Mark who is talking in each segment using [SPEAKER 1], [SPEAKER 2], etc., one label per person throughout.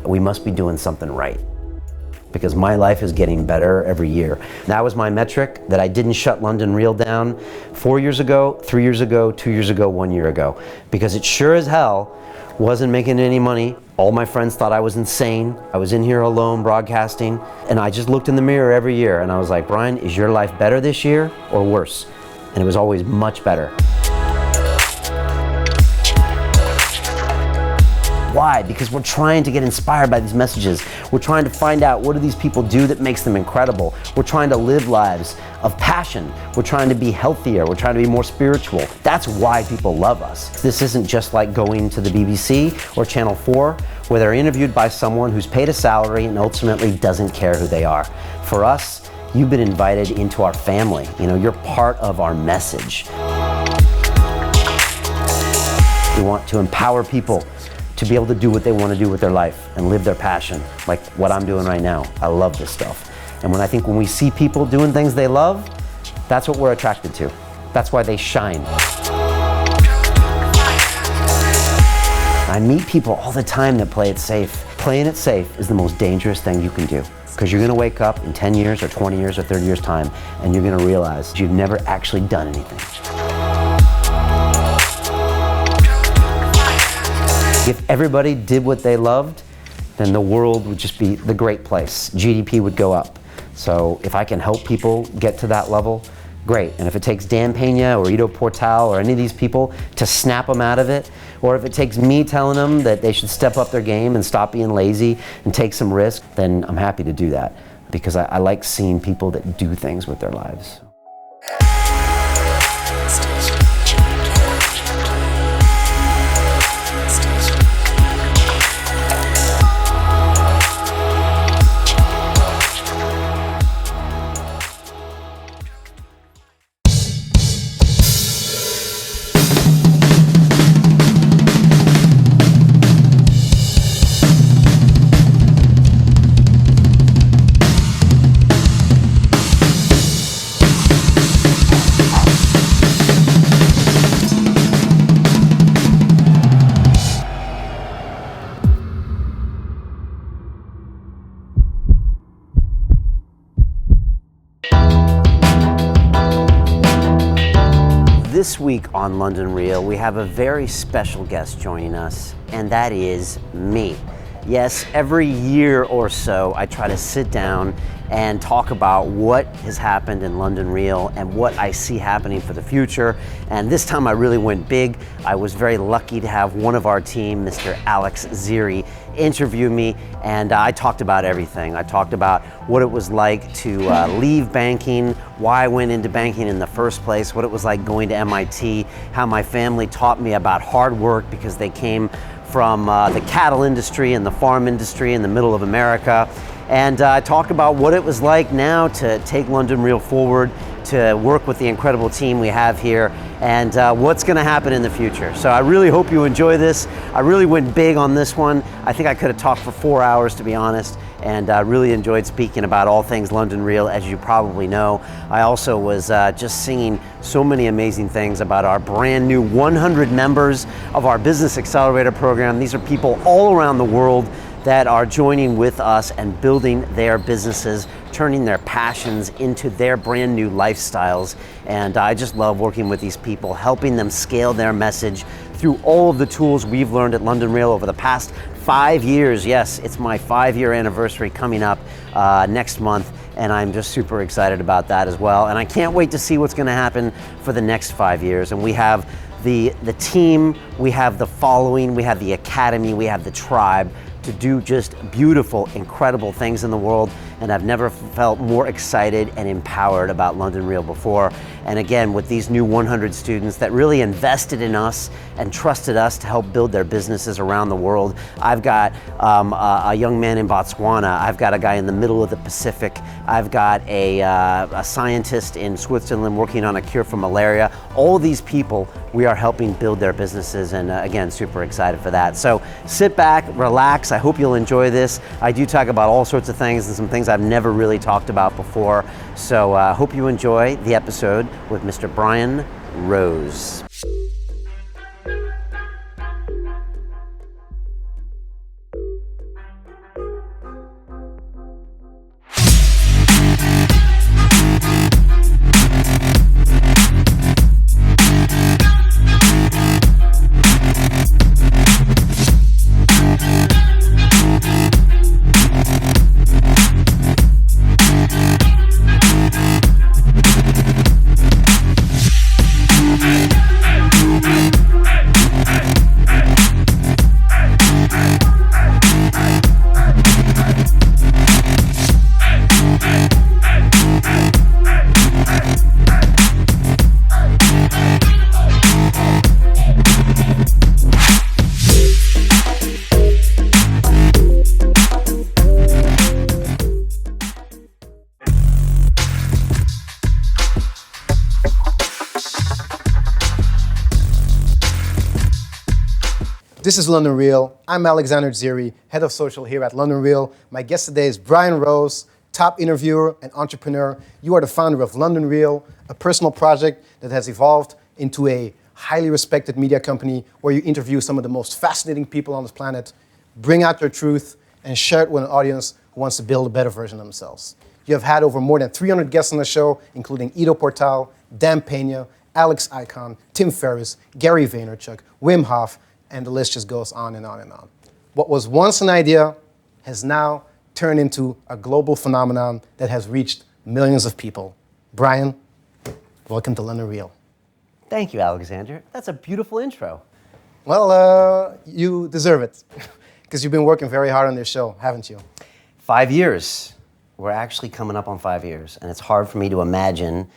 [SPEAKER 1] we must be doing something right, because my life is getting better every year. That was my metric, that I didn't shut London Real down 4 years ago, 3 years ago, 2 years ago, 1 year ago, because it sure as hell wasn't making any money. All my friends thought I was insane. I was in here alone broadcasting, and I just looked in the mirror every year and I was like, Brian, is your life better this year or worse? And it was always much better. Why? Because we're trying to get inspired by these messages. We're trying to find out, what do these people do that makes them incredible? We're trying to live lives of passion. We're trying to be healthier. We're trying to be more spiritual. That's why people love us. This isn't just like going to the BBC or Channel 4, where they're interviewed by someone who's paid a salary and ultimately doesn't care who they are. For us, you've been invited into our family. You know, you're part of our message. We want to empower people to be able to do what they want to do with their life and live their passion, like what I'm doing right now. I love this stuff. And when we see people doing things they love, that's what we're attracted to. That's why they shine. I meet people all the time that play it safe. Playing it safe is the most dangerous thing you can do, because you're gonna wake up in 10 years or 20 years or 30 years time and you're gonna realize you've never actually done anything. If everybody did what they loved, then the world would just be the great place. GDP would go up. So if I can help people get to that level, great. And if it takes Dan Pena or Ido Portal or any of these people to snap them out of it, or if it takes me telling them that they should step up their game and stop being lazy and take some risk, then I'm happy to do that, because I like seeing people that do things with their lives. This week on London Real, we have a very special guest joining us, and that is me. Yes, every year or so, I try to sit down and talk about what has happened in London Real and what I see happening for the future. And this time I really went big. I was very lucky to have one of our team, Mr. Alex Dziri, interview me, and I talked about everything. I talked about what it was like to leave banking, why I went into banking in the first place, what it was like going to MIT, how my family taught me about hard work because they came from the cattle industry and the farm industry in the middle of America. And I talked about what it was like now to take London Real forward, to work with the incredible team we have here, and what's gonna happen in the future. So I really hope you enjoy this. I really went big on this one. I think I could have talked for 4 hours, to be honest, and I really enjoyed speaking about all things London Real, as you probably know. I also was just singing so many amazing things about our brand new 100 members of our Business Accelerator program. These are people all around the world that are joining with us and building their businesses, turning their passions into their brand new lifestyles. And I just love working with these people, helping them scale their message through all of the tools we've learned at London Real over the past 5 years. Yes, it's my 5-year anniversary coming up next month, and I'm just super excited about that as well. And I can't wait to see what's gonna happen for the next 5 years. And we have the team, we have the following, we have the academy, we have the tribe to do just beautiful, incredible things in the world. And I've never felt more excited and empowered about London Real before. And again, with these new 100 students that really invested in us and trusted us to help build their businesses around the world. I've got a young man in Botswana. I've got a guy in the middle of the Pacific. I've got a scientist in Switzerland working on a cure for malaria. All these people, we are helping build their businesses, and again, super excited for that. So sit back, relax. I hope you'll enjoy this. I do talk about all sorts of things and some things I've never really talked about before. So I hope you enjoy the episode with Mr. Brian Rose.
[SPEAKER 2] This is London Real. I'm Alexander Dziri, head of social here at London Real. My guest today is Brian Rose, top interviewer and entrepreneur. You are the founder of London Real, a personal project that has evolved into a highly respected media company where you interview some of the most fascinating people on this planet, bring out their truth, and share it with an audience who wants to build a better version of themselves. You have had over more than 300 guests on the show, including Ido Portal, Dan Pena, Alex Icon, Tim Ferriss, Gary Vaynerchuk, Wim Hof, and the list just goes on and on and on. What was once an idea has now turned into a global phenomenon that has reached millions of people. Brian, welcome to London Real.
[SPEAKER 1] Thank you, Alexander. That's a beautiful intro.
[SPEAKER 2] Well, you deserve it, because you've been working very hard on this show, haven't you?
[SPEAKER 1] 5 years. We're actually coming up on 5 years, and it's hard for me to imagine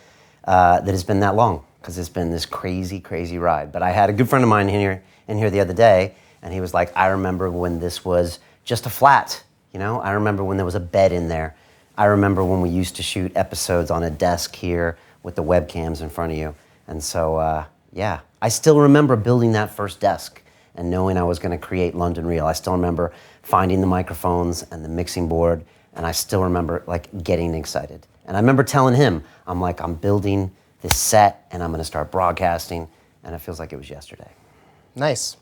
[SPEAKER 1] that it's been that long, because it's been this crazy, crazy ride. But I had a good friend of mine in here the other day, and he was like, I remember when this was just a flat, you know? I remember when there was a bed in there. I remember when we used to shoot episodes on a desk here with the webcams in front of you. And so, yeah, I still remember building that first desk and knowing I was going to create London Real. I still remember finding the microphones and the mixing board, and I still remember like getting excited. And I remember telling him, I'm building this set and I'm going to start broadcasting, and it feels like it was yesterday.
[SPEAKER 2] Nice.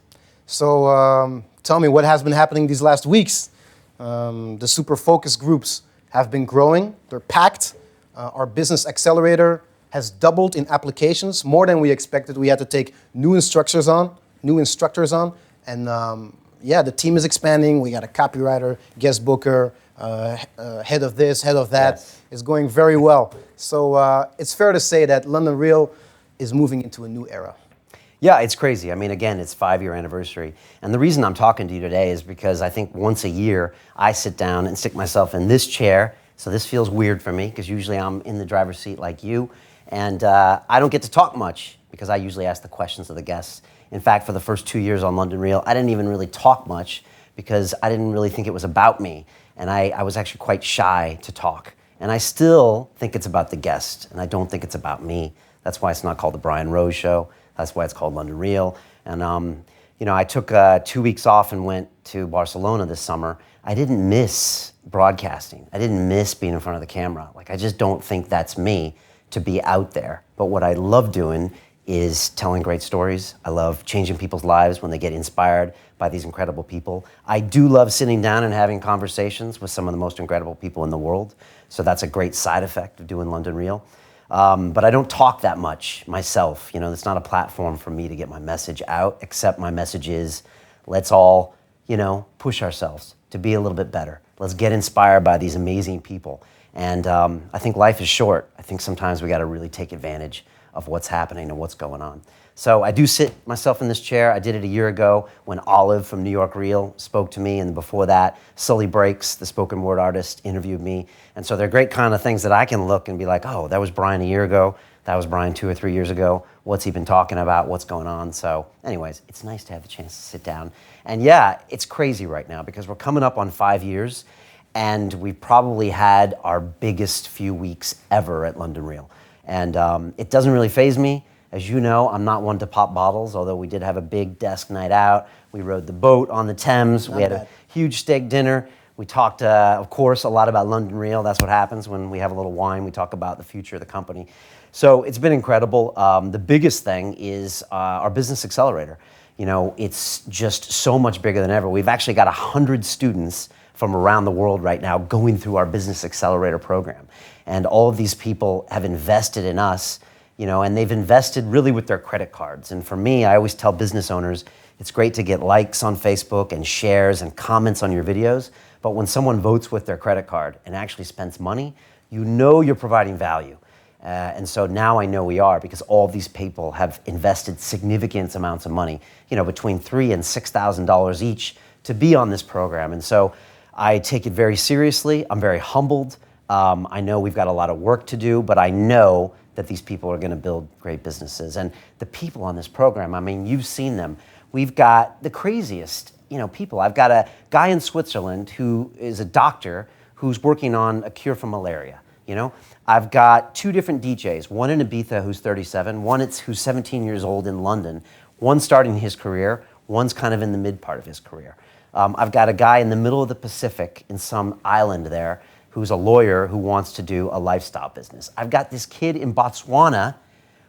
[SPEAKER 2] So tell me, what has been happening these last weeks? The super focus groups have been growing. They're packed. Our business accelerator has doubled in applications, more than we expected. We had to take new instructors on, and yeah, the team is expanding. We got a copywriter, guest booker, head of this, head of that.
[SPEAKER 1] Yes.
[SPEAKER 2] It's going very well. So it's fair to say that London Real is moving into a new era.
[SPEAKER 1] Yeah, it's crazy. I mean, again, it's 5-year anniversary. And the reason I'm talking to you today is because I think once a year, I sit down and stick myself in this chair. So this feels weird for me, because usually I'm in the driver's seat like you. And I don't get to talk much, because I usually ask the questions of the guests. In fact, for the first 2 years on London Real, I didn't even really talk much, because I didn't really think it was about me. And I was actually quite shy to talk. And I still think it's about the guest, and I don't think it's about me. That's why it's not called The Brian Rose Show. That's why it's called London Real. And you know, I took 2 weeks off and went to Barcelona this summer. I didn't miss broadcasting. I didn't miss being in front of the camera. Like, I just don't think that's me, to be out there. But what I love doing is telling great stories. I love changing people's lives when they get inspired by these incredible people. I do love sitting down and having conversations with some of the most incredible people in the world. So that's a great side effect of doing London Real. But I don't talk that much myself. You know, it's not a platform for me to get my message out, except my message is, let's all, you know, push ourselves to be a little bit better. Let's get inspired by these amazing people. And I think life is short. I think sometimes we got to really take advantage of what's happening and what's going on. So I do sit myself in this chair. I did it a year ago when Olive from New York Reel spoke to me, and before that, Sully Breaks, the spoken word artist, interviewed me. And so they're great kind of things that I can look and be like, oh, that was Brian a year ago. That was Brian 2 or 3 years ago. What's he been talking about? What's going on? So anyways, it's nice to have the chance to sit down. And yeah, it's crazy right now, because we're coming up on 5 years, and we've probably had our biggest few weeks ever at London Real. And it doesn't really faze me. As you know, I'm not one to pop bottles, although we did have a big desk night out. We rode the boat on the Thames. We had a huge steak dinner. We talked, of course, a lot about London Real. That's what happens when we have a little wine. We talk about the future of the company. So it's been incredible. The biggest thing is our business accelerator. You know, it's just so much bigger than ever. We've actually got 100 students from around the world right now going through our business accelerator program. And all of these people have invested in us, you know, and they've invested really with their credit cards. And for me, I always tell business owners, it's great to get likes on Facebook and shares and comments on your videos, but when someone votes with their credit card and actually spends money, you know you're providing value. And so now I know we are, because all of these people have invested significant amounts of money, you know, between $3,000 and $6,000 each to be on this program. And so I take it very seriously. I'm very humbled. I know we've got a lot of work to do, but I know that these people are going to build great businesses. And the people on this program, I mean, you've seen them. We've got the craziest, you know, people. I've got a guy in Switzerland who is a doctor who's working on a cure for malaria. You know, I've got 2 different DJs, one in Ibiza who's 37, one who's 17 years old in London, one starting his career, One's kind of in the mid part of his career. I've got a guy in the middle of the Pacific in some island there who's a lawyer who wants to do a lifestyle business. I've got this kid in Botswana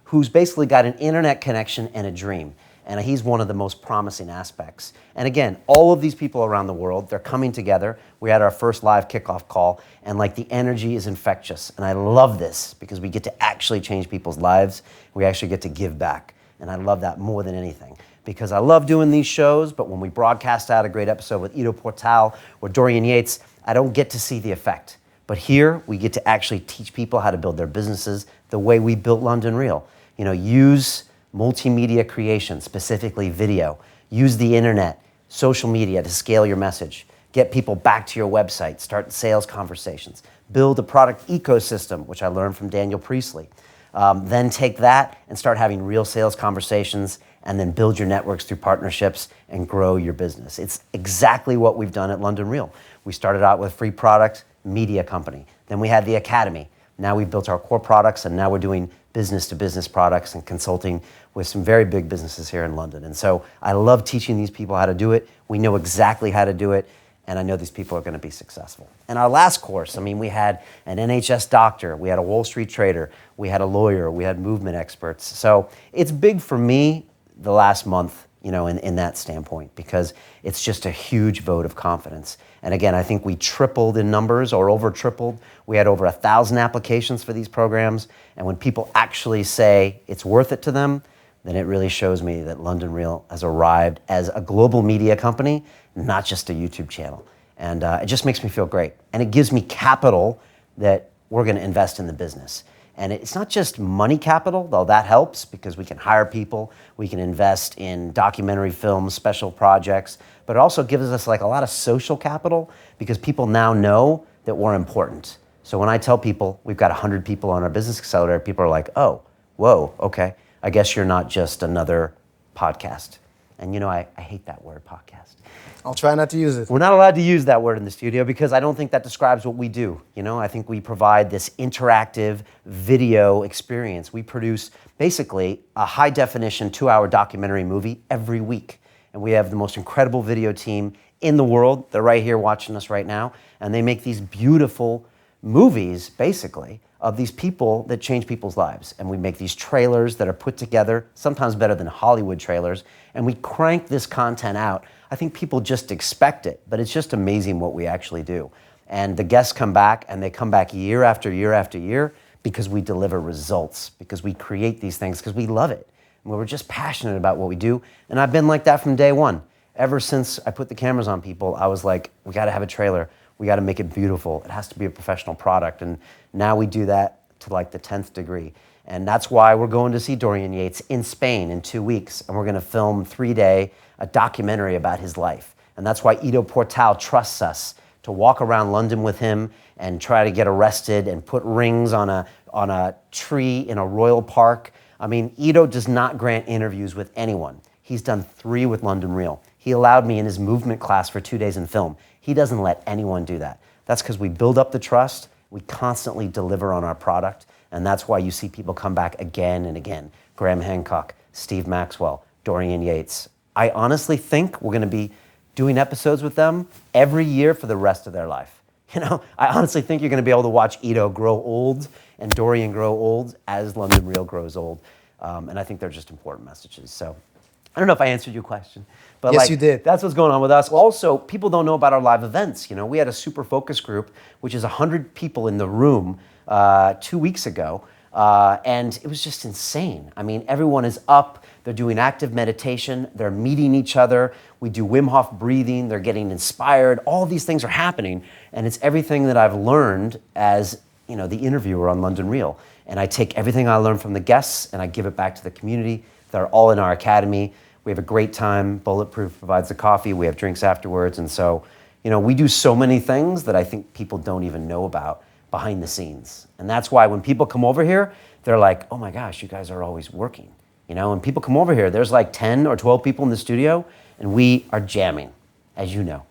[SPEAKER 1] who's basically got an internet connection and a dream. And he's one of the most promising aspects. And again, all of these people around the world, they're coming together. We had our first live kickoff call, and like the energy is infectious. And I love this because we get to actually change people's lives. We actually get to give back. And I love that more than anything because I love doing these shows, but when we broadcast out a great episode with Ido Portal or Dorian Yates, I don't get to see the effect. But here, we get to actually teach people how to build their businesses the way we built London Real. Use multimedia creation, specifically video. Use the internet, social media to scale your message. Get people back to your website, start sales conversations. Build a product ecosystem, which I learned from Daniel Priestley. Then take that and start having real sales conversations and then build your networks through partnerships and grow your business. It's exactly what we've done at London Real. We started out with a free product media company. Then we had the Academy. Now we've built our core products and now we're doing business-to-business products and consulting with some very big businesses here in London. And so I love teaching these people how to do it. We know exactly how to do it, and I know these people are going to be successful. And our last course, we had an NHS doctor, we had a Wall Street trader, we had a lawyer, we had movement experts. So it's big for me the last month, in that standpoint, because it's just a huge vote of confidence. And again, I think we tripled in numbers or over tripled. We had over 1,000 applications for these programs. And when people actually say it's worth it to them, then it really shows me that London Real has arrived as a global media company, not just a YouTube channel. And it just makes me feel great. And it gives me capital that we're going to invest in the business. And it's not just money capital, though that helps because we can hire people, we can invest in documentary films, special projects, but it also gives us like a lot of social capital because people now know that we're important. So when I tell people we've got 100 people on our business accelerator, people are like, oh, whoa, okay. I guess you're not just another podcast. And I hate that word, podcast.
[SPEAKER 2] I'll try not to use it.
[SPEAKER 1] We're not allowed to use that word in the studio because I don't think that describes what we do. I think we provide this interactive video experience. We produce basically a high definition 2-hour documentary movie every week. And we have the most incredible video team in the world. They're right here watching us right now. And they make these beautiful movies, basically, of these people that change people's lives. And we make these trailers that are put together, sometimes better than Hollywood trailers. And we crank this content out. I think people just expect it, but it's just amazing what we actually do. And the guests come back, and they come back year after year after year because we deliver results, because we create these things, because we love it. And we're just passionate about what we do. And I've been like that from day one. Ever since I put the cameras on people, I was like, we got to have a trailer. We got to make it beautiful. It has to be a professional product. And now we do that to like the 10th degree. And that's why we're going to see Dorian Yates in Spain in 2 weeks. And we're going to film 3-day a documentary about his life. And that's why Ido Portal trusts us to walk around London with him and try to get arrested and put rings on a tree in a royal park. Ido does not grant interviews with anyone. He's done 3 with London Real. He allowed me in his movement class for 2 days in film. He doesn't let anyone do that. That's because we build up the trust, we constantly deliver on our product, and that's why you see people come back again and again. Graham Hancock, Steve Maxwell, Dorian Yates. I honestly think we're going to be doing episodes with them every year for the rest of their life. I honestly think you're going to be able to watch Ido grow old and Dorian grow old as London Real grows old. And I think they're just important messages. So I don't know if I answered your question. But
[SPEAKER 2] yes, you did.
[SPEAKER 1] That's what's going on with us. Also, people don't know about our live events. We had a super focus group, which is 100 people in the room 2 weeks ago. And it was just insane. Everyone is up. They're doing active meditation. They're meeting each other. We do Wim Hof breathing. They're getting inspired. All of these things are happening. And it's everything that I've learned as the interviewer on London Real. And I take everything I learned from the guests and I give it back to the community. They're all in our academy. We have a great time. Bulletproof provides the coffee. We have drinks afterwards. And so, we do so many things that I think people don't even know about behind the scenes. And that's why when people come over here, they're like, oh my gosh, you guys are always working. When people come over here, there's like 10 or 12 people in the studio and we are jamming, as you know.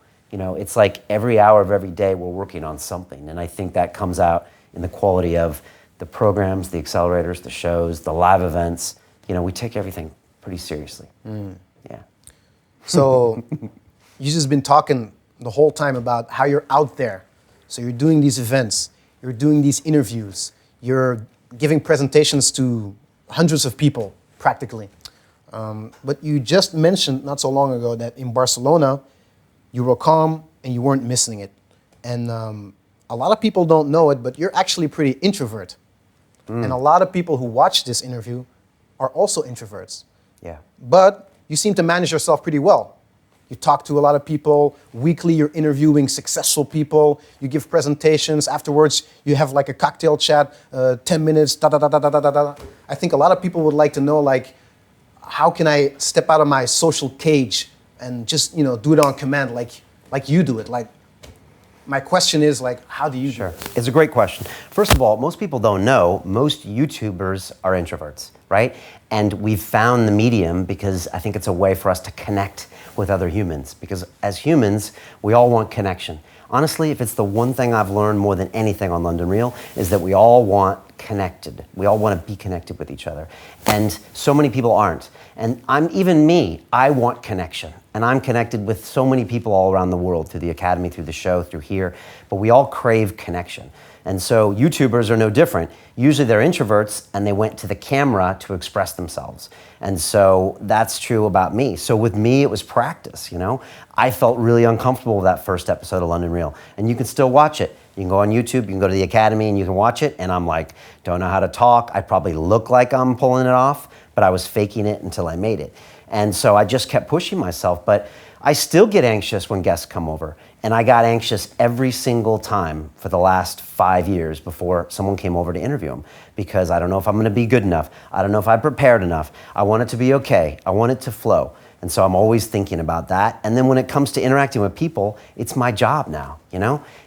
[SPEAKER 1] It's like every hour of every day we're working on something. And I think that comes out in the quality of the programs, the accelerators, the shows, the live events. We take everything pretty seriously. Yeah.
[SPEAKER 2] So you've just been talking the whole time about how you're out there. So you're doing these events, you're doing these interviews, you're giving presentations to hundreds of people, practically. But you just mentioned not so long ago that in Barcelona, you were calm and you weren't missing it. And a lot of people don't know it, but you're actually pretty introvert. And a lot of people who watch this interview are also introverts.
[SPEAKER 1] Yeah.
[SPEAKER 2] But you seem to manage yourself pretty well. You talk to a lot of people. Weekly, you're interviewing successful people. You give presentations. Afterwards, you have like a cocktail chat, 10 minutes, da-da-da-da-da-da-da. I think a lot of people would like to know, like, how can I step out of my social cage and just, do it on command like you do it? Like, my question is, like, how do you do it?
[SPEAKER 1] It's a great question. First of all, most people don't know, most YouTubers are introverts, right? And we've found the medium because I think it's a way for us to connect with other humans. Because as humans, we all want connection. Honestly, if it's the one thing I've learned more than anything on London Real, is that we all want connected. We all want to be connected with each other. And so many people aren't. And even me, I want connection. And I'm connected with so many people all around the world, through the Academy, through the show, through here. But we all crave connection. And so YouTubers are no different. Usually they're introverts and they went to the camera to express themselves. And so that's true about me. So with me, it was practice, I felt really uncomfortable with that first episode of London Real. And you can still watch it. You can go on YouTube, you can go to the Academy and you can watch it. And I'm like, don't know how to talk. I probably look like I'm pulling it off, but I was faking it until I made it. And so I just kept pushing myself. But I still get anxious when guests come over. And I got anxious every single time for the last 5 years before someone came over to interview them, because I don't know if I'm going to be good enough. I don't know if I prepared enough. I want it to be okay. I want it to flow. And so I'm always thinking about that. And then when it comes to interacting with people, it's my job now,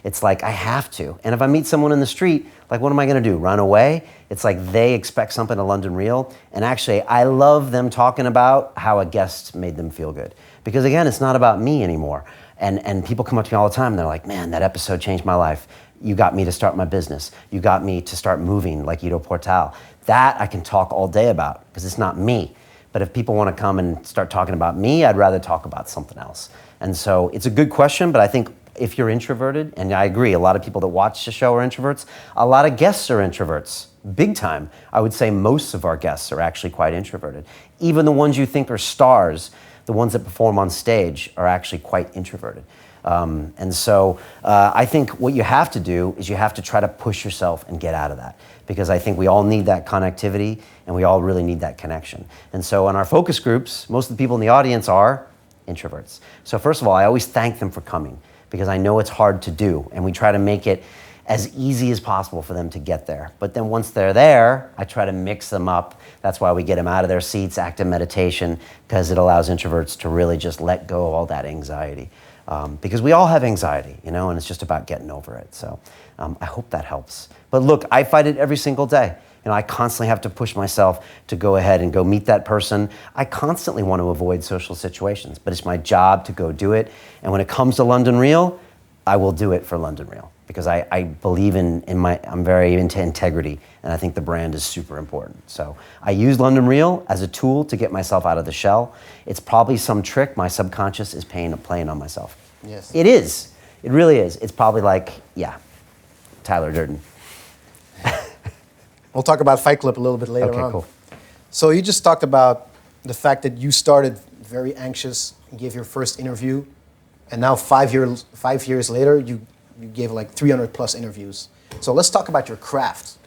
[SPEAKER 1] It's like I have to. And if I meet someone in the street, like, what am I going to do? Run away? It's like they expect something to London Real. And actually, I love them talking about how a guest made them feel good. Because again, it's not about me anymore. And people come up to me all the time and they're like, man, that episode changed my life. You got me to start my business. You got me to start moving like Ido Portal. That I can talk all day about because it's not me. But if people want to come and start talking about me, I'd rather talk about something else. And so it's a good question, but I think if you're introverted, and I agree, a lot of people that watch the show are introverts, a lot of guests are introverts, big time. I would say most of our guests are actually quite introverted. Even the ones you think are stars, the ones that perform on stage, are actually quite introverted. And so I think what you have to do is you have to try to push yourself and get out of that, because I think we all need that connectivity and we all really need that connection. And so in our focus groups, most of the people in the audience are introverts. So first of all, I always thank them for coming, because I know it's hard to do, and we try to make it as easy as possible for them to get there. But then once they're there, I try to mix them up. That's why we get them out of their seats, active meditation, because it allows introverts to really just let go of all that anxiety. Because we all have anxiety, and it's just about getting over it. So I hope that helps. But look, I fight it every single day. I constantly have to push myself to go ahead and go meet that person. I constantly want to avoid social situations, but it's my job to go do it. And when it comes to London Real, I will do it for London Real, because I believe I'm very into integrity, and I think the brand is super important. So I use London Real as a tool to get myself out of the shell. It's probably some trick my subconscious is playing on myself.
[SPEAKER 2] Yes.
[SPEAKER 1] It is. It really is. It's probably like, Tyler Durden.
[SPEAKER 2] We'll talk about Fight Club a little bit later on.
[SPEAKER 1] Okay, cool.
[SPEAKER 2] So you just talked about the fact that you started very anxious and gave your first interview, and now 5 years later, you gave like 300 plus interviews. So let's talk about your craft.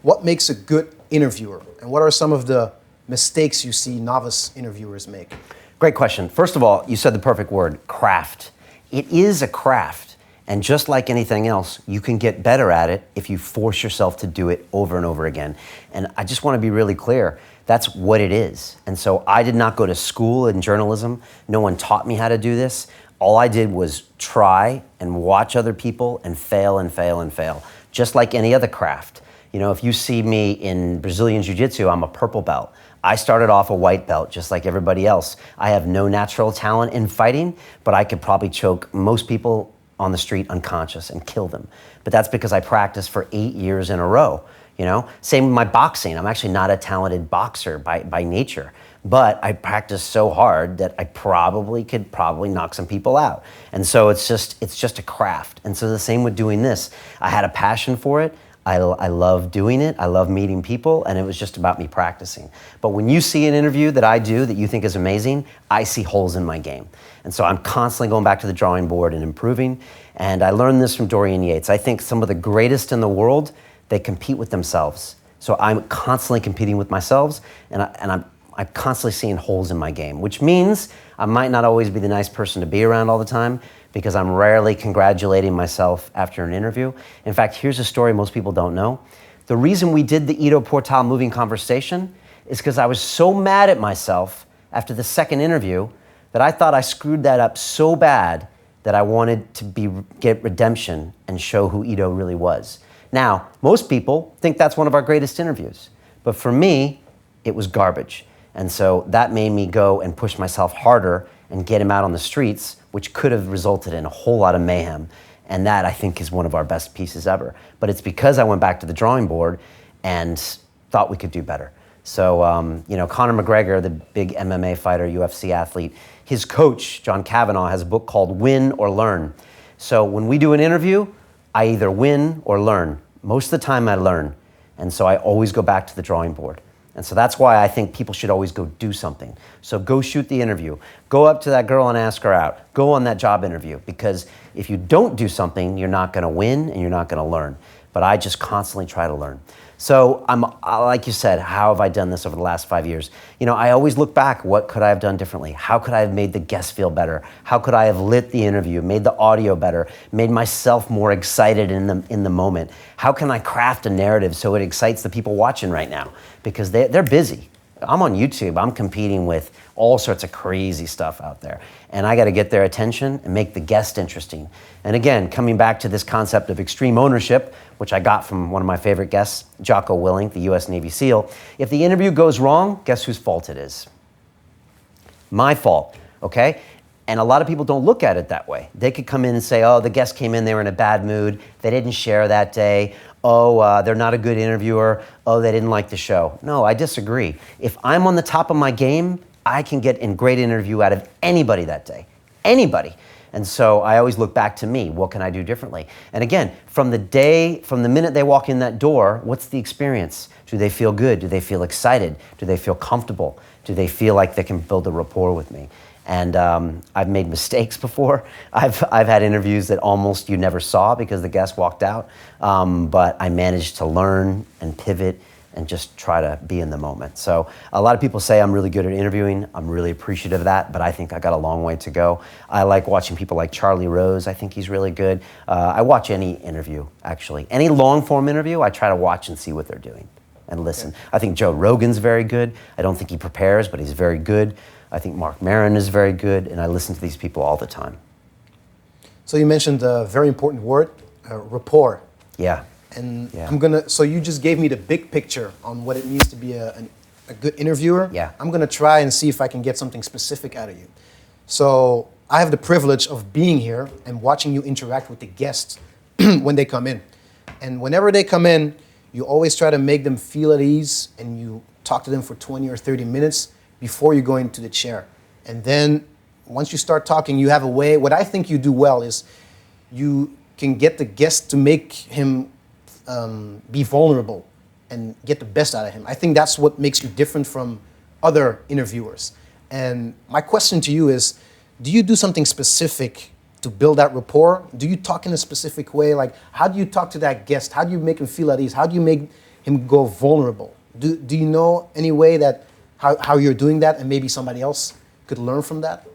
[SPEAKER 2] What makes a good interviewer, and what are some of the mistakes you see novice interviewers make?
[SPEAKER 1] Great question. First of all, you said the perfect word, craft. It is a craft. And just like anything else, you can get better at it if you force yourself to do it over and over again. And I just want to be really clear, that's what it is. And so I did not go to school in journalism. No one taught me how to do this. All I did was try and watch other people and fail and fail and fail, just like any other craft. If you see me in Brazilian Jiu-Jitsu, I'm a purple belt. I started off a white belt just like everybody else. I have no natural talent in fighting, but I could probably choke most people on the street unconscious and kill them. But that's because I practiced for 8 years in a row. Same with my boxing. I'm actually not a talented boxer by nature, but I practiced so hard that I could knock some people out. And so it's just a craft. And so the same with doing this. I had a passion for it. I love doing it. I love meeting people, and it was just about me practicing. But when you see an interview that I do that you think is amazing, I see holes in my game. And so I'm constantly going back to the drawing board and improving. And I learned this from Dorian Yates. I think some of the greatest in the world, they compete with themselves. So I'm constantly competing with myself, and I'm constantly seeing holes in my game, which means I might not always be the nice person to be around all the time, because I'm rarely congratulating myself after an interview. In fact, here's a story most people don't know. The reason we did the Ido Portal moving conversation is because I was so mad at myself after the second interview that I thought I screwed that up so bad that I wanted to get redemption and show who Ido really was. Now, most people think that's one of our greatest interviews, but for me, it was garbage. And so that made me go and push myself harder and get him out on the streets, which could have resulted in a whole lot of mayhem. And that, I think, is one of our best pieces ever. But it's because I went back to the drawing board and thought we could do better. So, Conor McGregor, the big MMA fighter, UFC athlete, his coach, John Kavanagh, has a book called Win or Learn. So when we do an interview, I either win or learn. Most of the time I learn. And so I always go back to the drawing board. And so that's why I think people should always go do something. So go shoot the interview. Go up to that girl and ask her out. Go on that job interview. Because if you don't do something, you're not going to win and you're not going to learn. But I just constantly try to learn. So like you said, how have I done this over the last 5 years? I always look back, what could I have done differently? How could I have made the guest feel better? How could I have lit the interview, made the audio better, made myself more excited in the moment? How can I craft a narrative so it excites the people watching right now? Because they're busy. I'm on YouTube, I'm competing with all sorts of crazy stuff out there. And I gotta get their attention and make the guest interesting. And again, coming back to this concept of extreme ownership, which I got from one of my favorite guests, Jocko Willink, the US Navy SEAL. If the interview goes wrong, guess whose fault it is? My fault, okay? And a lot of people don't look at it that way. They could come in and say, oh, the guest came in, they were in a bad mood, they didn't share that day, they're not a good interviewer, they didn't like the show. No, I disagree. If I'm on the top of my game, I can get a great interview out of anybody that day, anybody. And so I always look back to me, what can I do differently? And again, from the minute they walk in that door, what's the experience? Do they feel good? Do they feel excited? Do they feel comfortable? Do they feel like they can build a rapport with me? And I've made mistakes before. I've had interviews that almost you never saw because the guest walked out, but I managed to learn and pivot and just try to be in the moment. So a lot of people say I'm really good at interviewing. I'm really appreciative of that, but I think I got a long way to go. I like watching people like Charlie Rose. I think he's really good. I watch any interview, actually. Any long form interview, I try to watch and see what they're doing and listen. Okay. I think Joe Rogan's very good. I don't think he prepares, but he's very good. I think Mark Maron is very good, and I listen to these people all the time.
[SPEAKER 2] So you mentioned a very important word, rapport.
[SPEAKER 1] Yeah.
[SPEAKER 2] And yeah. So you just gave me the big picture on what it means to be a good interviewer.
[SPEAKER 1] Yeah.
[SPEAKER 2] I'm gonna try and see if I can get something specific out of you. So I have the privilege of being here and watching you interact with the guests when they come in. And whenever they come in, you always try to make them feel at ease, and you talk to them for 20 or 30 minutes before you go into the chair. And then once you start talking, you have a way, what I think you do well is you can get the guest to make him be vulnerable and get the best out of him. I think that's what makes you different from other interviewers. And my question to you is, do you do something specific to build that rapport? Do you talk in a specific way? Like, how do you talk to that guest? How do you make him feel at ease? How do you make him go vulnerable? Do you know any way that how you're doing that, and maybe somebody else could learn from that?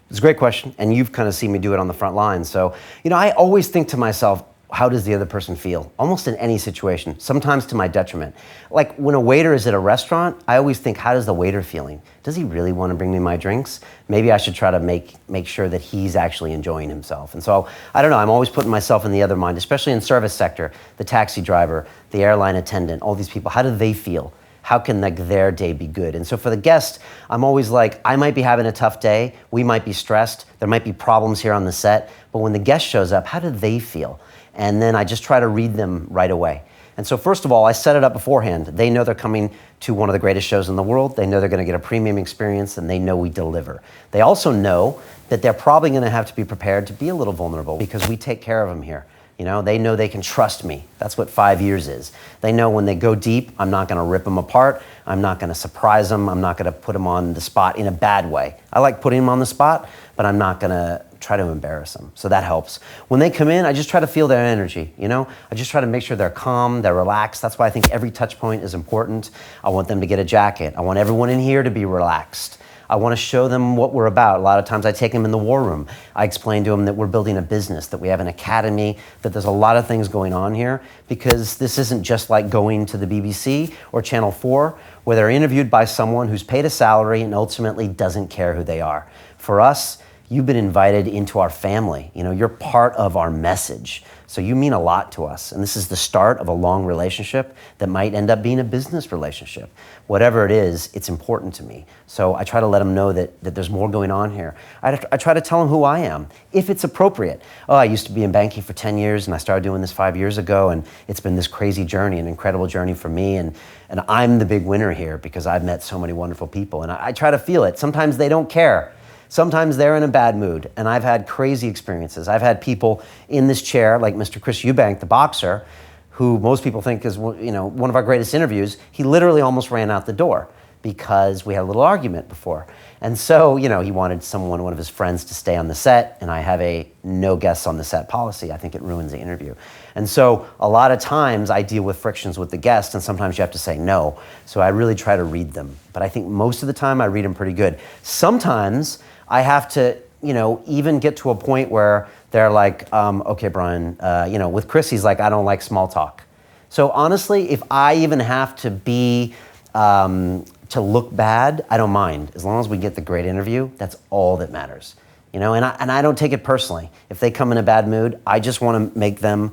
[SPEAKER 1] It's a great question, and you've kind of seen me do it on the front line. So, I always think to myself, how does the other person feel? Almost in any situation, sometimes to my detriment. Like when a waiter is at a restaurant, I always think, how does the waiter feeling? Does he really want to bring me my drinks? Maybe I should try to make sure that he's actually enjoying himself. And so, I don't know, I'm always putting myself in the other mind, especially in service sector, the taxi driver, the airline attendant, all these people, how do they feel? How can their day be good? And so for the guest, I'm always like, I might be having a tough day, we might be stressed, there might be problems here on the set, but when the guest shows up, how do they feel? And then I just try to read them right away. And so first of all, I set it up beforehand. They know they're coming to one of the greatest shows in the world. They know they're going to get a premium experience, and they know we deliver. They also know that they're probably going to have to be prepared to be a little vulnerable because we take care of them here. You know, they know they can trust me. That's what 5 years is. They know when they go deep, I'm not going to rip them apart. I'm not going to surprise them. I'm not going to put them on the spot in a bad way. I like putting them on the spot, but I'm not going to try to embarrass them. So that helps. When they come in, I just try to feel their energy, you know? I just try to make sure they're calm, they're relaxed. That's why I think every touch point is important. I want them to get a jacket. I want everyone in here to be relaxed. I want to show them what we're about. A lot of times I take them in the war room. I explain to them that we're building a business, that we have an academy, that there's a lot of things going on here, because this isn't just like going to the BBC or Channel 4, where they're interviewed by someone who's paid a salary and ultimately doesn't care who they are. For us, you've been invited into our family. You know, you're part of our message. So you mean a lot to us. And this is the start of a long relationship that might end up being a business relationship. Whatever it is, it's important to me. So I try to let them know that there's more going on here. I try to tell them who I am, if it's appropriate. Oh, I used to be in banking for 10 years and I started doing this 5 years ago, and it's been this crazy journey, an incredible journey for me. And I'm the big winner here because I've met so many wonderful people. And I try to feel it. Sometimes they don't care. Sometimes they're in a bad mood, and I've had crazy experiences. I've had people in this chair, like Mr. Chris Eubank, the boxer, who most people think is, you know, one of our greatest interviews. He literally almost ran out the door because we had a little argument before. And so, you know, he wanted one of his friends to stay on the set, and I have a no guests on the set policy. I think it ruins the interview. And so a lot of times I deal with frictions with the guest, and sometimes you have to say no. So I really try to read them. But I think most of the time I read them pretty good. Sometimes I have to, you know, even get to a point where they're like, okay, Brian, you know, with Chris, he's like, I don't like small talk. So honestly, if I even have to be, to look bad, I don't mind. As long as we get the great interview, that's all that matters. You know, and I don't take it personally. If they come in a bad mood, I just want to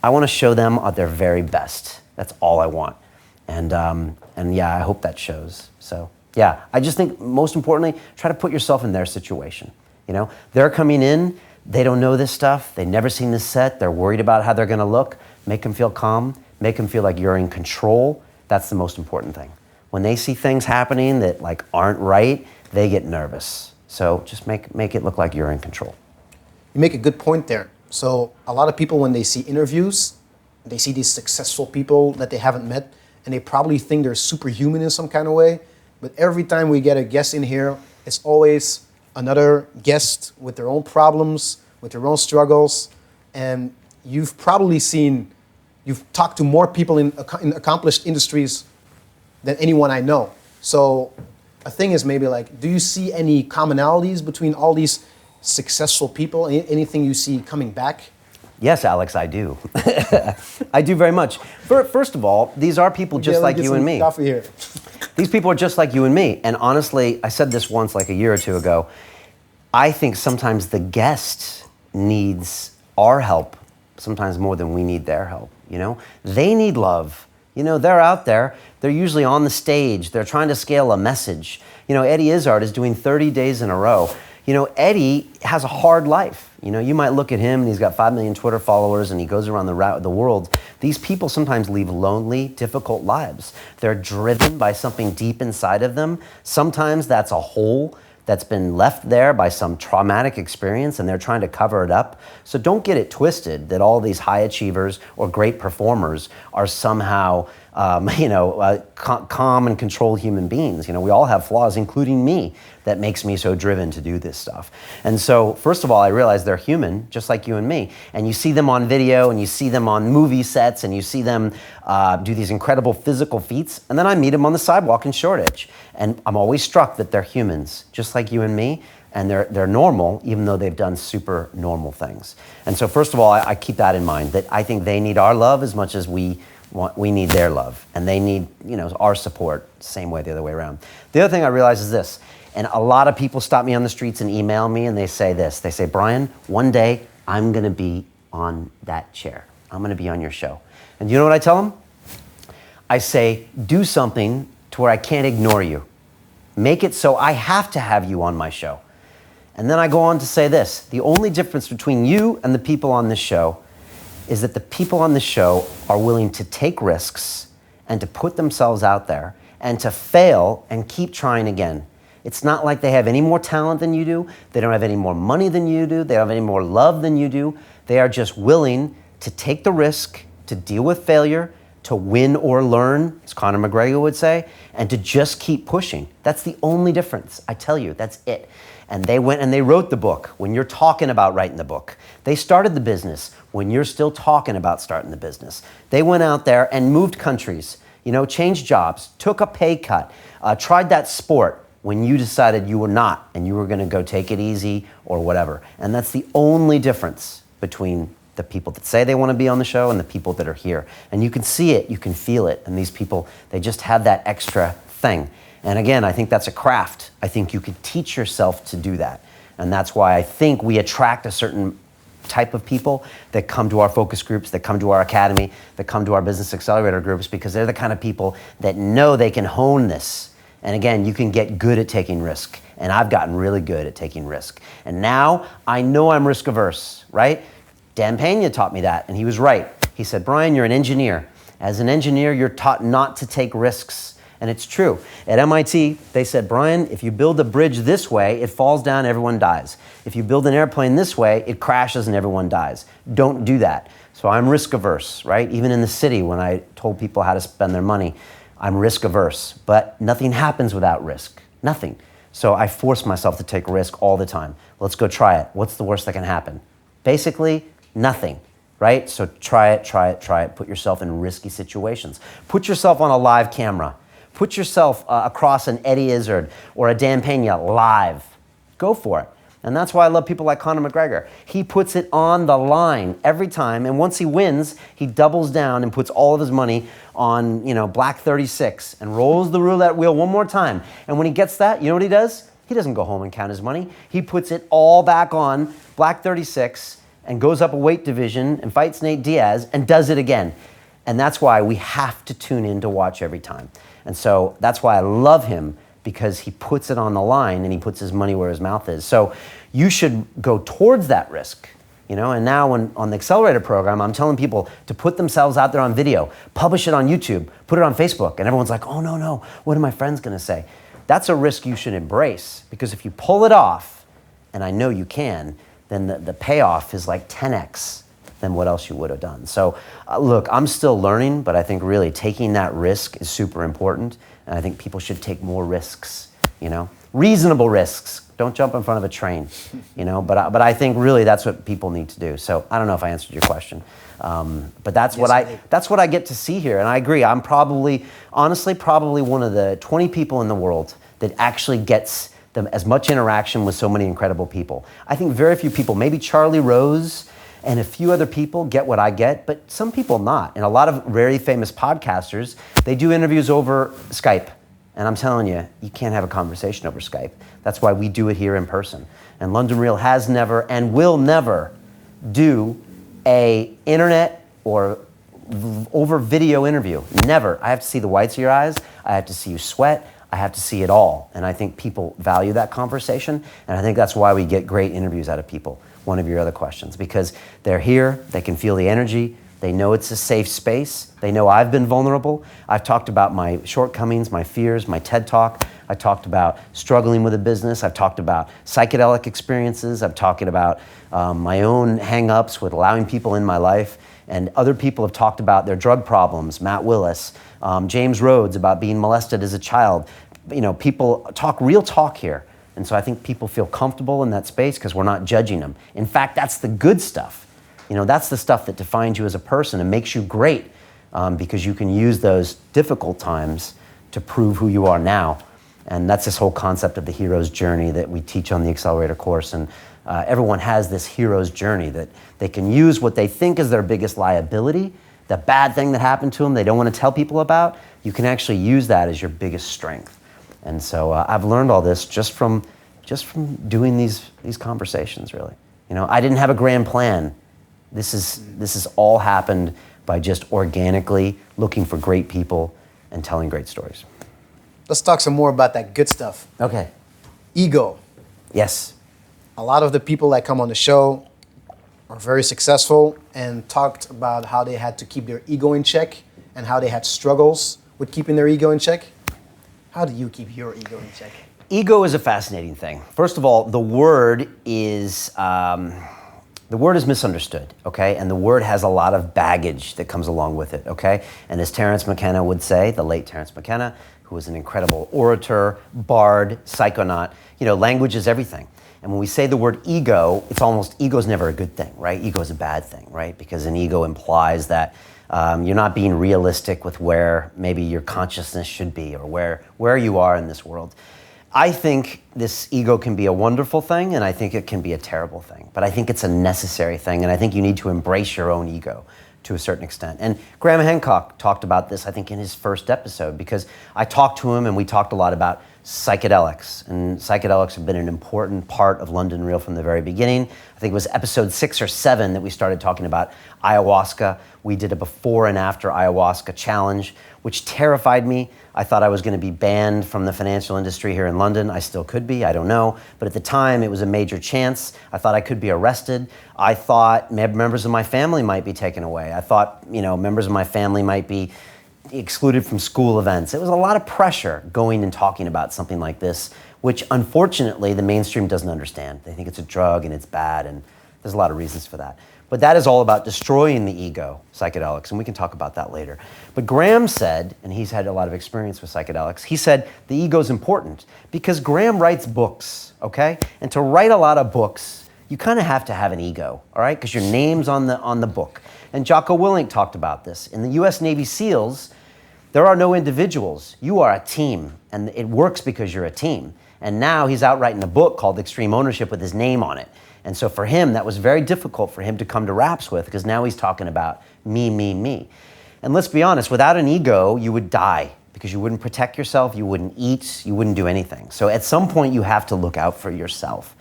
[SPEAKER 1] I want to show them at their very best. That's all I want. And yeah, I hope that shows, so. Yeah, I just think most importantly, try to put yourself in their situation. You know, they're coming in, they don't know this stuff, they've never seen this set, they're worried about how they're gonna look. Make them feel calm, make them feel like you're in control. That's the most important thing. When they see things happening that like aren't right, they get nervous. So just make it look like you're in control.
[SPEAKER 2] You make a good point there. So a lot of people, when they see interviews, they see these successful people that they haven't met, and they probably think they're superhuman in some kind of way. But every time we get a guest in here, it's always another guest with their own problems, with their own struggles. And you've talked to more people in accomplished industries than anyone I know. So a thing is maybe like, do you see any commonalities between all these successful people? Anything you see coming back?
[SPEAKER 1] Yes, Alex, I do. I do very much. First of all, these are people just like you and me.
[SPEAKER 2] Coffee here.
[SPEAKER 1] These people are just like you and me. And honestly, I said this once like a year or two ago. I think sometimes the guest needs our help, sometimes more than we need their help, you know? They need love. You know, they're out there. They're usually on the stage. They're trying to scale a message. You know, Eddie Izzard is doing 30 days in a row. You know, Eddie has a hard life. You know, you might look at him and he's got 5 million Twitter followers and he goes around the world. These people sometimes lead lonely, difficult lives. They're driven by something deep inside of them. Sometimes that's a hole that's been left there by some traumatic experience and they're trying to cover it up. So don't get it twisted that all these high achievers or great performers are somehow calm and controlled human beings. You know, we all have flaws, including me, that makes me so driven to do this stuff. And so, first of all, I realize they're human, just like you and me. And you see them on video, and you see them on movie sets, and you see them do these incredible physical feats. And then I meet them on the sidewalk in Shoreditch. And I'm always struck that they're humans, just like you and me. And they're normal, even though they've done super normal things. And so, first of all, I keep that in mind, that I think they need our love as much as we need their love, and they need, you know, our support, same way the other way around. The other thing I realize is this, and a lot of people stop me on the streets and email me and they say this, they say, Brian, one day I'm gonna be on that chair. I'm gonna be on your show. And you know what I tell them? I say, do something to where I can't ignore you. Make it so I have to have you on my show. And then I go on to say this, the only difference between you and the people on this show is that the people on the show are willing to take risks and to put themselves out there and to fail and keep trying again. It's not like they have any more talent than you do. They don't have any more money than you do. They don't have any more love than you do. They are just willing to take the risk, to deal with failure, to win or learn, as Conor McGregor would say, and to just keep pushing. That's the only difference. I tell you, that's it. And they went and they wrote the book when you're talking about writing the book. They started the business when you're still talking about starting the business. They went out there and moved countries, changed jobs, took a pay cut, tried that sport when you decided you were not and you were going to go take it easy or whatever. And that's the only difference between the people that say they want to be on the show and the people that are here. And you can see it, you can feel it. And these people, they just have that extra thing. And again, I think that's a craft. I think you could teach yourself to do that. And that's why I think we attract a certain type of people that come to our focus groups, that come to our academy, that come to our business accelerator groups, because they're the kind of people that know they can hone this. And again, you can get good at taking risk. And I've gotten really good at taking risk. And now I know I'm risk averse, right? Dan Pena taught me that, and he was right. He said, Brian, you're an engineer. As an engineer, you're taught not to take risks. And it's true. At MIT, they said, Brian, if you build a bridge this way, it falls down, everyone dies. If you build an airplane this way, it crashes and everyone dies. Don't do that. So I'm risk averse, right? Even in the city, when I told people how to spend their money, I'm risk averse. But nothing happens without risk. Nothing. So I force myself to take risk all the time. Let's go try it. What's the worst that can happen? Basically, nothing. Right? So try it, try it, try it. Put yourself in risky situations. Put yourself on a live camera. Put yourself across an Eddie Izzard or a Dan Pena live. Go for it. And that's why I love people like Conor McGregor. He puts it on the line every time, and once he wins, he doubles down and puts all of his money on, black 36 and rolls the roulette wheel one more time. And when he gets that, you know what he does? He doesn't go home and count his money. He puts it all back on black 36 and goes up a weight division and fights Nate Diaz and does it again. And that's why we have to tune in to watch every time. And so that's why I love him, because he puts it on the line and he puts his money where his mouth is. So you should go towards that risk, and now on the accelerator program, I'm telling people to put themselves out there on video, publish it on YouTube, put it on Facebook, and everyone's like, oh, no, what are my friends going to say? That's a risk you should embrace, because if you pull it off, and I know you can, then the payoff is like 10x than what else you would have done. So look, I'm still learning, but I think really taking that risk is super important. And I think people should take more risks, reasonable risks. Don't jump in front of a train, but I think really that's what people need to do. So I don't know if I answered your question, but that's what I get to see here. And I agree. I'm honestly probably one of the 20 people in the world that actually gets as much interaction with so many incredible people. I think very few people, maybe Charlie Rose and a few other people, get what I get, but some people not. And a lot of very famous podcasters, they do interviews over Skype. And I'm telling you, you can't have a conversation over Skype. That's why we do it here in person. And London Real has never and will never do a internet or over video interview. Never. I have to see the whites of your eyes. I have to see you sweat. I have to see it all. And I think people value that conversation. And I think that's why we get great interviews out of people. One of your other questions, because they're here, they can feel the energy, they know it's a safe space, they know I've been vulnerable. I've talked about my shortcomings, my fears, my TED Talk. I talked about struggling with a business. I've talked about psychedelic experiences. I've talked about my own hang-ups with allowing people in my life. And other people have talked about their drug problems, Matt Willis, James Rhodes about being molested as a child. People talk real talk here. And so I think people feel comfortable in that space because we're not judging them. In fact, that's the good stuff. That's the stuff that defines you as a person and makes you great, because you can use those difficult times to prove who you are now. And that's this whole concept of the hero's journey that we teach on the accelerator course. And everyone has this hero's journey that they can use what they think is their biggest liability, the bad thing that happened to them they don't want to tell people about. You can actually use that as your biggest strength. And so I've learned all this just from doing these conversations, really. I didn't have a grand plan. This has all happened by just organically looking for great people and telling great stories.
[SPEAKER 2] Let's talk some more about that good stuff.
[SPEAKER 1] Okay.
[SPEAKER 2] Ego.
[SPEAKER 1] Yes.
[SPEAKER 2] A lot of the people that come on the show, are very successful and talked about how they had to keep their ego in check and how they had struggles with keeping their ego in check. How do you keep your ego in check?
[SPEAKER 1] Ego is a fascinating thing. First of all, the word is misunderstood, okay? And the word has a lot of baggage that comes along with it, okay? And as Terence McKenna would say, the late Terence McKenna, who was an incredible orator, bard, psychonaut, language is everything. And when we say the word ego, ego is never a good thing, right? Ego is a bad thing, right? Because an ego implies that you're not being realistic with where maybe your consciousness should be or where you are in this world. I think this ego can be a wonderful thing, and I think it can be a terrible thing. But I think it's a necessary thing, and I think you need to embrace your own ego to a certain extent. And Graham Hancock talked about this, I think, in his first episode, because I talked to him and we talked a lot about psychedelics. And psychedelics have been an important part of London Real from the very beginning. I think it was episode 6 or 7 that we started talking about ayahuasca. We did a before and after ayahuasca challenge, which terrified me. I thought I was going to be banned from the financial industry here in London. I still could be, I don't know. But at the time, it was a major chance. I thought I could be arrested. I thought members of my family might be taken away. I thought, members of my family might be excluded from school events. It was a lot of pressure going and talking about something like this, which unfortunately the mainstream doesn't understand. They think it's a drug and it's bad, and there's a lot of reasons for that. But that is all about destroying the ego, psychedelics, and we can talk about that later. But Graham said, and he's had a lot of experience with psychedelics, he said the ego is important because Graham writes books, okay? And to write a lot of books, you kind of have to have an ego, all right? Because your name's on the book. And Jocko Willink talked about this. In the US Navy SEALs, there are no individuals. You are a team, and it works because you're a team. And now he's out writing a book called Extreme Ownership with his name on it. And so for him, that was very difficult for him to come to raps with, because now he's talking about me, me, me. And let's be honest, without an ego, you would die, because you wouldn't protect yourself, you wouldn't eat, you wouldn't do anything. So at some point, you have to look out for yourself.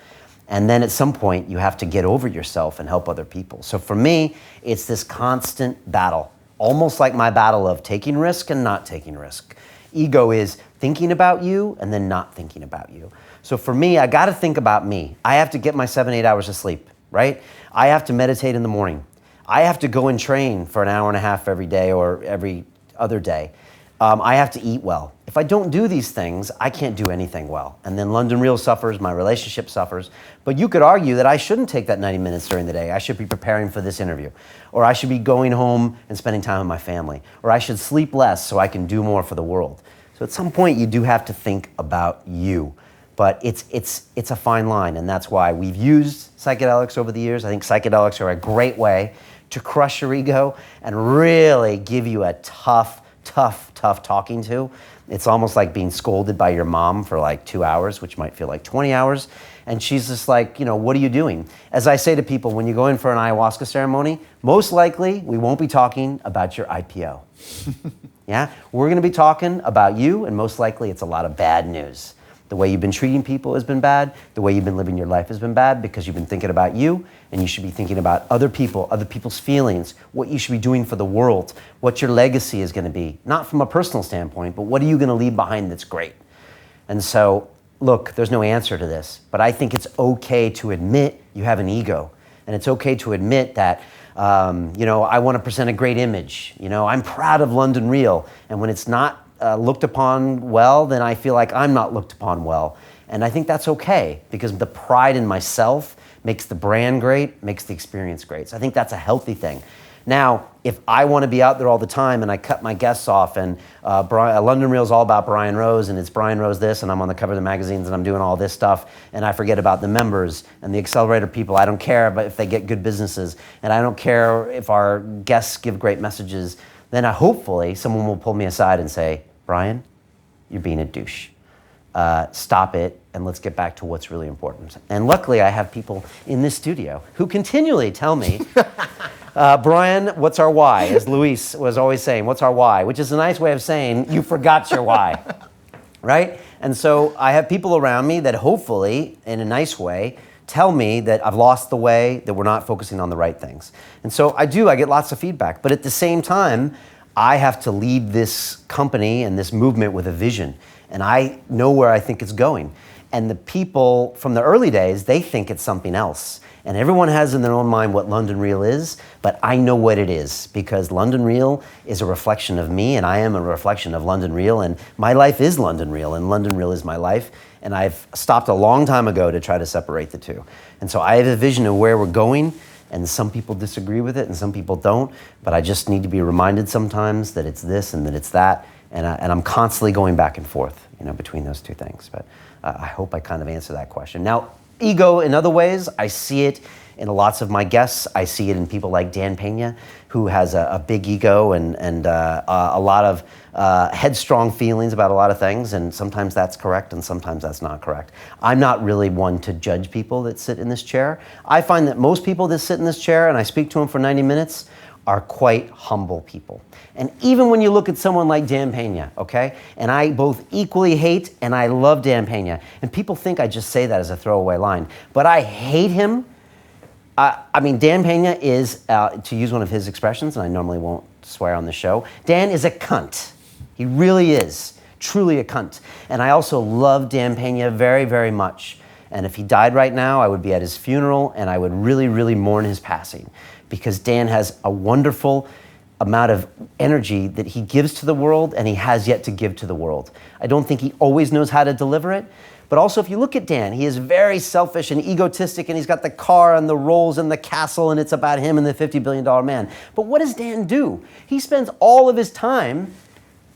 [SPEAKER 1] And then at some point, you have to get over yourself and help other people. So for me, it's this constant battle, almost like my battle of taking risk and not taking risk. Ego is thinking about you and then not thinking about you. So for me, I got to think about me. I have to get my 7-8 hours of sleep, right? I have to meditate in the morning. I have to go and train for an hour and a half every day or every other day. I have to eat well. If I don't do these things, I can't do anything well. And then London Real suffers, my relationship suffers. But you could argue that I shouldn't take that 90 minutes during the day. I should be preparing for this interview. Or I should be going home and spending time with my family. Or I should sleep less so I can do more for the world. So at some point, you do have to think about you. But it's a fine line, and that's why we've used psychedelics over the years. I think psychedelics are a great way to crush your ego and really give you a tough talking to. It's almost like being scolded by your mom for like 2 hours, which might feel like 20 hours. And she's just like, what are you doing? As I say to people, when you go in for an ayahuasca ceremony, most likely we won't be talking about your IPO. Yeah, we're gonna be talking about you, and most likely it's a lot of bad news. The way you've been treating people has been bad. The way you've been living your life has been bad, because you've been thinking about you, and you should be thinking about other people, other people's feelings, what you should be doing for the world, what your legacy is going to be, not from a personal standpoint, but what are you going to leave behind that's great? And so, look, there's no answer to this, but I think it's okay to admit you have an ego, and it's okay to admit that I want to present a great image. I'm proud of London Real, and when it's not looked upon well, then I feel like I'm not looked upon well. And I think that's okay, because the pride in myself makes the brand great, makes the experience great. So I think that's a healthy thing. Now, if I want to be out there all the time and I cut my guests off, and London Real is all about Brian Rose, and it's Brian Rose this, and I'm on the cover of the magazines and I'm doing all this stuff, and I forget about the members and the accelerator people. I don't care if they get good businesses, and I don't care if our guests give great messages, then hopefully someone will pull me aside and say, Brian, you're being a douche. Stop it, and let's get back to what's really important. And luckily, I have people in this studio who continually tell me, Brian, what's our why? As Luis was always saying, what's our why? Which is a nice way of saying, you forgot your why, right? And so I have people around me that hopefully, in a nice way, tell me that I've lost the way, that we're not focusing on the right things. And so I get lots of feedback. But at the same time, I have to lead this company and this movement with a vision, and I know where I think it's going. And the people from the early days, they think it's something else. And everyone has in their own mind what London Real is, but I know what it is because London Real is a reflection of me and I am a reflection of London Real, and my life is London Real and London Real is my life. And I've stopped a long time ago to try to separate the two. And so I have a vision of where we're going, and some people disagree with it and some people don't, but I just need to be reminded sometimes that it's this and that it's that, and I'm constantly going back and forth, between those two things. But I hope I kind of answer that question. Now, ego in other ways, I see it in lots of my guests. I see it in people like Dan Pena, who has a big ego and a lot of headstrong feelings about a lot of things, and sometimes that's correct and sometimes that's not correct. I'm not really one to judge people that sit in this chair. I find that most people that sit in this chair, and I speak to them for 90 minutes, are quite humble people. And even when you look at someone like Dan Pena, okay, and I both equally hate and I love Dan Pena, and people think I just say that as a throwaway line, but I hate him. Dan Pena is, to use one of his expressions, and I normally won't swear on the show, Dan is a cunt. He really is, truly a cunt. And I also love Dan Pena very, very much. And if he died right now, I would be at his funeral and I would really, really mourn his passing, because Dan has a wonderful amount of energy that he gives to the world and he has yet to give to the world. I don't think he always knows how to deliver it. But also, if you look at Dan, he is very selfish and egotistic, and he's got the car and the rolls and the castle, and it's about him and the $50 billion man. But what does Dan do? He spends all of his time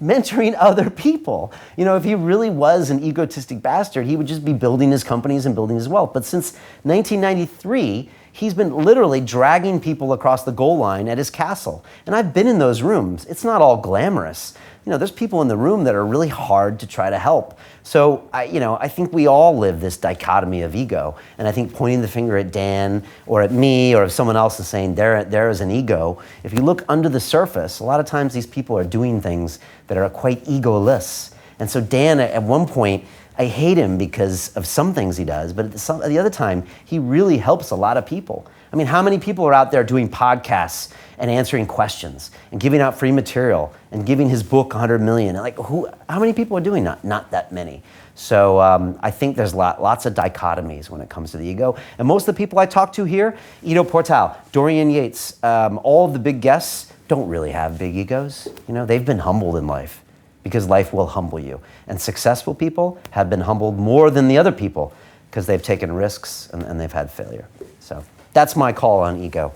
[SPEAKER 1] mentoring other people. If he really was an egotistic bastard, he would just be building his companies and building his wealth. But since 1993, he's been literally dragging people across the goal line at his castle. And I've been in those rooms. It's not all glamorous. There's people in the room that are really hard to try to help. So, I think we all live this dichotomy of ego. And I think pointing the finger at Dan or at me or if someone else is saying there is an ego, if you look under the surface, a lot of times these people are doing things that are quite egoless. And so Dan, at one point, I hate him because of some things he does, but at the other time, he really helps a lot of people. How many people are out there doing podcasts and answering questions and giving out free material and giving his book 100 million? How many people are doing that? Not that many. So I think there's lots of dichotomies when it comes to the ego. And most of the people I talk to here, Ido Portal, Dorian Yates, all of the big guests don't really have big egos. They've been humbled in life because life will humble you. And successful people have been humbled more than the other people because they've taken risks and they've had failure. So that's my call on ego.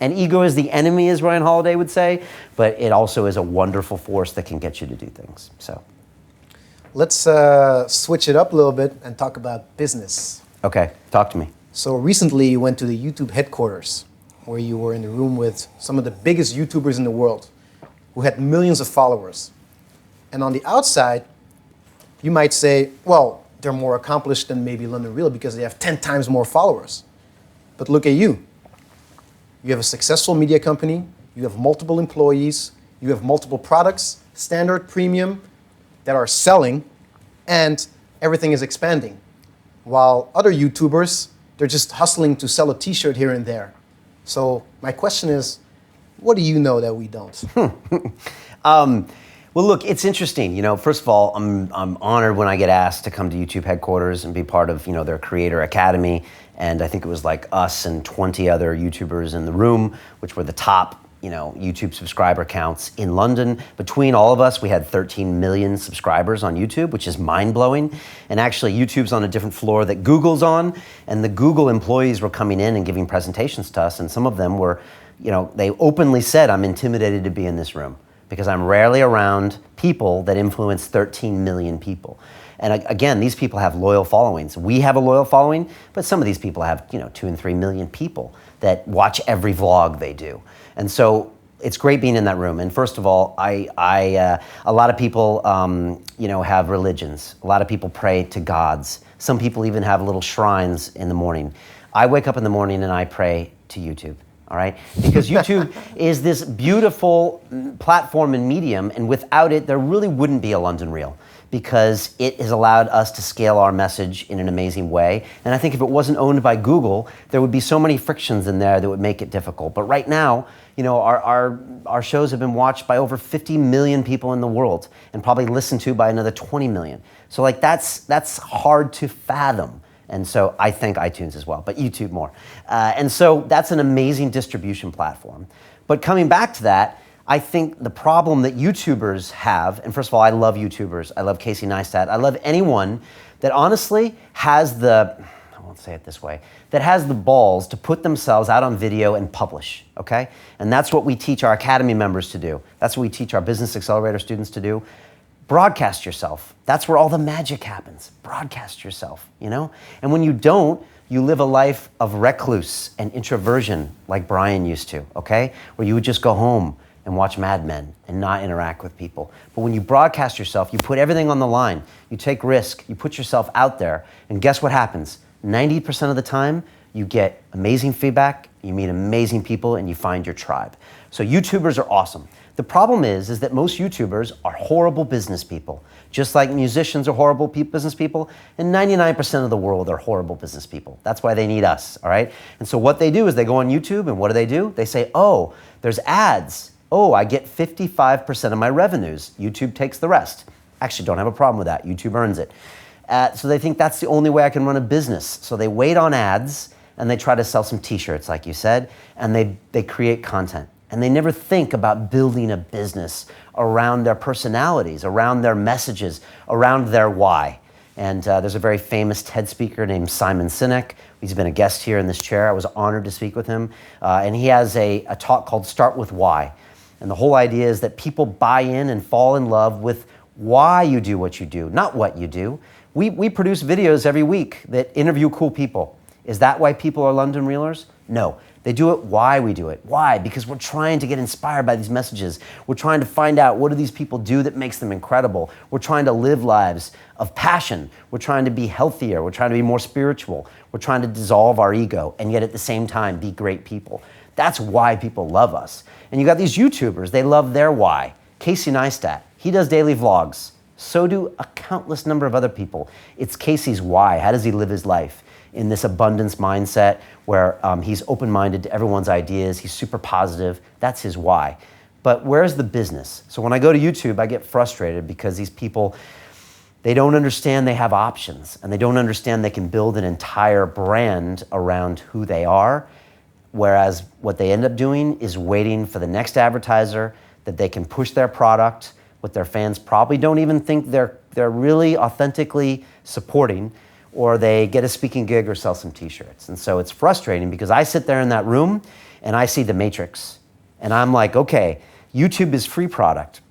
[SPEAKER 1] And ego is the enemy, as Ryan Holiday would say, but it also is a wonderful force that can get you to do things. So
[SPEAKER 2] let's switch it up a little bit and talk about business.
[SPEAKER 1] Okay, talk to me.
[SPEAKER 2] So recently you went to the YouTube headquarters, where you were in the room with some of the biggest YouTubers in the world who had millions of followers. And on the outside, you might say, well, they're more accomplished than maybe London Real because they have 10 times more followers. But look at you. You have a successful media company, you have multiple employees, you have multiple products, standard, premium, that are selling, and everything is expanding. While other YouTubers, they're just hustling to sell a t-shirt here and there. So my question is, what do you know that we don't?
[SPEAKER 1] Well, look, it's interesting. First of all, I'm honored when I get asked to come to YouTube headquarters and be part of, their Creator Academy. And I think it was like us and 20 other YouTubers in the room, which were the top, YouTube subscriber counts in London. Between all of us, we had 13 million subscribers on YouTube, which is mind-blowing. And actually, YouTube's on a different floor that Google's on. And the Google employees were coming in and giving presentations to us. And some of them were, they openly said, I'm intimidated to be in this room, because I'm rarely around people that influence 13 million people. And again, these people have loyal followings. We have a loyal following, but some of these people have 2 and 3 million people that watch every vlog they do. And so it's great being in that room. And first of all, a lot of people have religions. A lot of people pray to gods. Some people even have little shrines in the morning. I wake up in the morning and I pray to YouTube. All right? Because YouTube is this beautiful platform and medium, and without it, there really wouldn't be a London Real. because it has allowed us to scale our message in an amazing way. And I think if it wasn't owned by Google, there would be so many frictions in there that would make it difficult. But right now, our shows have been watched by over 50 million people in the world and probably listened to by another 20 million. So like that's hard to fathom. And so I thank iTunes as well, but YouTube more. And so that's an amazing distribution platform. But coming back to that, I think the problem that YouTubers have, and first of all, I love YouTubers. I love Casey Neistat. I love anyone that honestly has I won't say it this way, that has the balls to put themselves out on video and publish, okay? And that's what we teach our Academy members to do. That's what we teach our Business Accelerator students to do. Broadcast yourself. That's where all the magic happens. Broadcast yourself, And when you don't, you live a life of recluse and introversion like Brian used to, okay? Where you would just go home and watch Mad Men and not interact with people. But when you broadcast yourself, you put everything on the line. You take risk, you put yourself out there, and guess what happens? 90% of the time, you get amazing feedback, you meet amazing people, and you find your tribe. So YouTubers are awesome. The problem is that most YouTubers are horrible business people. Just like musicians are horrible business people, and 99% of the world are horrible business people. That's why they need us, all right? And so what they do is they go on YouTube, and what do? They say, oh, there's ads. Oh, I get 55% of my revenues. YouTube takes the rest. Actually, don't have a problem with that. YouTube earns it. So they think that's the only way I can run a business. So they wait on ads, and they try to sell some t-shirts, like you said, and they create content. And they never think about building a business around their personalities, around their messages, around their why. And there's a very famous TED speaker named Simon Sinek. He's been a guest here in this chair. I was honored to speak with him. And he has a talk called Start With Why. And the whole idea is that people buy in and fall in love with why you do what you do, not what you do. We produce videos every week that interview cool people. Is that why people are London Reelers? No. They do it why we do it. Why? Because we're trying to get inspired by these messages. We're trying to find out what do these people do that makes them incredible. We're trying to live lives of passion. We're trying to be healthier. We're trying to be more spiritual. We're trying to dissolve our ego and yet at the same time be great people. That's why people love us. And you got these YouTubers, they love their why. Casey Neistat, he does daily vlogs. So do a countless number of other people. It's Casey's why. How does he live his life? In this abundance mindset where he's open-minded to everyone's ideas, he's super positive, that's his why. But where's the business? So when I go to YouTube, I get frustrated because these people, they don't understand they have options, and they don't understand they can build an entire brand around who they are, whereas what they end up doing is waiting for the next advertiser that they can push their product, what their fans probably don't even think they're really authentically supporting, or they get a speaking gig or sell some t-shirts. And so it's frustrating because I sit there in that room and I see the matrix. And I'm like, okay, YouTube is free product.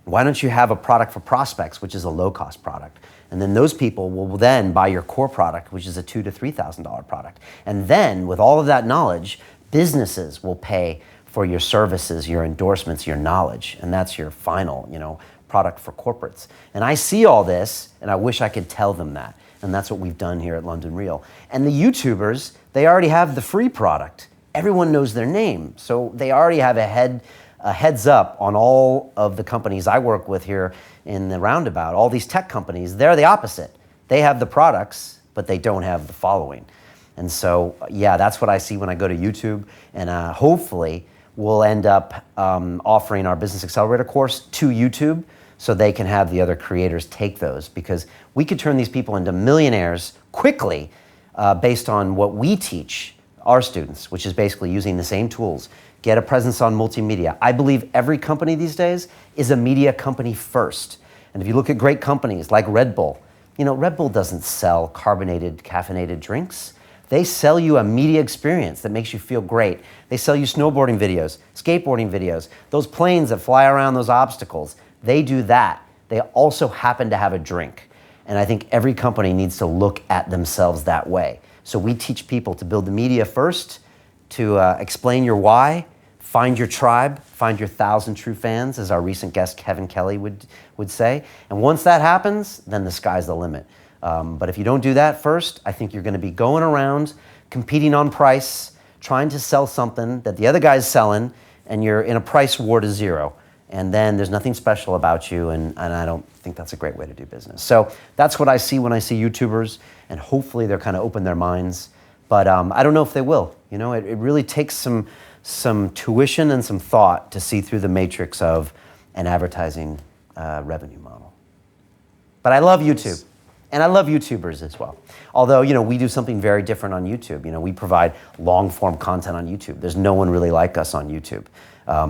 [SPEAKER 1] Why don't you have a product for prospects, which is a low-cost product? And then those people will then buy your core product, which is a $2,000 to $3,000 product. And then with all of that knowledge, businesses will pay for your services, your endorsements, your knowledge. And that's your final, product for corporates. And I see all this and I wish I could tell them that. And that's what we've done here at London Real. And the YouTubers, they already have the free product. Everyone knows their name. So they already have a heads up on all of the companies I work with here in the roundabout. All these tech companies, they're the opposite. They have the products, but they don't have the following. And so, yeah, that's what I see when I go to YouTube. And hopefully we'll end up offering our Business Accelerator course to YouTube, so they can have the other creators take those, because we could turn these people into millionaires quickly based on what we teach our students, which is basically using the same tools. Get a presence on multimedia. I believe every company these days is a media company first. And if you look at great companies like Red Bull, Red Bull doesn't sell carbonated, caffeinated drinks. They sell you a media experience that makes you feel great. They sell you snowboarding videos, skateboarding videos, those planes that fly around those obstacles. They do that. They also happen to have a drink. And I think every company needs to look at themselves that way. So we teach people to build the media first, to explain your why, find your tribe, find your 1,000 true fans, as our recent guest Kevin Kelly would say. And once that happens, then the sky's the limit. But if you don't do that first, I think you're going to be going around competing on price, trying to sell something that the other guy's selling, and you're in a price war to zero. And then there's nothing special about you, and I don't think that's a great way to do business. So that's what I see when I see YouTubers, and hopefully they're kind of open their minds. But I don't know if they will. You know, it really takes some tuition and some thought to see through the matrix of an advertising revenue model. But I love YouTube, and I love YouTubers as well. Although, you know, we do something very different on YouTube. You know, we provide long-form content on YouTube. There's no one really like us on YouTube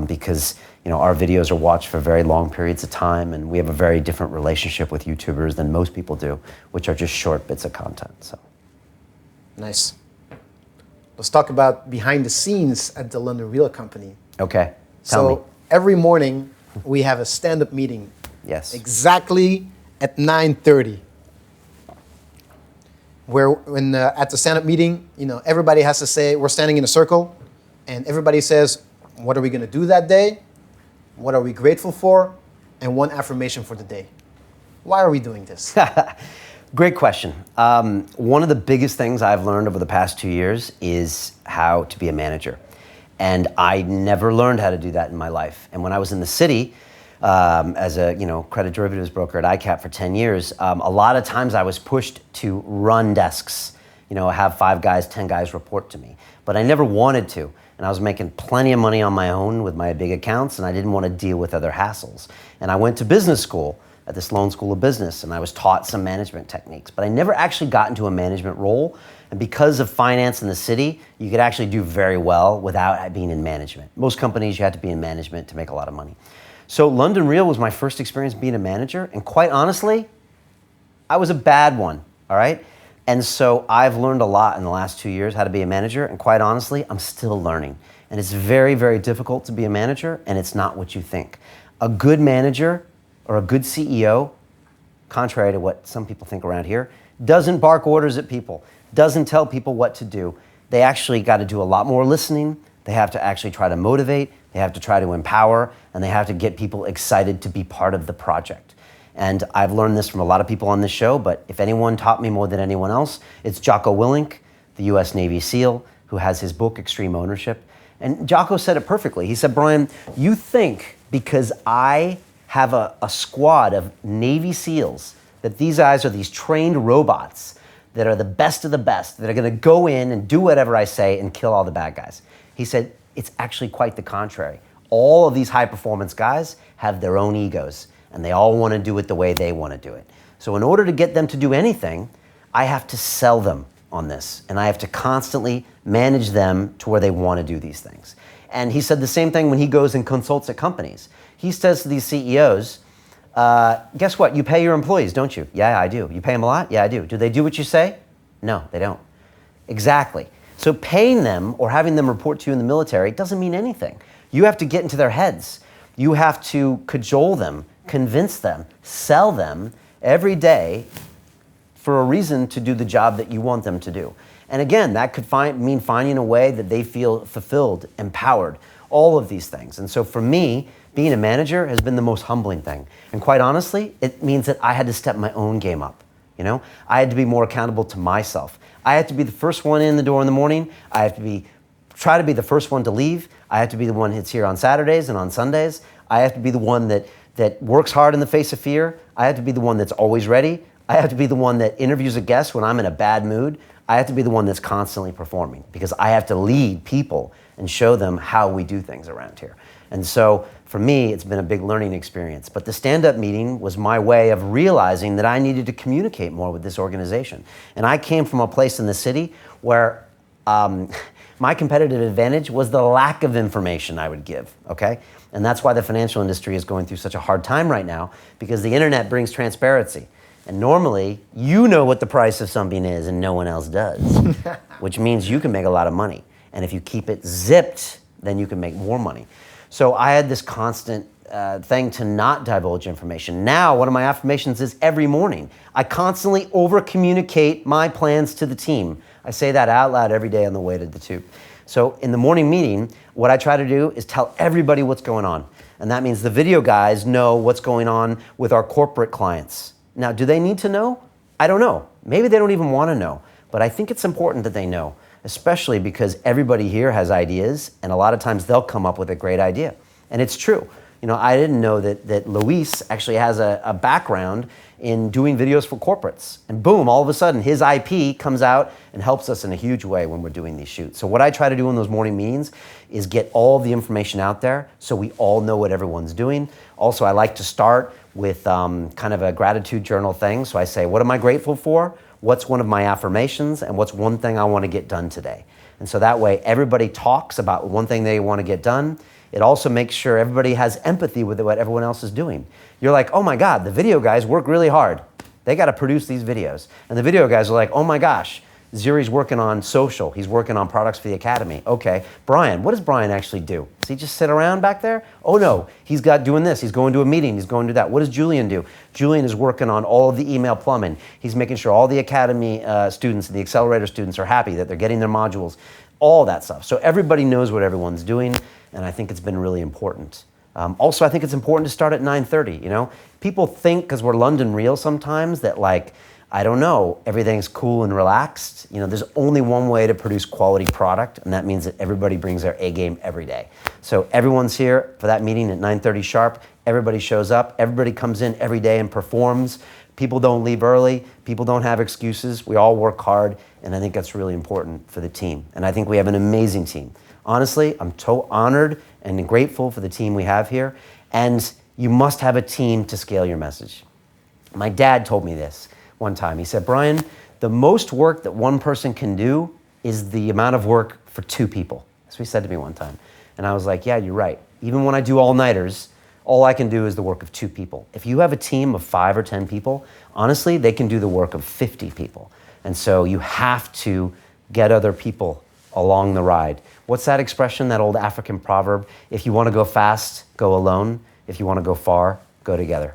[SPEAKER 1] because, you know, our videos are watched for very long periods of time, and we have a very different relationship with YouTubers than most people do, which are just short bits of content. So,
[SPEAKER 2] nice. Let's talk about behind the scenes at the London Real Company.
[SPEAKER 1] Okay, tell me.
[SPEAKER 2] So every morning we have a stand-up meeting.
[SPEAKER 1] Yes.
[SPEAKER 2] Exactly at 9:30. Where when at the stand-up meeting, you know, everybody has to say, we're standing in a circle, and everybody says, what are we going to do that day? What are we grateful for? And one affirmation for the day. Why are we doing this?
[SPEAKER 1] Great question. One of the biggest things I've learned over the past 2 years is how to be a manager. And I never learned how to do that in my life. And when I was in the city, as a credit derivatives broker at ICAP for 10 years, a lot of times I was pushed to run desks, have 5 guys, 10 guys report to me. But I never wanted to. And I was making plenty of money on my own with my big accounts, and I didn't want to deal with other hassles. And I went to business school at the Sloan School of Business, and I was taught some management techniques. But I never actually got into a management role. And because of finance in the city, you could actually do very well without being in management. Most companies, you had to be in management to make a lot of money. So London Real was my first experience being a manager, and quite honestly, I was a bad one, all right? And so I've learned a lot in the last 2 years how to be a manager, and quite honestly, I'm still learning. And it's very, very difficult to be a manager, and it's not what you think. A good manager or a good CEO, contrary to what some people think around here, doesn't bark orders at people, doesn't tell people what to do. They actually got to do a lot more listening. They have to actually try to motivate. They have to try to empower, and they have to get people excited to be part of the project. And I've learned this from a lot of people on this show, but if anyone taught me more than anyone else, it's Jocko Willink, the US Navy SEAL, who has his book, Extreme Ownership. And Jocko said it perfectly. He said, Brian, you think because I have a squad of Navy SEALs, that these guys are these trained robots that are the best of the best, that are gonna go in and do whatever I say and kill all the bad guys. He said, it's actually quite the contrary. All of these high performance guys have their own egos, and they all wanna do it the way they wanna do it. So in order to get them to do anything, I have to sell them on this, and I have to constantly manage them to where they wanna do these things. And he said the same thing when he goes and consults at companies. He says to these CEOs, guess what? You pay your employees, don't you? Yeah, I do. You pay them a lot? Yeah, I do. Do they do what you say? No, they don't. Exactly. So paying them or having them report to you in the military doesn't mean anything. You have to get into their heads. You have to cajole them, convince them, sell them every day for a reason to do the job that you want them to do. And again, that could mean finding a way that they feel fulfilled, empowered, all of these things. And so for me, being a manager has been the most humbling thing. And quite honestly, it means that I had to step my own game up. I had to be more accountable to myself. I had to be the first one in the door in the morning. I have to try to be the first one to leave. I have to be the one that's here on Saturdays and on Sundays. I have to be the one that works hard in the face of fear. I have to be the one that's always ready. I have to be the one that interviews a guest when I'm in a bad mood. I have to be the one that's constantly performing because I have to lead people and show them how we do things around here. And so for me, it's been a big learning experience. But the stand-up meeting was my way of realizing that I needed to communicate more with this organization. And I came from a place in the city where my competitive advantage was the lack of information I would give, okay? And that's why the financial industry is going through such a hard time right now, because the internet brings transparency. And normally, you know what the price of something is and no one else does, which means you can make a lot of money. And if you keep it zipped, then you can make more money. So I had this constant thing to not divulge information. Now, one of my affirmations is every morning, I constantly over-communicate my plans to the team. I say that out loud every day on the way to the tube. So in the morning meeting, what I try to do is tell everybody what's going on. And that means the video guys know what's going on with our corporate clients. Now, do they need to know? I don't know. Maybe they don't even want to know. But I think it's important that they know, especially because everybody here has ideas, and a lot of times they'll come up with a great idea. And it's true. I didn't know that Luis actually has a background in doing videos for corporates. And boom, all of a sudden, his IP comes out and helps us in a huge way when we're doing these shoots. So what I try to do in those morning meetings is get all the information out there so we all know what everyone's doing. Also, I like to start with kind of a gratitude journal thing. So I say, what am I grateful for? What's one of my affirmations? And what's one thing I want to get done today? And so that way, everybody talks about one thing they want to get done. It also makes sure everybody has empathy with what everyone else is doing. You're like, oh my God, the video guys work really hard. They got to produce these videos. And the video guys are like, oh my gosh, Dziri's working on social. He's working on products for the academy. Okay, Brian, what does Brian actually do? Does he just sit around back there? Oh no, he's got doing this. He's going to a meeting. He's going to that. What does Julian do? Julian is working on all of the email plumbing. He's making sure all the academy students, the accelerator students are happy that they're getting their modules, all that stuff. So everybody knows what everyone's doing. And I think it's been really important. Also, I think it's important to start at 9:30, People think, because we're London real sometimes, that I don't know, everything's cool and relaxed. There's only one way to produce quality product, and that means that everybody brings their A game every day. So everyone's here for that meeting at 9:30 sharp. Everybody shows up. Everybody comes in every day and performs. People don't leave early. People don't have excuses. We all work hard, and I think that's really important for the team. And I think we have an amazing team. Honestly, I'm so honored and grateful for the team we have here. And you must have a team to scale your message. My dad told me this one time. He said, Brian, the most work that one person can do is the amount of work for two people. That's what he said to me one time. And I was like, yeah, you're right. Even when I do all-nighters, all I can do is the work of two people. If you have a team of 5 or 10 people, honestly, they can do the work of 50 people. And so you have to get other people along the ride. What's that expression, that old African proverb? If you want to go fast, go alone. If you want to go far, go together.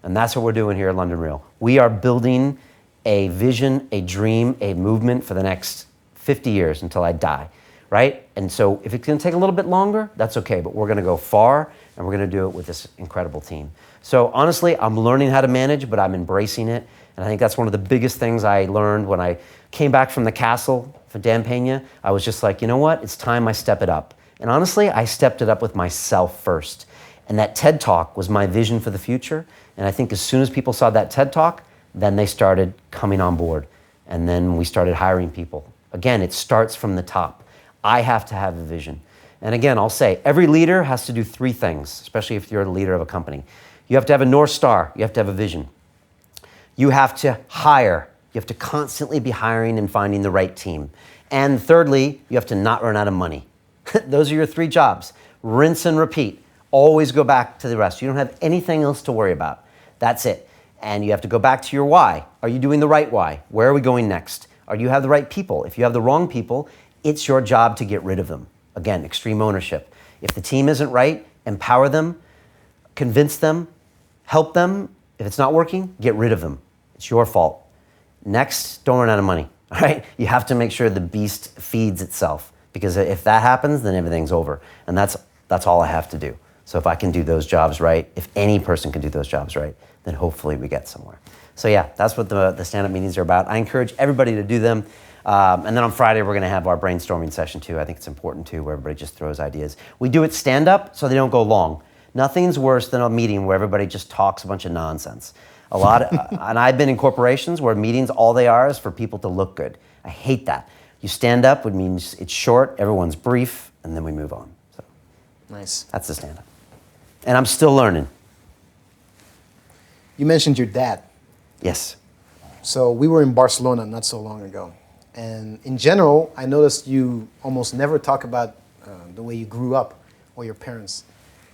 [SPEAKER 1] And that's what we're doing here at London Real. We are building a vision, a dream, a movement for the next 50 years until I die, right? And so if it's going to take a little bit longer, that's okay, but we're going to go far, and we're going to do it with this incredible team. So honestly, I'm learning how to manage, but I'm embracing it. And I think that's one of the biggest things I learned when I came back from the castle for Dan Pena. I was just like, you know what? It's time I step it up. And honestly, I stepped it up with myself first. And that TED Talk was my vision for the future. And I think as soon as people saw that TED Talk, then they started coming on board. And then we started hiring people. Again, it starts from the top. I have to have a vision. And again, I'll say, every leader has to do 3 things, especially if you're the leader of a company. You have to have a North Star. You have to have a vision. You have to hire. You have to constantly be hiring and finding the right team. And thirdly, you have to not run out of money. Those are your 3 jobs. Rinse and repeat. Always go back to the rest. You don't have anything else to worry about. That's it. And you have to go back to your why. Are you doing the right why? Where are we going next? Do you have the right people? If you have the wrong people, it's your job to get rid of them. Again, extreme ownership. If the team isn't right, empower them, convince them, help them. If it's not working, get rid of them. It's your fault. Next, don't run out of money, all right? You have to make sure the beast feeds itself, because if that happens, then everything's over. And that's all I have to do. So if I can do those jobs right, if any person can do those jobs right, then hopefully we get somewhere. So yeah, that's what the stand-up meetings are about. I encourage everybody to do them. And then on Friday, we're gonna have our brainstorming session too. I think it's important too, where everybody just throws ideas. We do it stand-up so they don't go long. Nothing's worse than a meeting where everybody just talks a bunch of nonsense. And I've been in corporations where meetings, all they are is for people to look good. I hate that. You stand up, which means it's short, everyone's brief, and then we move on. So
[SPEAKER 2] Nice.
[SPEAKER 1] that's the stand-up. And I'm still learning.
[SPEAKER 2] You mentioned your dad.
[SPEAKER 1] Yes.
[SPEAKER 2] So we were in Barcelona not so long ago. And in general, I noticed you almost never talk about the way you grew up or your parents.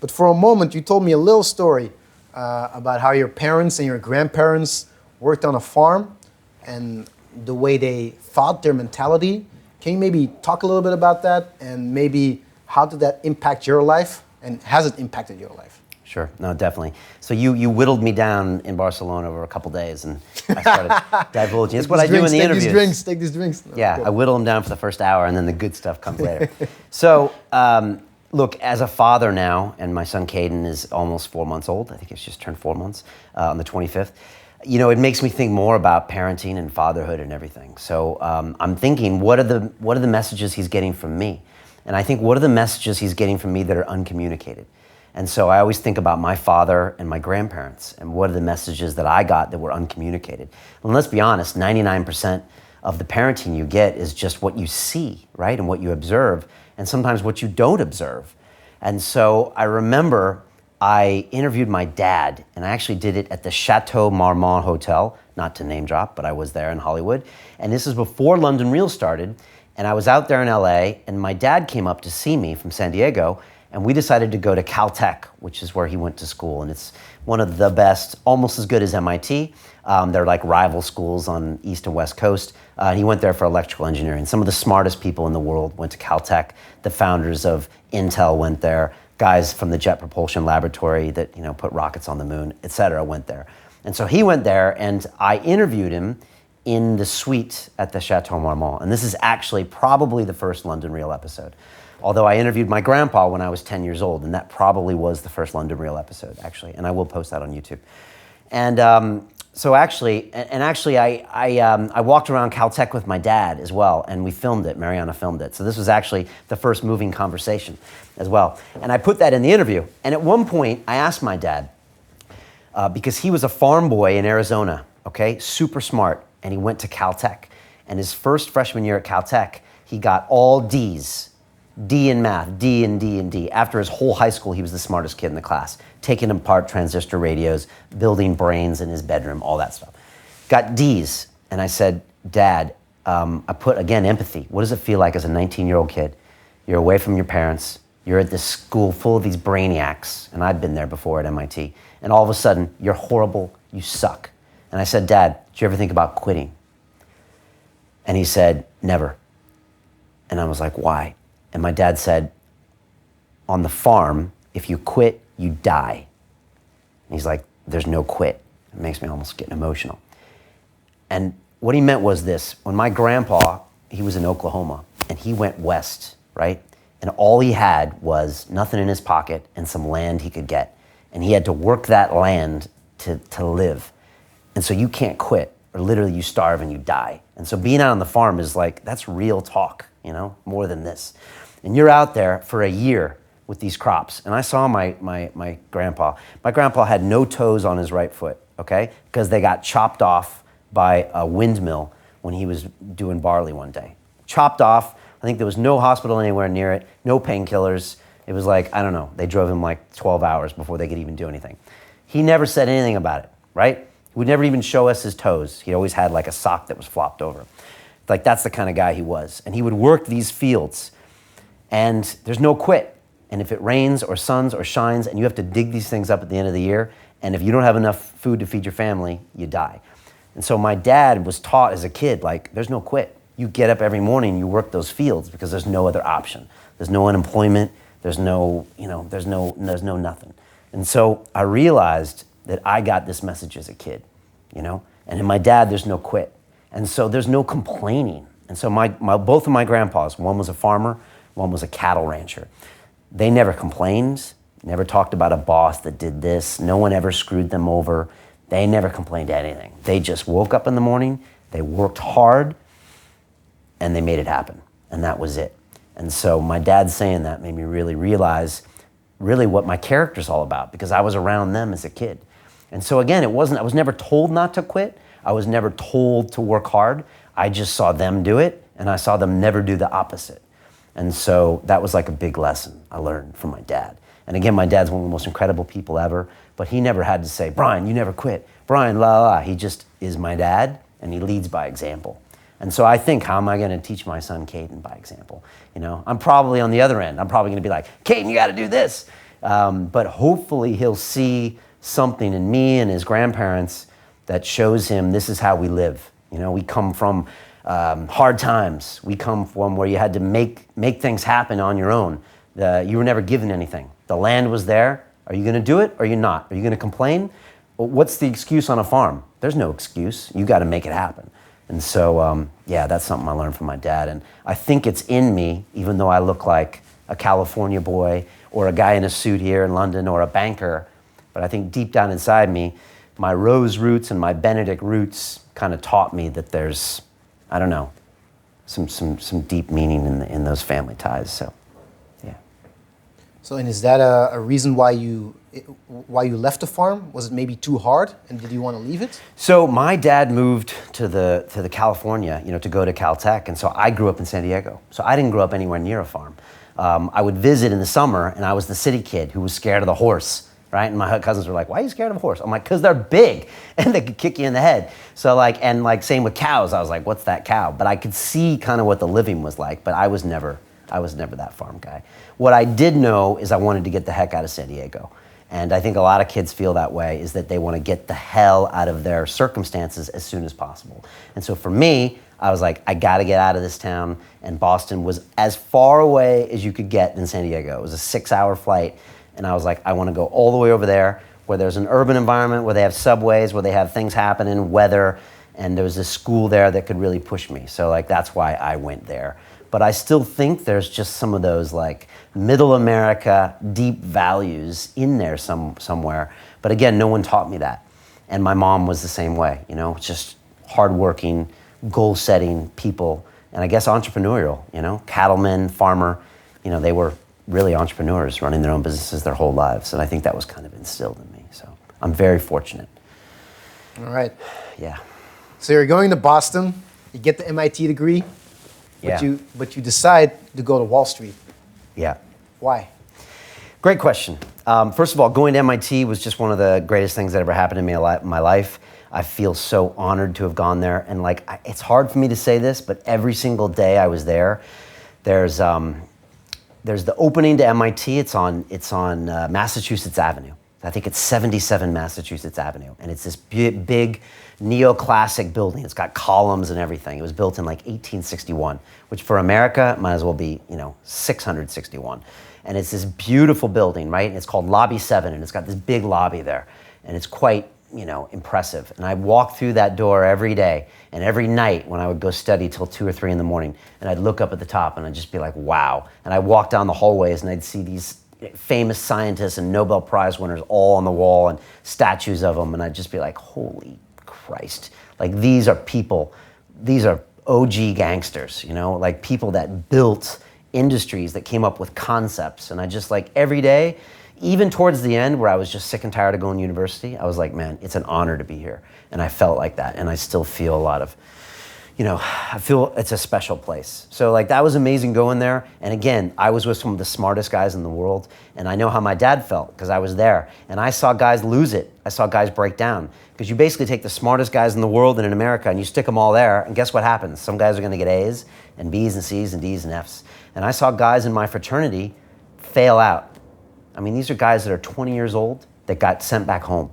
[SPEAKER 2] But for a moment, you told me a little story about how your parents and your grandparents worked on a farm and the way they thought, their mentality. Can you maybe talk a little bit about that, and maybe how did that impact your life, and has it impacted your life?
[SPEAKER 1] Sure, no, definitely. So you whittled me down in Barcelona over a couple days, and I started divulging. It's what I do in the interviews.
[SPEAKER 2] Take these drinks. No,
[SPEAKER 1] yeah,
[SPEAKER 2] good.
[SPEAKER 1] I whittle them down for the first hour, and then the good stuff comes later. So, look, as a father now, and my son Kaden is almost 4 months old. I think he's just turned 4 months on the 25th. You know, it makes me think more about parenting and fatherhood and everything. So I'm thinking, what are the messages he's getting from me? And I think, what are the messages he's getting from me that are uncommunicated? And so I always think about my father and my grandparents and what are the messages that I got that were uncommunicated. And let's be honest, 99% of the parenting you get is just what you see, right? And what you observe, and sometimes what you don't observe. And so I remember I interviewed my dad, and I actually did it at the Chateau Marmont Hotel, not to name drop, but I was there in Hollywood. And this is before London Real started, and I was out there in LA, and my dad came up to see me from San Diego, and we decided to go to Caltech, which is where he went to school. And it's one of the best, almost as good as MIT. They're like rival schools on East and West Coast. He went there for electrical engineering. Some of the smartest people in the world went to Caltech. The founders of Intel went there. Guys from the Jet Propulsion Laboratory that put rockets on the moon, et cetera, went there. And so he went there, and I interviewed him in the suite at the Chateau Marmont. And this is actually probably the first London Real episode. Although I interviewed my grandpa when I was 10 years old, and that probably was the first London Real episode, actually. And I will post that on YouTube. And I walked around Caltech with my dad as well, and we filmed it. Mariana filmed it. So this was actually the first moving conversation as well. And I put that in the interview. And at one point, I asked my dad, because he was a farm boy in Arizona, okay, super smart, and he went to Caltech. And his first freshman year at Caltech, he got all D's. D in math, D and D and D. After his whole high school, he was the smartest kid in the class, taking apart transistor radios, building brains in his bedroom, all that stuff. Got D's, and I said, Dad, I put, again, empathy. What does it feel like as a 19-year-old kid? You're away from your parents, you're at this school full of these brainiacs, and I'd been there before at MIT, and all of a sudden, you're horrible, you suck. And I said, Dad, did you ever think about quitting? And he said, never. And I was like, why? And my dad said, on the farm, if you quit, you die. And he's like, there's no quit. It makes me almost get emotional. And what he meant was this. When my grandpa, he was in Oklahoma, and he went west, right? And all he had was nothing in his pocket and some land he could get. And he had to work that land to live. And so you can't quit, or literally you starve and you die. And so being out on the farm is like, that's real talk, more than this. And you're out there for a year with these crops. And I saw my grandpa. My grandpa had no toes on his right foot, okay? Because they got chopped off by a windmill when he was doing barley one day. Chopped off. I think there was no hospital anywhere near it, no painkillers. It was like, I don't know, they drove him like 12 hours before they could even do anything. He never said anything about it, right? He would never even show us his toes. He always had like a sock that was flopped over. Like, that's the kind of guy he was. And he would work these fields. And there's no quit. And if it rains or suns or shines and you have to dig these things up at the end of the year, and if you don't have enough food to feed your family, you die. And so my dad was taught as a kid, like, there's no quit. You get up every morning and you work those fields because there's no other option. There's no unemployment. There's no nothing. And so I realized that I got this message as a kid, And in my dad, there's no quit. And so there's no complaining. And so both of my grandpas, one was a farmer, one was a cattle rancher. They never complained, never talked about a boss that did this. No one ever screwed them over. They never complained anything. They just woke up in the morning, they worked hard, and they made it happen. And that was it. And so my dad saying that made me really realize really what my character's all about, because I was around them as a kid. And so again, I was never told not to quit. I was never told to work hard. I just saw them do it, and I saw them never do the opposite. And so that was like a big lesson I learned from my dad. And again, my dad's one of the most incredible people ever, but he never had to say, Brian, you never quit. Brian, la la la. He just is my dad, and he leads by example. And so I think, how am I going to teach my son Kaden by example? I'm probably on the other end. I'm probably going to be like, Kaden, you got to do this. But hopefully he'll see something in me and his grandparents that shows him this is how we live. We come from hard times. We come from where you had to make things happen on your own. You were never given anything. The land was there. Are you going to do it or are you not? Are you going to complain? Well, what's the excuse on a farm? There's no excuse. You got to make it happen. And so, that's something I learned from my dad. And I think it's in me, even though I look like a California boy or a guy in a suit here in London or a banker. But I think deep down inside me, my Rose roots and my Benedict roots kind of taught me that there's, I don't know, some deep meaning in those family ties. So, yeah.
[SPEAKER 2] So, and is that a reason why you left the farm? Was it maybe too hard, and did you want to leave it?
[SPEAKER 1] So my dad moved to the California, to go to Caltech, and so I grew up in San Diego. So I didn't grow up anywhere near a farm. I would visit in the summer, and I was the city kid who was scared of the horse, right? And my cousins were like, "Why are you scared of a horse?" I'm like, "Because they're big and they could kick you in the head." So same with cows. I was like, "What's that cow?" But I could see kind of what the living was like. But I was never that farm guy. What I did know is I wanted to get the heck out of San Diego. And I think a lot of kids feel that way, is that they want to get the hell out of their circumstances as soon as possible. And so for me, I was like, I got to get out of this town. And Boston was as far away as you could get in San Diego. It was a 6-hour flight. And I was like, I want to go all the way over there where there's an urban environment, where they have subways, where they have things happening, weather. And there was a school there that could really push me. So that's why I went there. But I still think there's just some of those middle America deep values in there somewhere. But again, no one taught me that. And my mom was the same way, just hardworking, goal-setting people. And I guess entrepreneurial, cattlemen, farmer, they were really entrepreneurs running their own businesses their whole lives. And I think that was kind of instilled in me. So I'm very fortunate.
[SPEAKER 2] All right.
[SPEAKER 1] Yeah.
[SPEAKER 2] So you're going to Boston, you get the MIT degree.
[SPEAKER 1] Yeah.
[SPEAKER 2] But you decide to go to Wall Street.
[SPEAKER 1] Yeah.
[SPEAKER 2] Why?
[SPEAKER 1] Great question. First of all, going to MIT was just one of the greatest things that ever happened to me in my life. I feel so honored to have gone there. And it's hard for me to say this, but every single day I was there, there's the opening to MIT. It's on Massachusetts Avenue. I think it's 77 Massachusetts Avenue. And it's this big neoclassic building. It's got columns and everything. It was built in 1861, which for America might as well be, 661. And it's this beautiful building, right? And it's called Lobby 7, and it's got this big lobby there. And it's quite, impressive. And I walked through that door every day and every night when I would go study till 2 or 3 in the morning. And I'd look up at the top and I'd just be like, wow. And I'd walk down the hallways and I'd see these famous scientists and Nobel Prize winners all on the wall and statues of them. And I'd just be like, holy Christ. These are people, these are OG gangsters, people that built industries, that came up with concepts. And I just every day, even towards the end where I was just sick and tired of going to university, I was like, man, it's an honor to be here. And I felt like that. And I still feel a lot of, I feel it's a special place. So that was amazing going there. And again, I was with some of the smartest guys in the world. And I know how my dad felt because I was there. And I saw guys lose it. I saw guys break down. Because you basically take the smartest guys in the world and in America and you stick them all there. And guess what happens? Some guys are going to get A's and B's and C's and D's and F's. And I saw guys in my fraternity fail out. I mean, these are guys that are 20 years old that got sent back home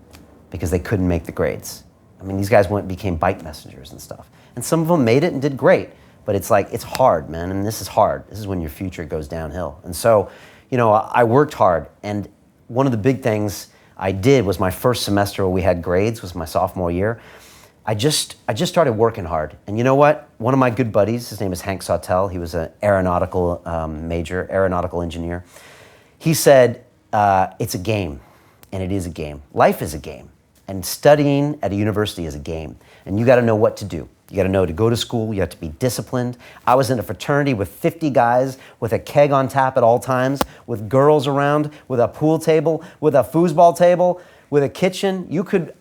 [SPEAKER 1] because they couldn't make the grades. I mean, these guys became bike messengers and stuff. And some of them made it and did great. But it's it's hard, man. And this is hard. This is when your future goes downhill. And so, I worked hard. And one of the big things I did was my first semester where we had grades was my sophomore year. I just started working hard. And you know what? One of my good buddies, his name is Hank Sawtell. He was an aeronautical major, aeronautical engineer. He said, it's a game. And it is a game. Life is a game. And studying at a university is a game. And you got to know what to do. You got to know to go to school. You have to be disciplined. I was in a fraternity with 50 guys with a keg on tap at all times, with girls around, with a pool table, with a foosball table, with a kitchen.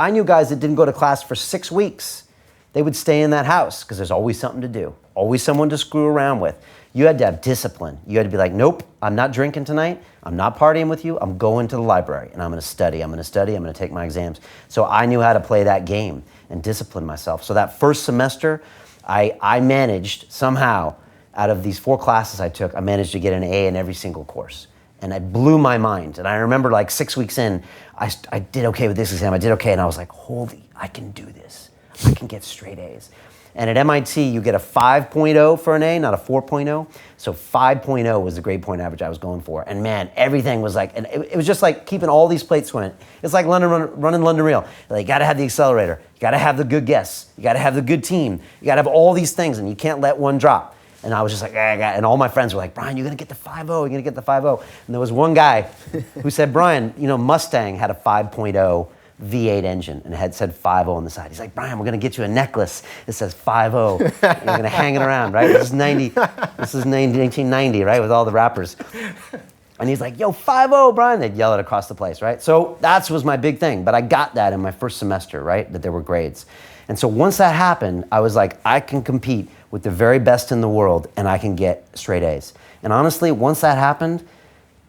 [SPEAKER 1] I knew guys that didn't go to class for 6 weeks. They would stay in that house because there's always something to do, always someone to screw around with. You had to have discipline. You had to be like, nope, I'm not drinking tonight. I'm not partying with you. I'm going to the library and I'm going to study. I'm going to take my exams. So I knew how to play that game and discipline myself. So that first semester, I managed somehow, out of these 4 classes I took, I managed to get an A in every single course. And it blew my mind. And I remember 6 weeks in, I did okay with this exam. I did okay. And I was like, holy, I can do this. I can get straight A's. And at MIT, you get a 5.0 for an A, not a 4.0. So 5.0 was the grade point average I was going for. And man, everything was and it was just keeping all these plates running. It's like running London Real. You got to have the accelerator. You got to have the good guests. You got to have the good team. You got to have all these things, and you can't let one drop. And I was just and all my friends were like, Brian, you're going to get the 5.0. You're going to get the 5.0. And there was one guy who said, Brian, Mustang had a 5.0 V8 engine and it had said 5.0 on the side. He's like, Brian, we're going to get you a necklace that says 5.0. You're going to hang it around, right? This is 1990, right, with all the rappers. And he's like, yo, 5-0, Brian. They'd yell it across the place, right? So that was my big thing. But I got that in my first semester, right? That there were grades. And so once that happened, I was like, I can compete with the very best in the world and I can get straight A's. And honestly, once that happened,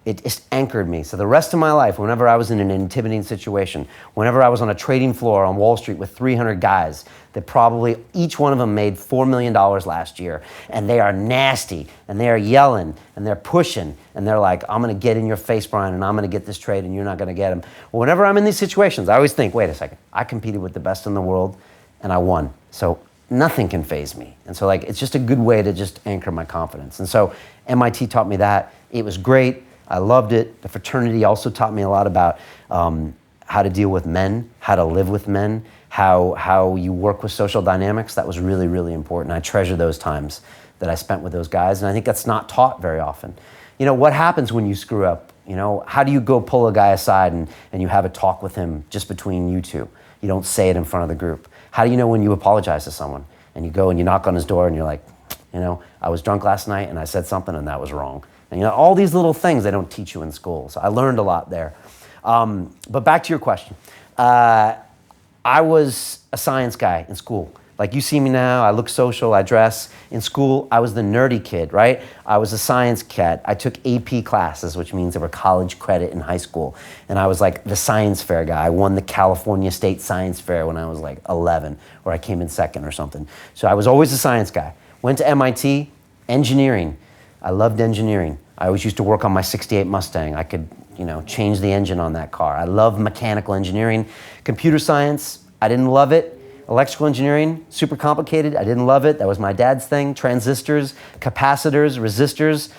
[SPEAKER 1] it just anchored me. So the rest of my life, whenever I was in an intimidating situation, whenever I was on a trading floor on Wall Street with 300 guys that probably each one of them made $4 million last year, and they are nasty, and they are yelling, and they're pushing, and they're like, I'm gonna get in your face, Brian, and I'm gonna get this trade, and you're not gonna get him. Well, whenever I'm in these situations, I always think, wait a second, I competed with the best in the world, and I won. So nothing can faze me. And so like, it's just a good way to just anchor my confidence. And so MIT taught me that. It was great. I loved it. The fraternity also taught me a lot about how to deal with men, how to live with men, how you work with social dynamics. That was really, really important. I treasure those times that I spent with those guys, and I think that's not taught very often. You know, what happens when you screw up? You know, how do you go pull a guy aside and you have a talk with him just between you two? You don't say it in front of the group. How do you know when you apologize to someone? And you go and you knock on his door and you're like, you know, I was drunk last night and I said something and that was wrong. And you know, all these little things they don't teach you in school. So I learned a lot there. But back to your question. I was a science guy in school. Like you see me now, I look social, I dress. In school, I was the nerdy kid, right? I was a science cat. I took AP classes, which means they were college credit in high school. And I was like the science fair guy. I won the California State Science Fair when I was like 11, or I came in second or something. So I was always a science guy. Went to MIT, engineering. I loved engineering. I always used to work on my 68 Mustang. I could, you know, change the engine on that car. I love mechanical engineering. Computer science, I didn't love it. Electrical engineering, super complicated. I didn't love it. That was my dad's thing. Transistors, capacitors, resistors.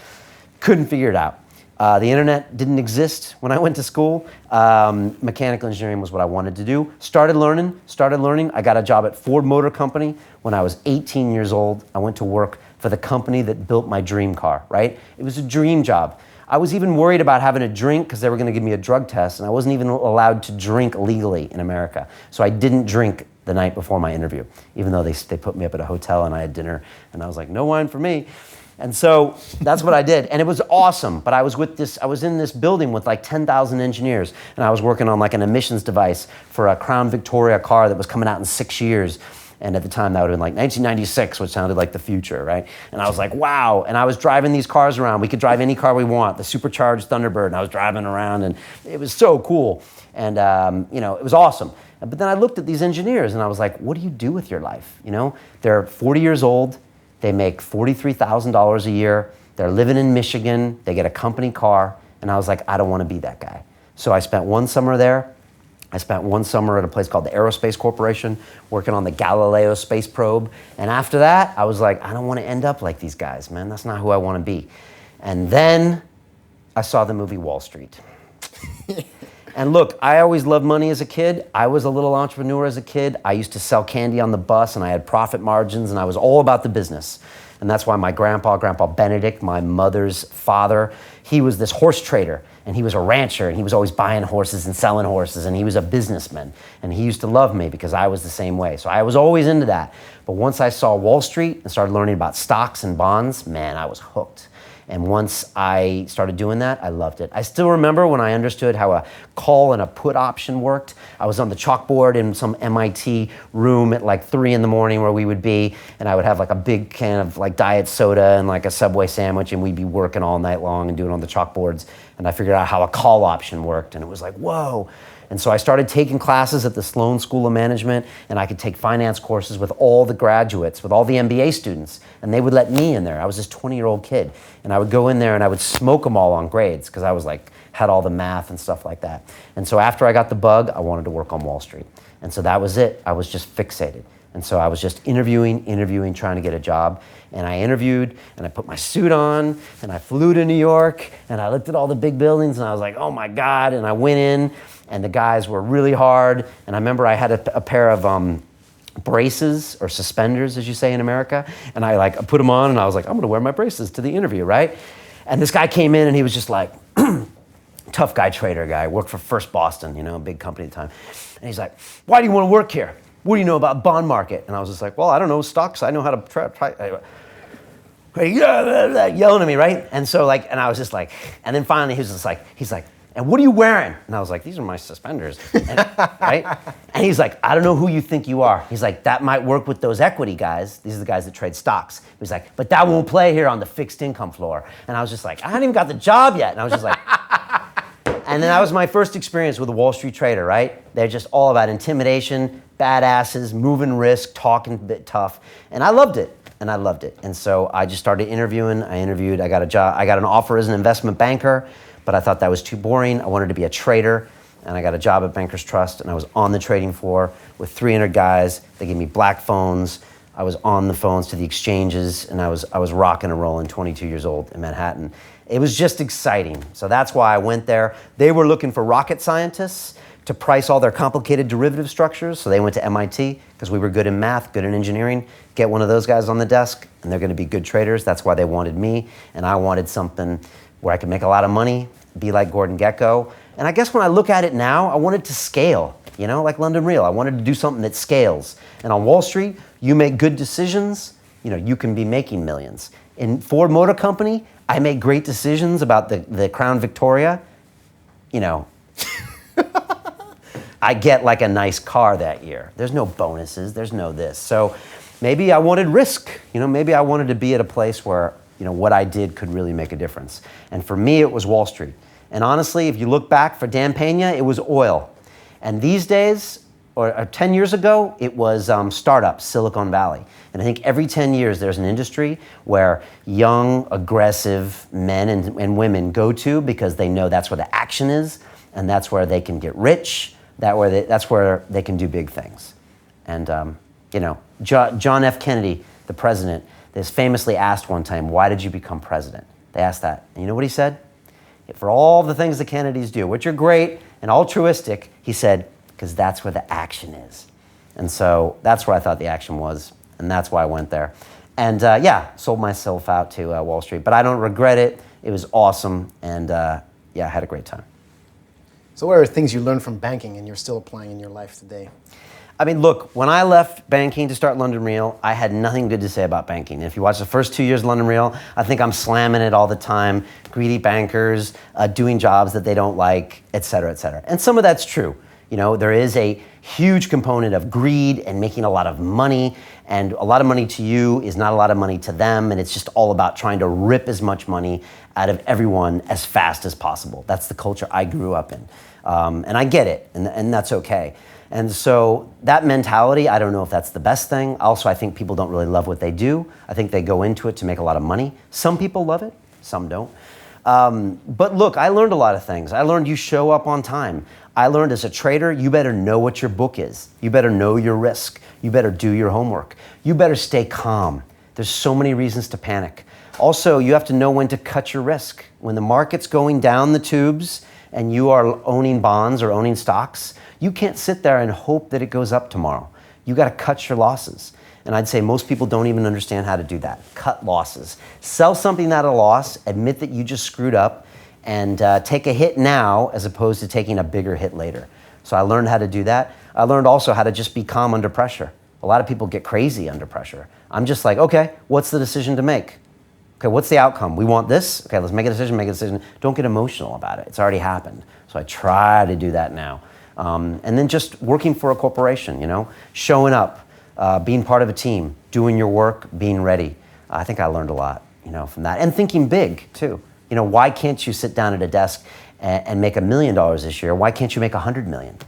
[SPEAKER 1] Couldn't figure it out. The internet didn't exist when I went to school. Mechanical engineering was what I wanted to do. Started learning. I got a job at Ford Motor Company when I was 18 years old. I went to work for the company that built my dream car, right? It was a dream job. I was even worried about having a drink because they were going to give me a drug test, and I wasn't even allowed to drink legally in America. So I didn't drink the night before my interview, even though they put me up at a hotel and I had dinner, and I was like, no wine for me. And so that's what I did, and it was awesome. But I was in this building with like 10,000 engineers, and I was working on like an emissions device for a Crown Victoria car that was coming out in 6 years. And at the time, that would have been like 1996, which sounded like the future, right? And I was like, wow. And I was driving these cars around. We could drive any car we want, the supercharged Thunderbird. And I was driving around, and it was so cool. And, you know, it was awesome. But then I looked at these engineers, and I was like, what do you do with your life? You know, they're 40 years old. They make $43,000 a year. They're living in Michigan. They get a company car. And I was like, I don't want to be that guy. So I spent one summer there. I spent one summer at a place called the Aerospace Corporation working on the Galileo space probe. And after that, I was like, I don't want to end up like these guys, man. That's not who I want to be. And then I saw the movie Wall Street. And look, I always loved money as a kid. I was a little entrepreneur as a kid. I used to sell candy on the bus, and I had profit margins, and I was all about the business. And that's why my Grandpa Benedict, my mother's father, he was this horse trader, and he was a rancher, and he was always buying horses and selling horses, and he was a businessman. And he used to love me because I was the same way. So I was always into that. But once I saw Wall Street and started learning about stocks and bonds, man, I was hooked. And once I started doing that, I loved it. I still remember when I understood how a call and a put option worked. I was on the chalkboard in some MIT room at like 3 a.m. where we would be, and I would have like a big can of like diet soda and like a Subway sandwich, and we'd be working all night long and doing it on the chalkboards. And I figured out how a call option worked, and it was like, whoa. And so I started taking classes at the Sloan School of Management, and I could take finance courses with all the graduates, with all the MBA students, and they would let me in there. I was this 20-year-old kid, and I would go in there and I would smoke them all on grades because I was like, had all the math and stuff like that. And so after I got the bug, I wanted to work on Wall Street. And so that was it. I was just fixated. And so I was just interviewing, trying to get a job. And I interviewed, and I put my suit on, and I flew to New York, and I looked at all the big buildings, and I was like, oh my God. And I went in, and the guys were really hard. And I remember I had a pair of braces, or suspenders, as you say in America. And I like put them on, and I was like, I'm gonna wear my braces to the interview, right? And this guy came in, and he was just like, tough guy, trader guy, worked for First Boston, you know, a big company at the time. And he's like, why do you want to work here? What do you know about bond market? And I was just like, well, I don't know stocks. I know how to try. yelling at me, right? And so and I was just like, and then finally he's like, and what are you wearing? And I was like, these are my suspenders, right? And he's like, I don't know who you think you are. He's like, that might work with those equity guys. These are the guys that trade stocks. He's like, but that won't play here on the fixed income floor. And I was just like, I haven't even got the job yet. And I was just like, and then that was my first experience with a Wall Street trader, right? They're just all about intimidation, badasses, moving risk, talking a bit tough. And I loved it. And so I just started interviewing. I got a job. I got an offer as an investment banker, but I thought that was too boring. I wanted to be a trader, and I got a job at Bankers Trust, and I was on the trading floor with 300 guys. They gave me black phones. I was on the phones to the exchanges, and I was rocking and rolling, 22 years old in Manhattan. It was just exciting. So that's why I went there. They were looking for rocket scientists to price all their complicated derivative structures. So they went to MIT because we were good in math, good in engineering. Get one of those guys on the desk, and they're going to be good traders. That's why they wanted me, and I wanted something where I could make a lot of money, be like Gordon Gekko. And I guess when I look at it now, I wanted to scale, like London Real. I wanted to do something that scales. And on Wall Street, you make good decisions, you can be making millions. In Ford Motor Company, I make great decisions about the Crown Victoria, I get like a nice car that year. There's no bonuses, there's no this. So maybe I wanted risk, maybe I wanted to be at a place where what I did could really make a difference. And for me, it was Wall Street. And honestly, if you look back for Dan Pena, it was oil. And these days, or 10 years ago, it was startups, Silicon Valley. And I think every 10 years, there's an industry where young, aggressive men and women go to because they know that's where the action is, and that's where they can get rich, that's where they can do big things. And John F. Kennedy, the president, is famously asked one time, why did you become president? They asked that. And you know what he said? For all the things the Kennedys do, which are great and altruistic, he said, because that's where the action is. And so that's where I thought the action was, and that's why I went there. And sold myself out to Wall Street. But I don't regret it. It was awesome, and I had a great time.
[SPEAKER 2] So what are things you learned from banking and you're still applying in your life today?
[SPEAKER 1] I mean, look, when I left banking to start London Real, I had nothing good to say about banking. And if you watch the first 2 years of London Real, I think I'm slamming it all the time. Greedy bankers, doing jobs that they don't like, et cetera, et cetera. And some of that's true. There is a huge component of greed and making a lot of money. And a lot of money to you is not a lot of money to them. And it's just all about trying to rip as much money out of everyone as fast as possible. That's the culture I grew up in. And I get it, and that's okay. And so that mentality, I don't know if that's the best thing. Also, I think people don't really love what they do. I think they go into it to make a lot of money. Some people love it, some don't. But look, I learned a lot of things. I learned you show up on time. I learned as a trader, you better know what your book is. You better know your risk. You better do your homework. You better stay calm. There's so many reasons to panic. Also, you have to know when to cut your risk. When the market's going down the tubes and you are owning bonds or owning stocks, you can't sit there and hope that it goes up tomorrow. You got to cut your losses. And I'd say most people don't even understand how to do that. Cut losses. Sell something at a loss, admit that you just screwed up, and take a hit now as opposed to taking a bigger hit later. So I learned how to do that. I learned also how to just be calm under pressure. A lot of people get crazy under pressure. I'm just like, okay, what's the decision to make? Okay, what's the outcome? We want this? Okay, let's make a decision, Don't get emotional about it. It's already happened. So I try to do that now. And then just working for a corporation, showing up, being part of a team, doing your work, being ready. I think I learned a lot, from that. And thinking big, too. Why can't you sit down at a desk and make $1 million this year? Why can't you make 100 million?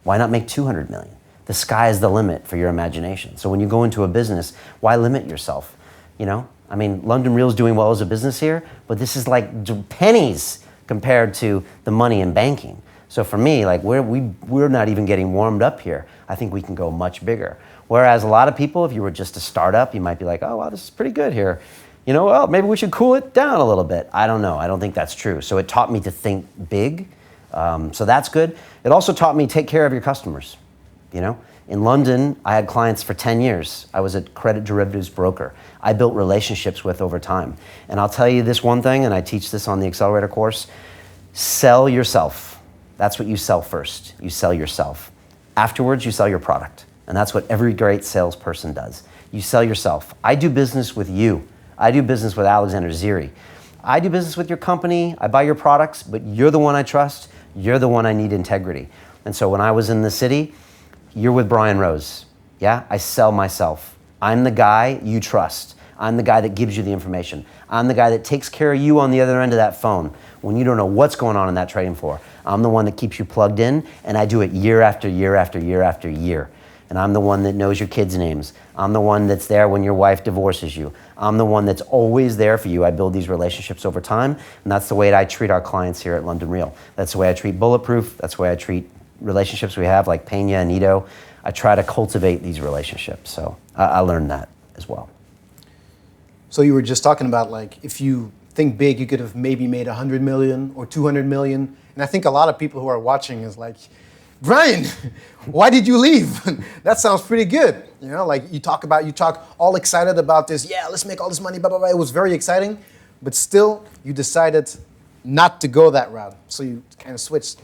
[SPEAKER 1] Why not make 200 million? The sky is the limit for your imagination. So when you go into a business, why limit yourself? London Real is doing well as a business here, but this is like pennies compared to the money in banking. So for me, we're not even getting warmed up here. I think we can go much bigger. Whereas a lot of people, if you were just a startup, you might be like, oh, wow, this is pretty good here. Well, maybe we should cool it down a little bit. I don't know. I don't think that's true. So it taught me to think big. So that's good. It also taught me to take care of your customers. In London, I had clients for 10 years. I was a credit derivatives broker. I built relationships with over time. And I'll tell you this one thing, and I teach this on the Accelerator course. Sell yourself. That's what you sell first. You sell yourself. Afterwards, you sell your product. And that's what every great salesperson does. You sell yourself. I do business with you. I do business with Alexander Dziri. I do business with your company, I buy your products, but you're the one I trust, you're the one I need integrity. And so when I was in the city, you're with Brian Rose, yeah? I sell myself. I'm the guy you trust. I'm the guy that gives you the information. I'm the guy that takes care of you on the other end of that phone when you don't know what's going on in that trading floor. I'm the one that keeps you plugged in, and I do it year after year after year after year. And I'm the one that knows your kids' names. I'm the one that's there when your wife divorces you. I'm the one that's always there for you. I build these relationships over time, and that's the way I treat our clients here at London Real. That's the way I treat Bulletproof. That's the way I treat relationships we have like Pena and Ido. I try to cultivate these relationships, so I learned that as well.
[SPEAKER 2] So you were just talking about, like, if you think big, you could have maybe made 100 million or 200 million. And I think a lot of people who are watching is like, Brian, why did you leave? That sounds pretty good. You know, like you talk all excited about this. Yeah, let's make all this money, blah, blah, blah. It was very exciting, but still you decided not to go that route. So you kind of switched.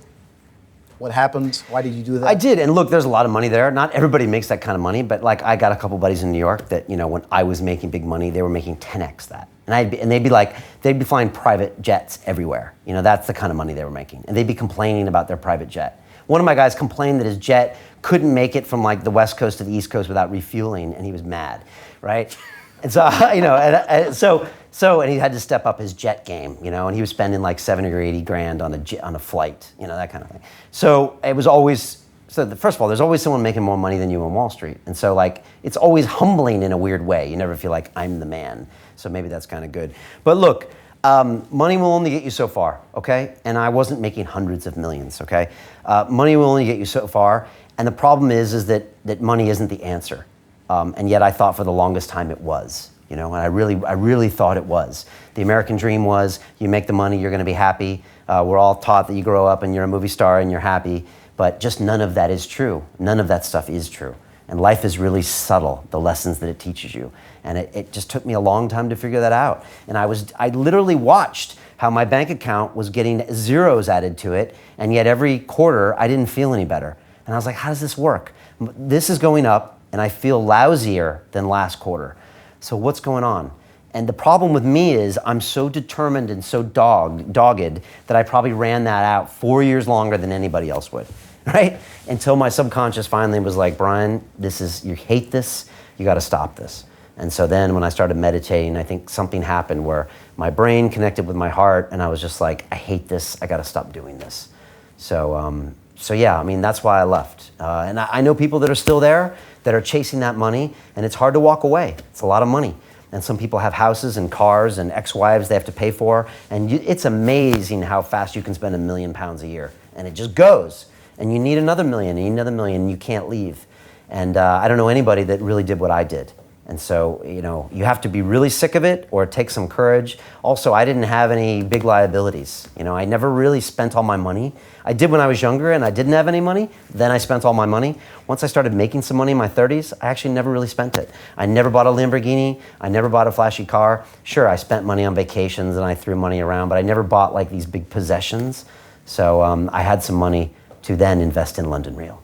[SPEAKER 2] What happened? Why did you do that?
[SPEAKER 1] I did, and look, there's a lot of money there. Not everybody makes that kind of money, but like I got a couple buddies in New York that, you know, when I was making big money, they were making 10x that. And they'd be flying private jets everywhere. You know, that's the kind of money they were making. And they'd be complaining about their private jet. One of my guys complained that his jet couldn't make it from like the West Coast to the East Coast without refueling, and he was mad, right? And so, you know, and he had to step up his jet game, you know, and he was spending like 70 or 80 grand on a flight, you know, that kind of thing. So it was always, first of all, there's always someone making more money than you on Wall Street. And so like, it's always humbling in a weird way. You never feel like I'm the man. So maybe that's kind of good. But look, money will only get you so far, okay? And I wasn't making hundreds of millions, okay? Money will only get you so far. And the problem is that money isn't the answer. And yet I thought for the longest time it was, you know, and I really thought it was. The American dream was you make the money, you're gonna be happy. We're all taught that you grow up and you're a movie star and you're happy, but just none of that is true. None of that stuff is true. And life is really subtle, the lessons that it teaches you. And it just took me a long time to figure that out. And I literally watched how my bank account was getting zeros added to it, and yet every quarter I didn't feel any better. And I was like, how does this work? This is going up, and I feel lousier than last quarter. So what's going on? And the problem with me is I'm so determined and so dogged that I probably ran that out 4 years longer than anybody else would, right? Until my subconscious finally was like, Brian, you hate this, you gotta stop this. And so then when I started meditating, I think something happened where my brain connected with my heart, and I was just like, I hate this, I gotta stop doing this. So yeah, I mean, that's why I left. And I know people that are still there that are chasing that money, and it's hard to walk away. It's a lot of money. And some people have houses and cars and ex-wives they have to pay for, and it's amazing how fast you can spend £1 million a year. And it just goes. And you need another million, and another million, and you can't leave. And I don't know anybody that really did what I did. And so, you know, you have to be really sick of it or take some courage. Also, I didn't have any big liabilities. You know, I never really spent all my money. I did when I was younger and I didn't have any money. Then I spent all my money. Once I started making some money in my 30s, I actually never really spent it. I never bought a Lamborghini. I never bought a flashy car. Sure, I spent money on vacations and I threw money around, but I never bought like these big possessions. So I had some money to then invest in London Real.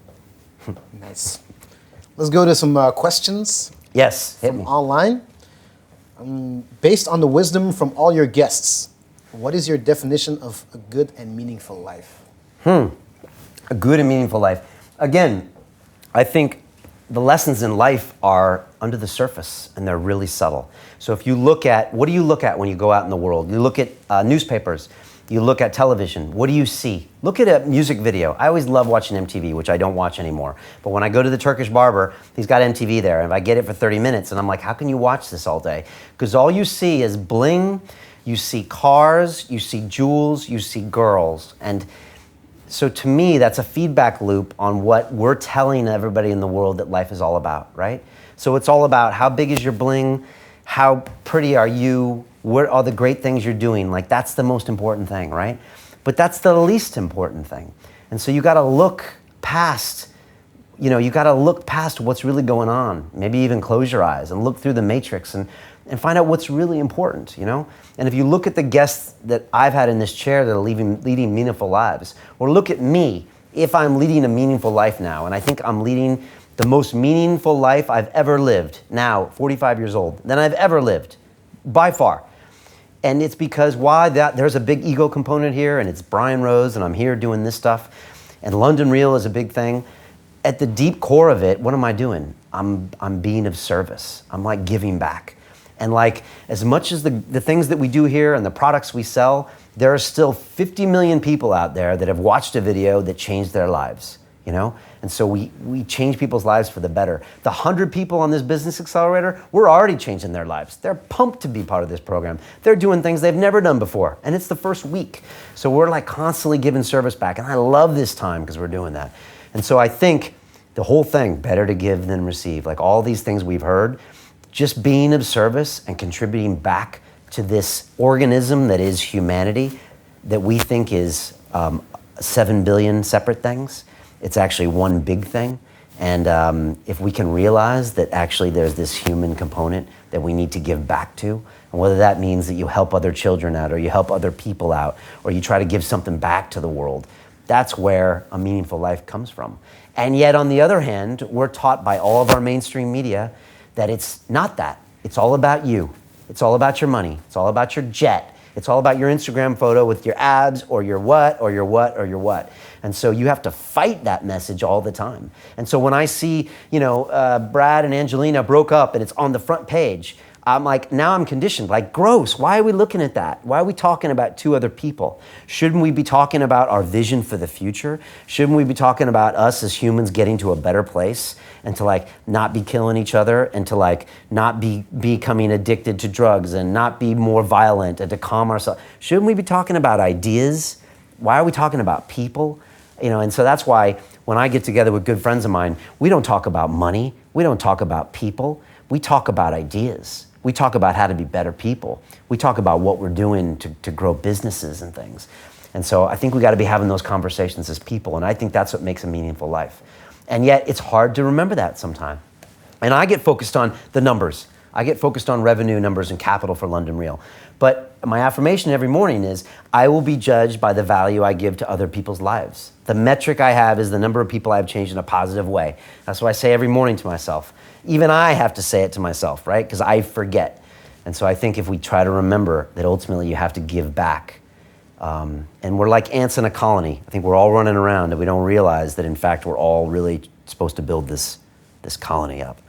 [SPEAKER 2] Nice. Let's go to some questions.
[SPEAKER 1] Yes, hit
[SPEAKER 2] from
[SPEAKER 1] me.
[SPEAKER 2] Online. Based on the wisdom from all your guests, what is your definition of a good and meaningful life?
[SPEAKER 1] A good and meaningful life. Again, I think the lessons in life are under the surface and they're really subtle. So if you look at, what do you look at when you go out in the world? You look at newspapers. You look at television, what do you see? Look at a music video. I always love watching MTV, which I don't watch anymore. But when I go to the Turkish barber, he's got MTV there, and if I get it for 30 minutes, and I'm like, how can you watch this all day? Because all you see is bling, you see cars, you see jewels, you see girls. And so to me, that's a feedback loop on what we're telling everybody in the world that life is all about, right? So it's all about how big is your bling, how pretty are you, what are the great things you're doing? Like that's the most important thing, right? But that's the least important thing. And so you gotta look past, you gotta look past what's really going on. Maybe even close your eyes and look through the matrix and find out what's really important, And if you look at the guests that I've had in this chair that are leading meaningful lives, or look at me, if I'm leading a meaningful life now, and I think I'm leading the most meaningful life I've ever lived, now, 45 years old, than I've ever lived. by far. And it's because there's a big ego component here, and it's Brian Rose, and I'm here doing this stuff, and London Real is a big thing. At the deep core of it, what am I doing? I'm being of service. I'm like giving back. And like, as much as the things that we do here and the products we sell, there are still 50 million people out there that have watched a video that changed their lives, you know? And so we change people's lives for the better. The 100 people on this business accelerator, we're already changing their lives. They're pumped to be part of this program. They're doing things they've never done before, and it's the first week. So we're like constantly giving service back, and I love this time because we're doing that. And so I think the whole thing, better to give than receive, like all these things we've heard, just being of service and contributing back to this organism that is humanity, that we think is 7 billion separate things. It's actually one big thing. And if we can realize that actually there's this human component that we need to give back to, and whether that means that you help other children out, or you help other people out, or you try to give something back to the world, that's where a meaningful life comes from. And yet, on the other hand, we're taught by all of our mainstream media that it's not that. It's all about you. It's all about your money. It's all about your jet. It's all about your Instagram photo with your abs, or your what, or your what, or your what. And so you have to fight that message all the time. And so when I see, Brad and Angelina broke up and it's on the front page, I'm like, now I'm conditioned, like, gross. Why are we looking at that? Why are we talking about two other people? Shouldn't we be talking about our vision for the future? Shouldn't we be talking about us as humans getting to a better place, and to like not be killing each other, and to like not be becoming addicted to drugs, and not be more violent, and to calm ourselves? Shouldn't we be talking about ideas? Why are we talking about people? And so that's why when I get together with good friends of mine, we don't talk about money. We don't talk about people. We talk about ideas. We talk about how to be better people. We talk about what we're doing to grow businesses and things. And so I think we got to be having those conversations as people, and I think that's what makes a meaningful life. And yet it's hard to remember that sometimes. And I get focused on the numbers. I get focused on revenue numbers and capital for London Real. But my affirmation every morning is, I will be judged by the value I give to other people's lives. The metric I have is the number of people I've changed in a positive way. That's what I say every morning to myself. Even I have to say it to myself, right? Because I forget. And so I think if we try to remember that ultimately you have to give back. And we're like ants in a colony. I think we're all running around and we don't realize that in fact we're all really supposed to build this colony up.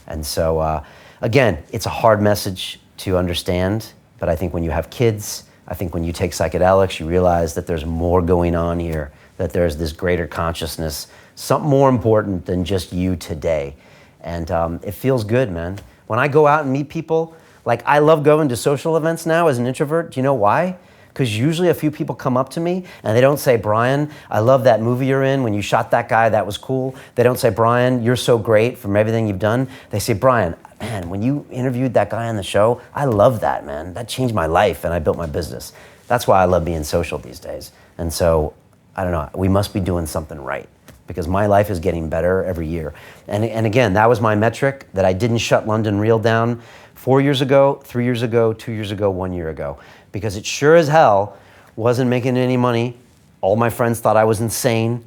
[SPEAKER 1] And so again, it's a hard message to understand, but I think when you have kids, I think when you take psychedelics, you realize that there's more going on here, that there's this greater consciousness, something more important than just you today. And it feels good, man. When I go out and meet people, like I love going to social events now as an introvert. Do you know why? Because usually a few people come up to me and they don't say, Brian, I love that movie you're in. When you shot that guy, that was cool. They don't say, Brian, you're so great from everything you've done. They say, Brian, man, when you interviewed that guy on the show, I love that, man. That changed my life and I built my business. That's why I love being social these days. And so, I don't know, we must be doing something right, because my life is getting better every year. And again, that was my metric, that I didn't shut London Real down 4 years ago, 3 years ago, 2 years ago, 1 year ago, because it sure as hell wasn't making any money. All my friends thought I was insane.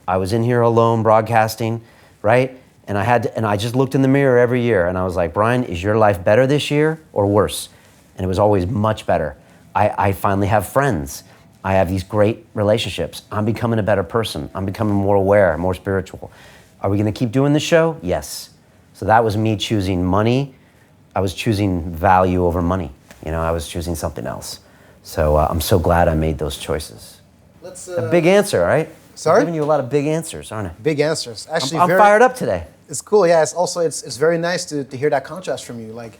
[SPEAKER 1] I was in here alone broadcasting, right? And I just looked in the mirror every year and I was like, Brian, is your life better this year or worse? And it was always much better. I finally have friends. I have these great relationships. I'm becoming a better person. I'm becoming more aware, more spiritual. Are we gonna keep doing this show? Yes. So that was me choosing money. I was choosing value over money. I was choosing something else. So I'm so glad I made those choices. A big answer, right?
[SPEAKER 2] Sorry?
[SPEAKER 1] I'm giving you a lot of big answers, aren't I?
[SPEAKER 2] Big answers. Actually,
[SPEAKER 1] I'm fired up today.
[SPEAKER 2] It's cool, yeah. It's very nice to hear that contrast from you. Like,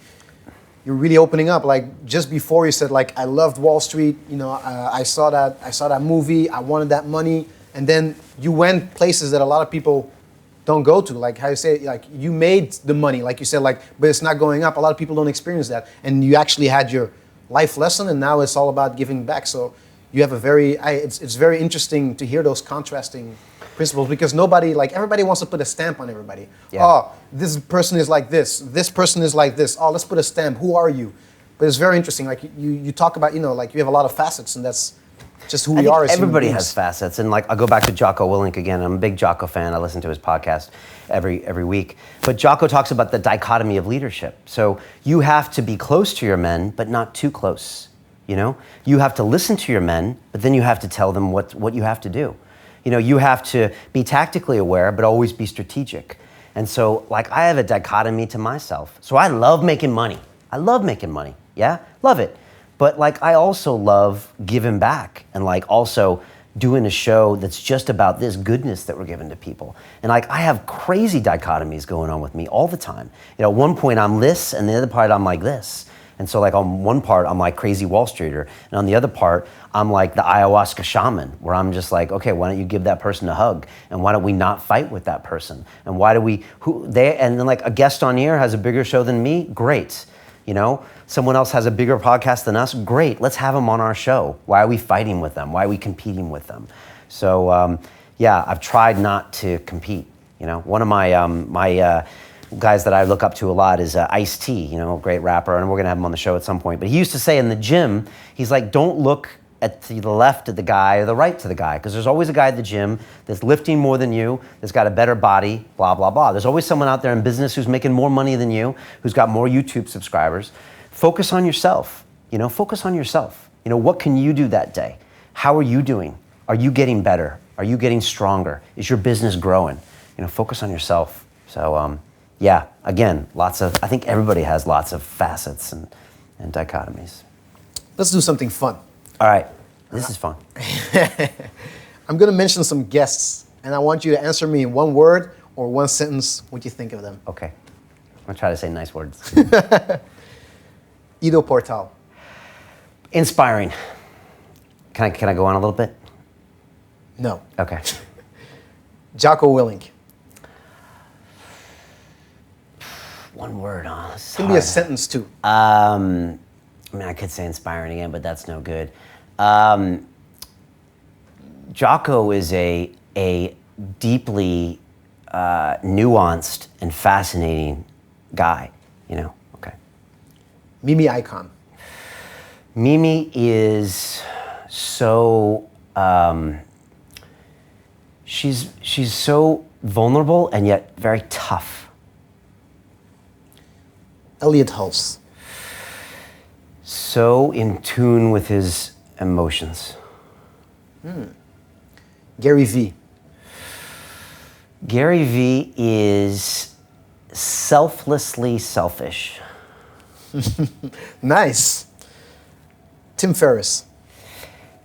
[SPEAKER 2] you're really opening up. Like, just before you said, like, I loved Wall Street. I saw that movie. I wanted that money. And then you went places that a lot of people don't go to. Like how you say, like you made the money, like you said, like, but it's not going up. A lot of people don't experience that. And you actually had your life lesson, and now it's all about giving back. So you have it's very interesting to hear those contrasting principles, because everybody wants to put a stamp on everybody. Yeah. Oh, this person is like this person is like this. Oh, let's put a stamp. Who are you? But it's very interesting. Like you talk about, like you have a lot of facets, and that's just who we are as human
[SPEAKER 1] everybody
[SPEAKER 2] beings.
[SPEAKER 1] has facets, and like I'll go back to Jocko Willink again. I'm a big Jocko fan. I listen to his podcast every week. But Jocko talks about the dichotomy of leadership. So you have to be close to your men, but not too close. You know, you have to listen to your men, but then you have to tell them what you have to do. You know, you have to be tactically aware, but always be strategic. And so, like, I have a dichotomy to myself. So I love making money. Yeah, love it. But like, I also love giving back and like also doing a show that's just about this goodness that we're giving to people. And like, I have crazy dichotomies going on with me all the time. You know, at one point I'm this, and the other part I'm like this. And so like on one part, I'm like crazy Wall Streeter. And on the other part, I'm like the ayahuasca shaman, where I'm just like, okay, why don't you give that person a hug? And why don't we not fight with that person? And why do we, and then like a guest on here has a bigger show than me, great. You know, someone else has a bigger podcast than us, great, let's have them on our show. Why are we fighting with them? Why are we competing with them? So yeah, I've tried not to compete. You know, one of my guys that I look up to a lot is Ice-T, you know, a great rapper, and we're gonna have him on the show at some point. But he used to say in the gym, he's like, don't look at the left of the guy or the right to the guy, because there's always a guy at the gym that's lifting more than you, that's got a better body, blah, blah, blah. There's always someone out there in business who's making more money than you, who's got more YouTube subscribers. Focus on yourself, you know, focus on yourself. You know, what can you do that day? How are you doing? Are you getting better? Are you getting stronger? Is your business growing? You know, focus on yourself. So, yeah, again, I think everybody has lots of facets and dichotomies.
[SPEAKER 2] Let's do something fun.
[SPEAKER 1] All right, this is fun.
[SPEAKER 2] I'm going to mention some guests, and I want you to answer me in one word or one sentence what you think of them.
[SPEAKER 1] Okay, I'm gonna try to say nice words.
[SPEAKER 2] Ido Portal.
[SPEAKER 1] Inspiring. Can I go on a little bit?
[SPEAKER 2] No.
[SPEAKER 1] Okay.
[SPEAKER 2] Jocko Willink.
[SPEAKER 1] One word, huh?
[SPEAKER 2] Give me a sentence too.
[SPEAKER 1] I mean, I could say inspiring again, but that's no good. Jocko is a deeply nuanced and fascinating guy, you know? Okay.
[SPEAKER 2] Mimi Icon.
[SPEAKER 1] Mimi is so, she's so vulnerable and yet very tough.
[SPEAKER 2] Elliot Hulse.
[SPEAKER 1] So in tune with his emotions.
[SPEAKER 2] Gary V.
[SPEAKER 1] Gary V is selflessly selfish.
[SPEAKER 2] Nice. Tim Ferriss.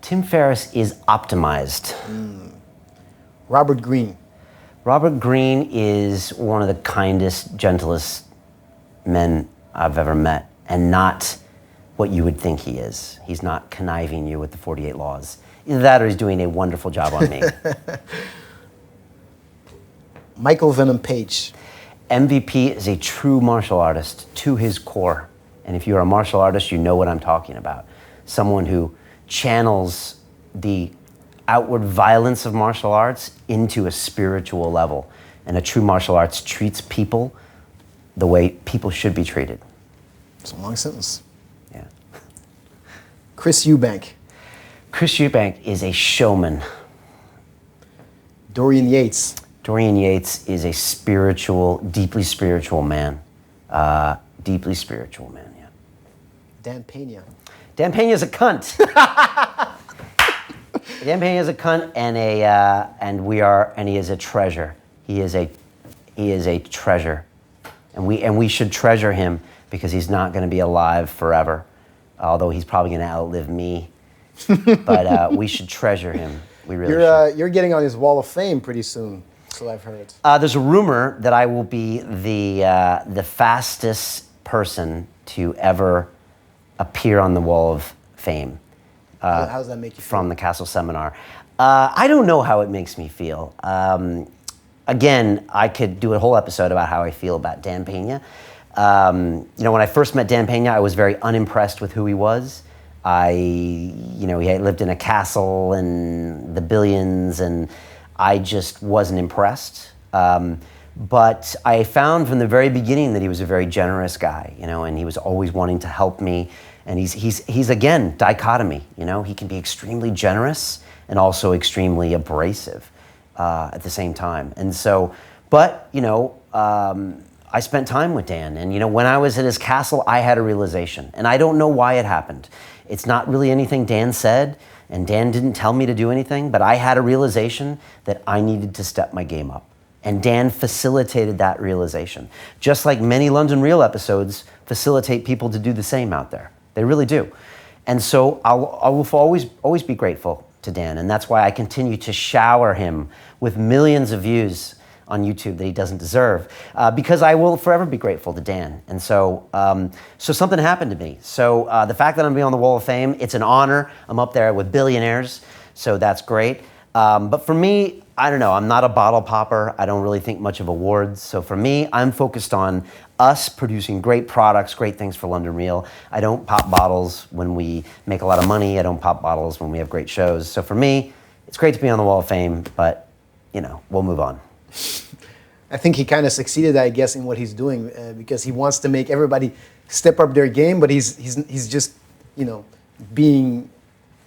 [SPEAKER 1] Tim Ferriss is optimized.
[SPEAKER 2] Robert Greene.
[SPEAKER 1] Robert Greene is one of the kindest, gentlest men I've ever met, and not what you would think he is. He's not conniving you with the 48 laws. Either that or he's doing a wonderful job on me.
[SPEAKER 2] Michael Venom Page.
[SPEAKER 1] MVP is a true martial artist to his core. And if you're a martial artist, you know what I'm talking about. Someone who channels the outward violence of martial arts into a spiritual level. And a true martial arts treats people the way people should be treated.
[SPEAKER 2] It's a long sentence.
[SPEAKER 1] Yeah.
[SPEAKER 2] Chris Eubank.
[SPEAKER 1] Chris Eubank is a showman.
[SPEAKER 2] Dorian Yates.
[SPEAKER 1] Dorian Yates is a spiritual, deeply spiritual man. Deeply spiritual man, yeah.
[SPEAKER 2] Dan Pena.
[SPEAKER 1] Dan Pena is a cunt. Dan Pena is a cunt and he is a treasure. He is a treasure. And we should treasure him because he's not going to be alive forever, although he's probably going to outlive me. But we should treasure him. We really should.
[SPEAKER 2] You're getting on his wall of fame pretty soon, so I've heard.
[SPEAKER 1] There's a rumor that I will be the fastest person to ever appear on the wall of fame.
[SPEAKER 2] How does that make you feel?
[SPEAKER 1] From the Castle Seminar. I don't know how it makes me feel. Again, I could do a whole episode about how I feel about Dan Pena. When I first met Dan Pena, I was very unimpressed with who he was. He lived in a castle and the billions, and I just wasn't impressed. But I found from the very beginning that he was a very generous guy, and he was always wanting to help me And he's again, dichotomy, he can be extremely generous and also extremely abrasive at the same time. And so, but, I spent time with Dan, and when I was at his castle, I had a realization, and I don't know why it happened. It's not really anything Dan said, and Dan didn't tell me to do anything, but I had a realization that I needed to step my game up. And Dan facilitated that realization. Just like many London Real episodes facilitate people to do the same out there. They really do. And so I will always be grateful to Dan, and that's why I continue to shower him with millions of views on YouTube that he doesn't deserve, because I will forever be grateful to Dan. And so something happened to me. So the fact that I'm being on the Wall of Fame, it's an honor. I'm up there with billionaires, so that's great. But for me, I don't know, I'm not a bottle popper. I don't really think much of awards. So for me, I'm focused on us producing great products, great things for London Real. I don't pop bottles when we make a lot of money. I don't pop bottles when we have great shows. So for me, it's great to be on the Wall of Fame, but we'll move on.
[SPEAKER 2] I think he kind of succeeded, I guess, in what he's doing because he wants to make everybody step up their game, but he's just, being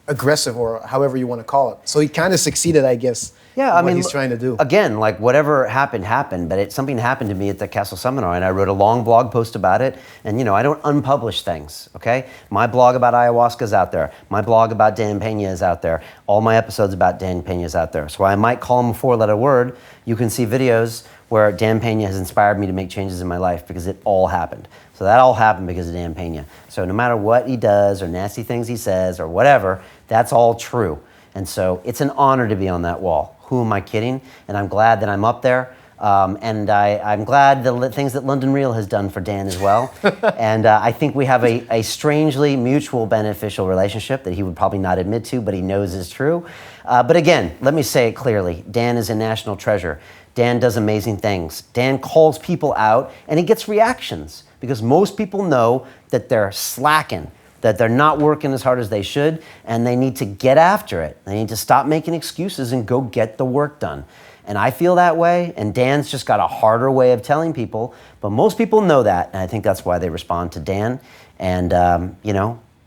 [SPEAKER 2] aggressive or however you want to call it. So he kind of succeeded, I guess.
[SPEAKER 1] Yeah, I mean,
[SPEAKER 2] he's trying to do.
[SPEAKER 1] Again, like whatever happened, but something happened to me at the Castle Seminar, and I wrote a long blog post about it. And I don't unpublish things, okay? My blog about ayahuasca is out there. My blog about Dan Pena is out there. All my episodes about Dan Pena is out there. So I might call him a four-letter word. You can see videos where Dan Pena has inspired me to make changes in my life because it all happened. So that all happened because of Dan Pena. So no matter what he does or nasty things he says or whatever, that's all true. And so it's an honor to be on that wall. Who am I kidding? And I'm glad that I'm up there. And I'm glad the things that London Real has done for Dan as well. And I think we have a strangely mutual beneficial relationship that he would probably not admit to, but he knows is true. But again, let me say it clearly. Dan is a national treasure. Dan does amazing things. Dan calls people out and he gets reactions because most people know that they're slacking, that they're not working as hard as they should, and they need to get after it. They need to stop making excuses and go get the work done. And I feel that way, and Dan's just got a harder way of telling people, but most people know that, and I think that's why they respond to Dan. And,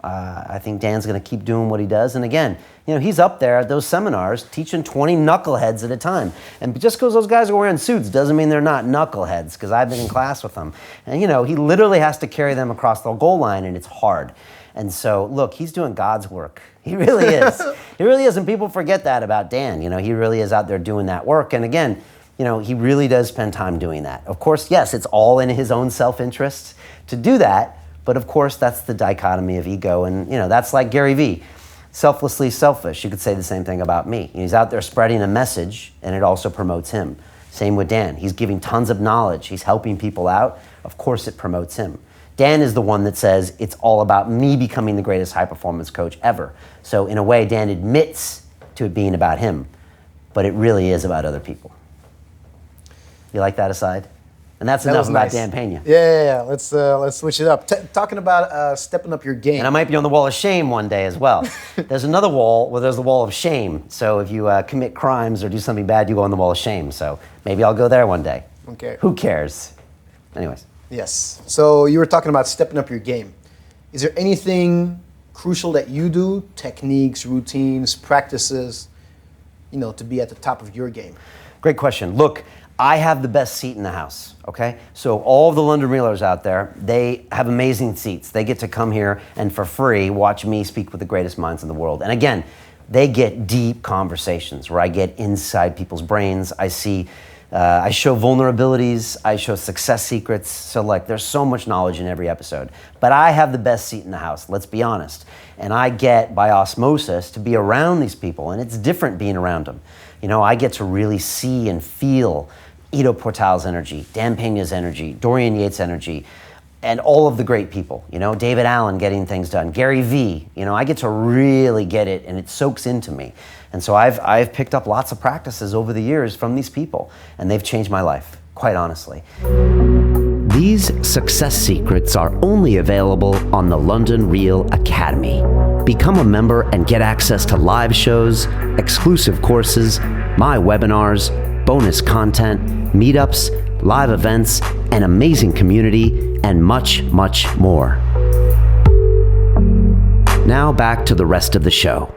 [SPEAKER 1] I think Dan's gonna keep doing what he does. And again, he's up there at those seminars teaching 20 knuckleheads at a time. And just because those guys are wearing suits doesn't mean they're not knuckleheads, because I've been in class with them. And, he literally has to carry them across the goal line, and it's hard. And so, look, he's doing God's work. He really is. He really is, and people forget that about Dan. He really is out there doing that work. And again, he really does spend time doing that. Of course, yes, it's all in his own self-interest to do that, but of course, that's the dichotomy of ego. And, that's like Gary Vee, selflessly selfish. You could say the same thing about me. He's out there spreading a message, and it also promotes him. Same with Dan. He's giving tons of knowledge. He's helping people out. Of course, it promotes him. Dan is the one that says it's all about me becoming the greatest high-performance coach ever. So in a way, Dan admits to it being about him, but it really is about other people. You like that aside? And that's enough about
[SPEAKER 2] nice.
[SPEAKER 1] Dan Pena.
[SPEAKER 2] Yeah. Let's switch it up. Talking about stepping up your game.
[SPEAKER 1] And I might be on the wall of shame one day as well. There's another wall where there's the wall of shame. So if you commit crimes or do something bad, you go on the wall of shame. So maybe I'll go there one day.
[SPEAKER 2] Okay.
[SPEAKER 1] Who cares? Anyways.
[SPEAKER 2] Yes. So you were talking about stepping up your game. Is there anything crucial that you do, techniques, routines, practices, to be at the top of your game?
[SPEAKER 1] Great question. Look, I have the best seat in the house, okay? So all of the London Reelers out there, they have amazing seats. They get to come here and for free watch me speak with the greatest minds in the world. And again, they get deep conversations where I get inside people's brains. I show vulnerabilities, I show success secrets. So there's so much knowledge in every episode. But I have the best seat in the house, let's be honest. And I get, by osmosis, to be around these people, and it's different being around them. I get to really see and feel Ido Portal's energy, Dan Pena's energy, Dorian Yates' energy, and all of the great people, David Allen getting things done, Gary Vee, I get to really get it, and it soaks into me. And so I've picked up lots of practices over the years from these people, and they've changed my life, quite honestly. These success secrets are only available on the London Real Academy. Become a member and get access to live shows, exclusive courses, my webinars, bonus content, meetups, live events, an amazing community, and much, much more. Now back to the rest of the show.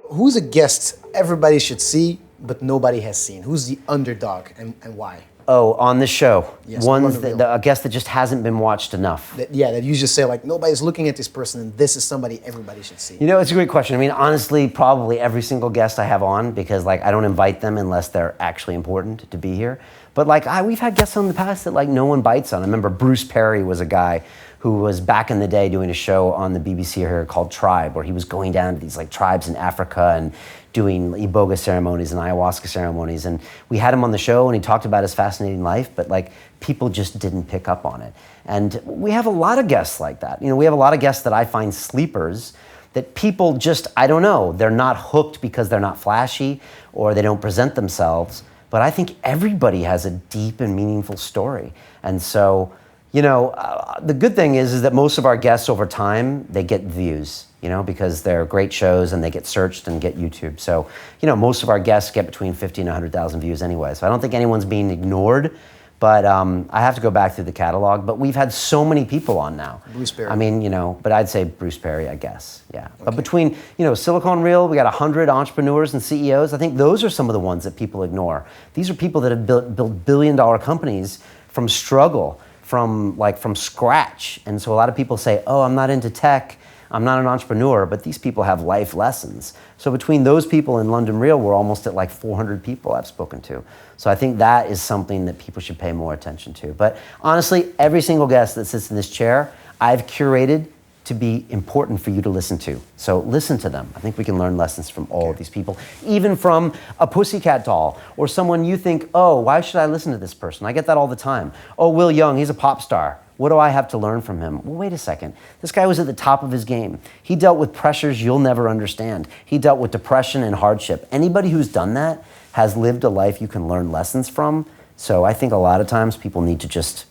[SPEAKER 2] Who's a guest everybody should see, but nobody has seen? Who's the underdog and why?
[SPEAKER 1] Oh, on the show.
[SPEAKER 2] Yes,
[SPEAKER 1] Ones
[SPEAKER 2] on the
[SPEAKER 1] that, a guest that just hasn't been watched enough.
[SPEAKER 2] That you just say, like, nobody's looking at this person, and this is somebody everybody should see.
[SPEAKER 1] You know, it's a great question. I mean, honestly, probably every single guest I have on, because like I don't invite them unless they're actually important to be here. But like we've had guests on in the past that like no one bites on. I remember Bruce Perry was a guy who was back in the day doing a show on the BBC here called Tribe, where he was going down to these like tribes in Africa and doing iboga ceremonies and ayahuasca ceremonies. And we had him on the show and he talked about his fascinating life, but like people just didn't pick up on it. And we have a lot of guests like that. You know, we have a lot of guests that I find sleepers that people just, I don't know, they're not hooked because they're not flashy or they don't present themselves. But I think everybody has a deep and meaningful story. And so, you know, the good thing is that most of our guests over time, they get views, you know, because they're great shows and they get searched and get YouTube. So, you know, most of our guests get between 50 and 100,000 views anyway. So I don't think anyone's being ignored, but I have to go back through the catalog. But we've had so many people on now.
[SPEAKER 2] Bruce Perry.
[SPEAKER 1] I mean, you know, but I'd say Bruce Perry, I guess, yeah. Okay. But between, you know, Silicon Reel, we got 100 entrepreneurs and CEOs. I think those are some of the ones that people ignore. These are people that have built billion-dollar companies from struggle, from scratch. And so a lot of people say, oh, I'm not into tech, I'm not an entrepreneur, but these people have life lessons. So between those people and London Real, we're almost at like 400 people I've spoken to. So I think that is something that people should pay more attention to. But honestly, every single guest that sits in this chair, I've curated to be important for you to listen to. So listen to them. I think we can learn lessons from all of these people, even from a pussycat doll or someone you think, oh, why should I listen to this person? I get that all the time. Oh, Will Young, he's a pop star. What do I have to learn from him? Well, wait a second. This guy was at the top of his game. He dealt with pressures you'll never understand. He dealt with depression and hardship. Anybody who's done that has lived a life you can learn lessons from. So I think a lot of times people need to just,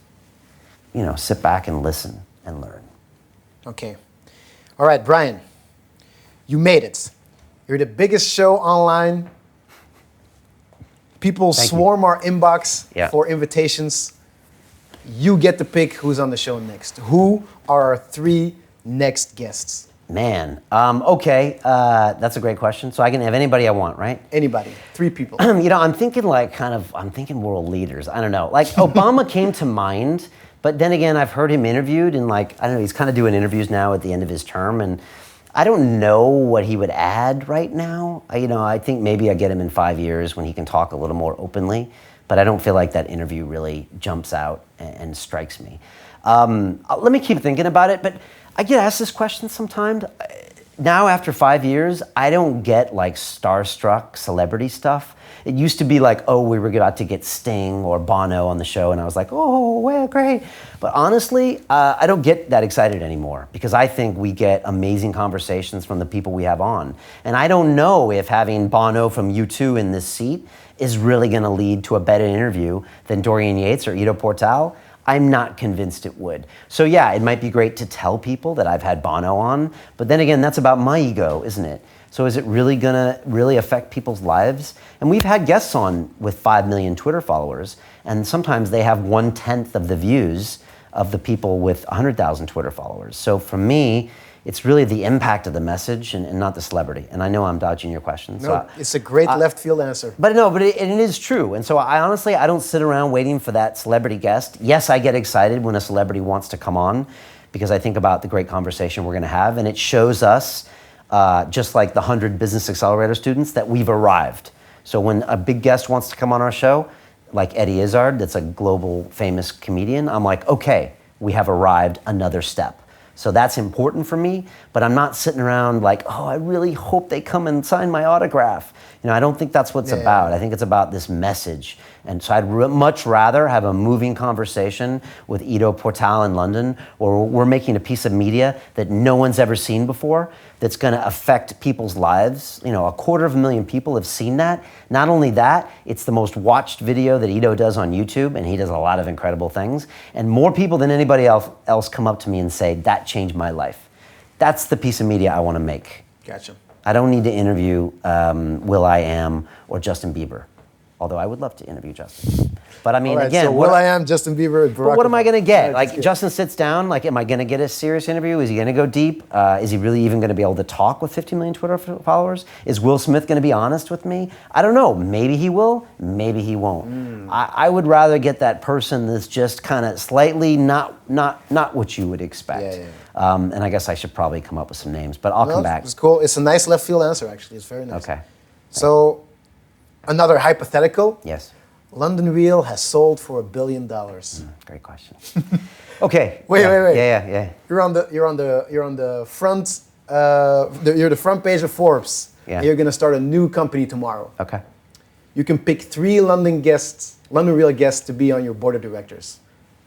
[SPEAKER 1] you know, sit back and listen and learn.
[SPEAKER 2] Okay. All right, Brian, you made it. You're the biggest show online. People swarm our inbox for invitations. You get to pick who's on the show next. Who are our 3 next guests?
[SPEAKER 1] Man, okay, that's a great question. So I can have anybody I want, right?
[SPEAKER 2] Anybody, 3 people.
[SPEAKER 1] You know, I'm thinking I'm thinking world leaders. I don't know. Like Obama came to mind, but then again, I've heard him interviewed and like, I don't know, he's kind of doing interviews now at the end of his term and I don't know what he would add right now. You know, I think maybe I get him in 5 years when he can talk a little more openly, but I don't feel like that interview really jumps out and strikes me. Let me keep thinking about it, but I get asked this question sometimes. Now after 5 years, I don't get like starstruck celebrity stuff. It used to be like, oh, we were about to get Sting or Bono on the show, and I was like, oh, well, great. But honestly, I don't get that excited anymore because I think we get amazing conversations from the people we have on. And I don't know if having Bono from U2 in this seat is really gonna lead to a better interview than Dorian Yates or Ido Portal. I'm not convinced it would. So yeah, it might be great to tell people that I've had Bono on, but then again, that's about my ego, isn't it? So is it really gonna affect people's lives? And we've had guests on with 5 million Twitter followers, and sometimes they have 1/10 of the views of the people with 100,000 Twitter followers. So for me, it's really the impact of the message and not the celebrity. And I know I'm dodging your question.
[SPEAKER 2] No, it's a great left field answer.
[SPEAKER 1] But no, but it is true. And so I honestly don't sit around waiting for that celebrity guest. Yes, I get excited when a celebrity wants to come on because I think about the great conversation we're gonna have, and it shows us, just like the 100 Business Accelerator students, that we've arrived. So when a big guest wants to come on our show, like Eddie Izzard, that's a global famous comedian, I'm like, okay, we have arrived another step. So that's important for me, but I'm not sitting around like, oh, I really hope they come and sign my autograph. You know, I don't think that's what it's about. I think it's about this message. And so I'd much rather have a moving conversation with Ido Portal in London, where we're making a piece of media that no one's ever seen before, that's gonna affect people's lives. You know, 250,000 people have seen that. Not only that, it's the most watched video that Ido does on YouTube, and he does a lot of incredible things. And more people than anybody else come up to me and say, that changed my life. That's the piece of media I wanna make.
[SPEAKER 2] Gotcha.
[SPEAKER 1] I don't need to interview Will.i.am or Justin Bieber, although I would love to interview Justin. But I mean,
[SPEAKER 2] All right,
[SPEAKER 1] again,
[SPEAKER 2] so Will.i.am, Justin Bieber, Barack
[SPEAKER 1] but what am I going to get?
[SPEAKER 2] Obama.
[SPEAKER 1] Like, Justin sits down, like, am I going to get a serious interview? Is he going to go deep? Is he really even going to be able to talk with 50 million Twitter followers? Is Will Smith going to be honest with me? I don't know. Maybe he will, maybe he won't. I would rather get that person that's just kind of slightly not what you would expect. And I guess I should probably come up with some names, but I'll come back.
[SPEAKER 2] It's cool. It's a nice left field answer, actually. It's very nice.
[SPEAKER 1] Okay.
[SPEAKER 2] So, another hypothetical.
[SPEAKER 1] Yes.
[SPEAKER 2] London Real has sold for $1 billion.
[SPEAKER 1] Great question. Okay.
[SPEAKER 2] Wait.
[SPEAKER 1] Yeah.
[SPEAKER 2] You're on the front. You're the front page of Forbes.
[SPEAKER 1] Yeah.
[SPEAKER 2] And you're gonna start a new company tomorrow.
[SPEAKER 1] Okay.
[SPEAKER 2] You can pick 3 London Real guests to be on your board of directors.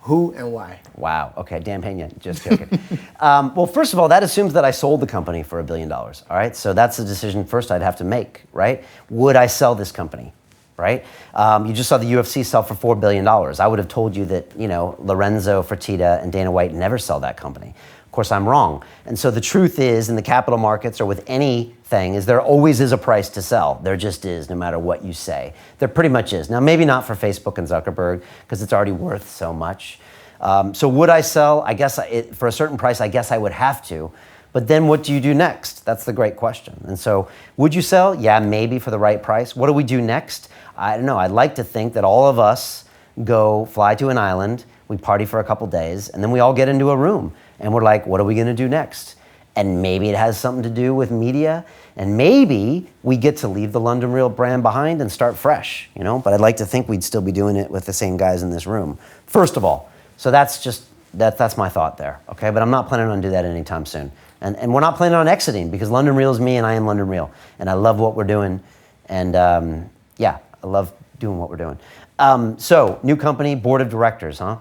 [SPEAKER 2] Who and why?
[SPEAKER 1] Wow. Okay, Dan Pena, just joking. Well, first of all, that assumes that I sold the company for $1 billion. All right, so that's the decision first I'd have to make, right? Would I sell this company, right? You just saw the UFC sell for $4 billion. I would have told you that, Lorenzo Fertitta and Dana White never sell that company. Of course, I'm wrong. And so the truth is, in the capital markets or with anything, is there always is a price to sell. There just is, no matter what you say. There pretty much is. Now, maybe not for Facebook and Zuckerberg, because it's already worth so much. So would I sell? I guess for a certain price, I guess I would have to. But then what do you do next? That's the great question. And so would you sell? Yeah, maybe for the right price. What do we do next? I don't know. I'd like to think that all of us go fly to an island, we party for a couple days, and then we all get into a room. And we're like, what are we going to do next? And maybe it has something to do with media. And maybe we get to leave the London Real brand behind and start fresh, But I'd like to think we'd still be doing it with the same guys in this room, first of all. So that's my thought there, okay? But I'm not planning on doing that anytime soon. And we're not planning on exiting because London Real is me and I am London Real. And I love what we're doing. And I love doing what we're doing. So, new company, board of directors, huh?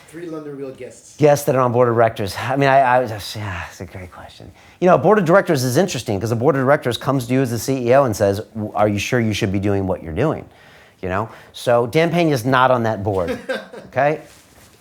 [SPEAKER 2] 3 London Real guests.
[SPEAKER 1] Guests that are on board of directors. I mean, it's a great question. Board of directors is interesting because the board of directors comes to you as the CEO and says, are you sure you should be doing what you're doing? So Dan Pena is not on that board, okay?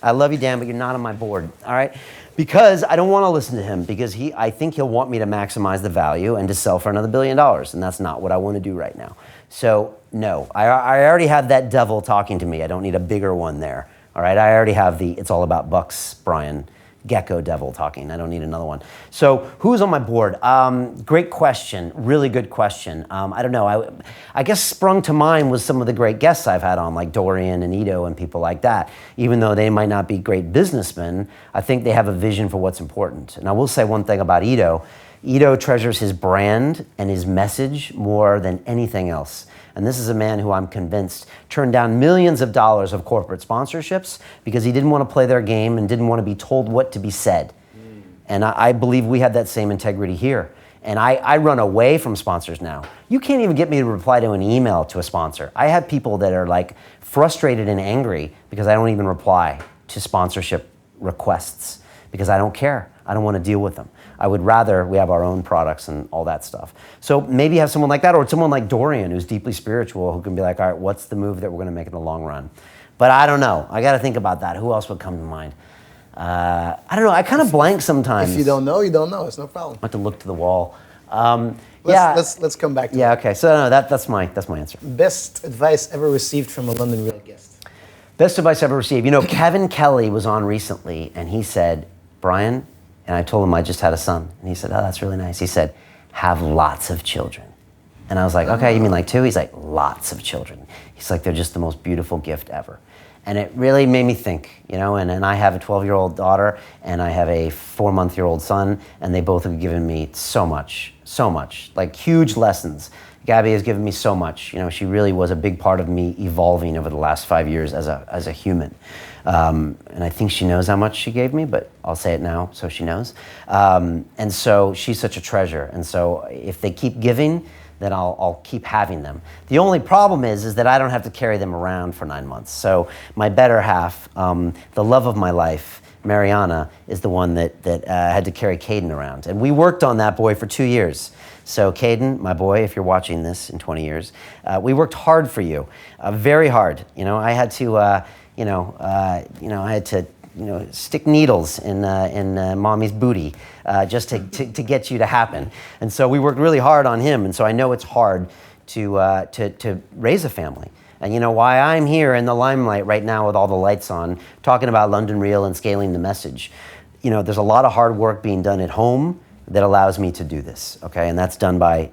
[SPEAKER 1] I love you, Dan, but you're not on my board, all right? Because I don't want to listen to him because I think he'll want me to maximize the value and to sell for another $1 billion, and that's not what I want to do right now. So no, I already have that devil talking to me. I don't need a bigger one there. All right, I already have the It's All About Bucks, Brian, Gecko devil talking. I don't need another one. So who's on my board? Great question, really good question. I don't know, I guess sprung to mind was some of the great guests I've had on, like Dorian and Ido and people like that. Even though they might not be great businessmen, I think they have a vision for what's important. And I will say one thing about Ido. Ido treasures his brand and his message more than anything else. And this is a man who I'm convinced turned down millions of dollars of corporate sponsorships because he didn't want to play their game and didn't want to be told what to be said. And I believe we have that same integrity here. And I run away from sponsors now. You can't even get me to reply to an email to a sponsor. I have people that are like frustrated and angry because I don't even reply to sponsorship requests because I don't care. I don't want to deal with them. I would rather we have our own products and all that stuff. So maybe have someone like that or someone like Dorian who's deeply spiritual who can be like, all right, what's the move that we're going to make in the long run? But I don't know. I got to think about that. Who else would come to mind? I don't know. I kind of blank sometimes.
[SPEAKER 2] If you don't know, you don't know. It's no problem.
[SPEAKER 1] I have to look to the wall.
[SPEAKER 2] Let's come back to
[SPEAKER 1] yeah,
[SPEAKER 2] it.
[SPEAKER 1] okay. So no, that's my answer.
[SPEAKER 2] Best advice ever received from a London Real guest?
[SPEAKER 1] Best advice ever received. Kevin Kelly was on recently and he said, Brian, and I told him I just had a son. And he said, oh, that's really nice. He said, have lots of children. And I was like, okay, you mean like 2? He's like, lots of children. He's like, they're just the most beautiful gift ever. And it really made me think, and I have a 12-year-old daughter and I have a 4-month-old son, and they both have given me so much, like huge lessons. Gabby has given me so much. She really was a big part of me evolving over the last 5 years as a human. And I think she knows how much she gave me, but I'll say it now so she knows. And so she's such a treasure. And so if they keep giving, then I'll keep having them. The only problem is that I don't have to carry them around for 9 months. So my better half, the love of my life, Mariana, is the one that had to carry Kaden around. And we worked on that boy for 2 years. So Kaden, my boy, if you're watching this in 20 years, we worked hard for you, very hard. I had to, I had to, stick needles in mommy's booty just to get you to happen. And so we worked really hard on him. And so I know it's hard to raise a family. And you know why I'm here in the limelight right now with all the lights on, talking about London Real and scaling the message. You know, there's a lot of hard work being done at home that allows me to do this, okay? And that's done by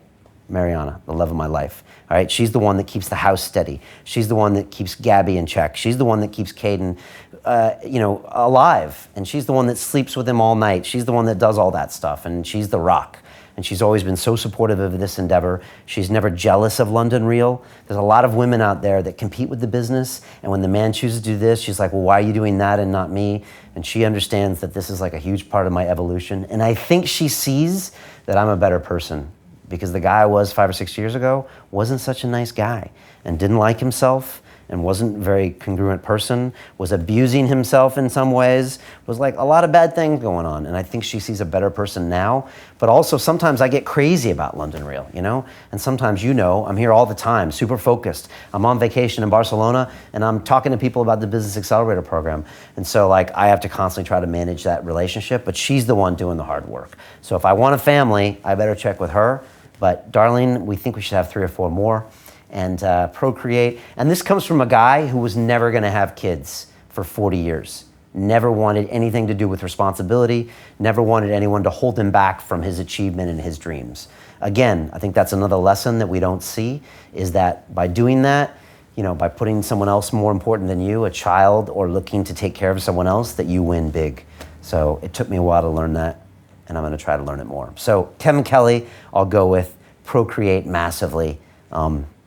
[SPEAKER 1] Mariana, the love of my life. All right, she's the one that keeps the house steady. She's the one that keeps Gabby in check. She's the one that keeps Kaden, alive. And she's the one that sleeps with him all night. She's the one that does all that stuff, and she's the rock. And she's always been so supportive of this endeavor. She's never jealous of London Real. There's a lot of women out there that compete with the business, and when the man chooses to do this, she's like, well, why are you doing that and not me? And she understands that this is like a huge part of my evolution. And I think she sees that I'm a better person, because the guy I was 5 or 6 years ago wasn't such a nice guy and didn't like himself and wasn't a very congruent person, was abusing himself in some ways, was like a lot of bad things going on. And I think she sees a better person now. But also sometimes I get crazy about London Real, you know? And sometimes, you know, I'm here all the time, super focused. I'm on vacation in Barcelona and I'm talking to people about the Business Accelerator program. And so like I have to constantly try to manage that relationship, but she's the one doing the hard work. So if I want a family, I better check with her. But darling, we think we should have 3 or 4 more and procreate. And this comes from a guy who was never gonna have kids for 40 years. Never wanted anything to do with responsibility, never wanted anyone to hold him back from his achievement and his dreams. Again, I think that's another lesson that we don't see, is that by doing that, you know, by putting someone else more important than you, a child, or looking to take care of someone else, that you win big. So it took me a while to learn that, and I'm gonna try to learn it more. So Kevin Kelly, I'll go with procreate massively.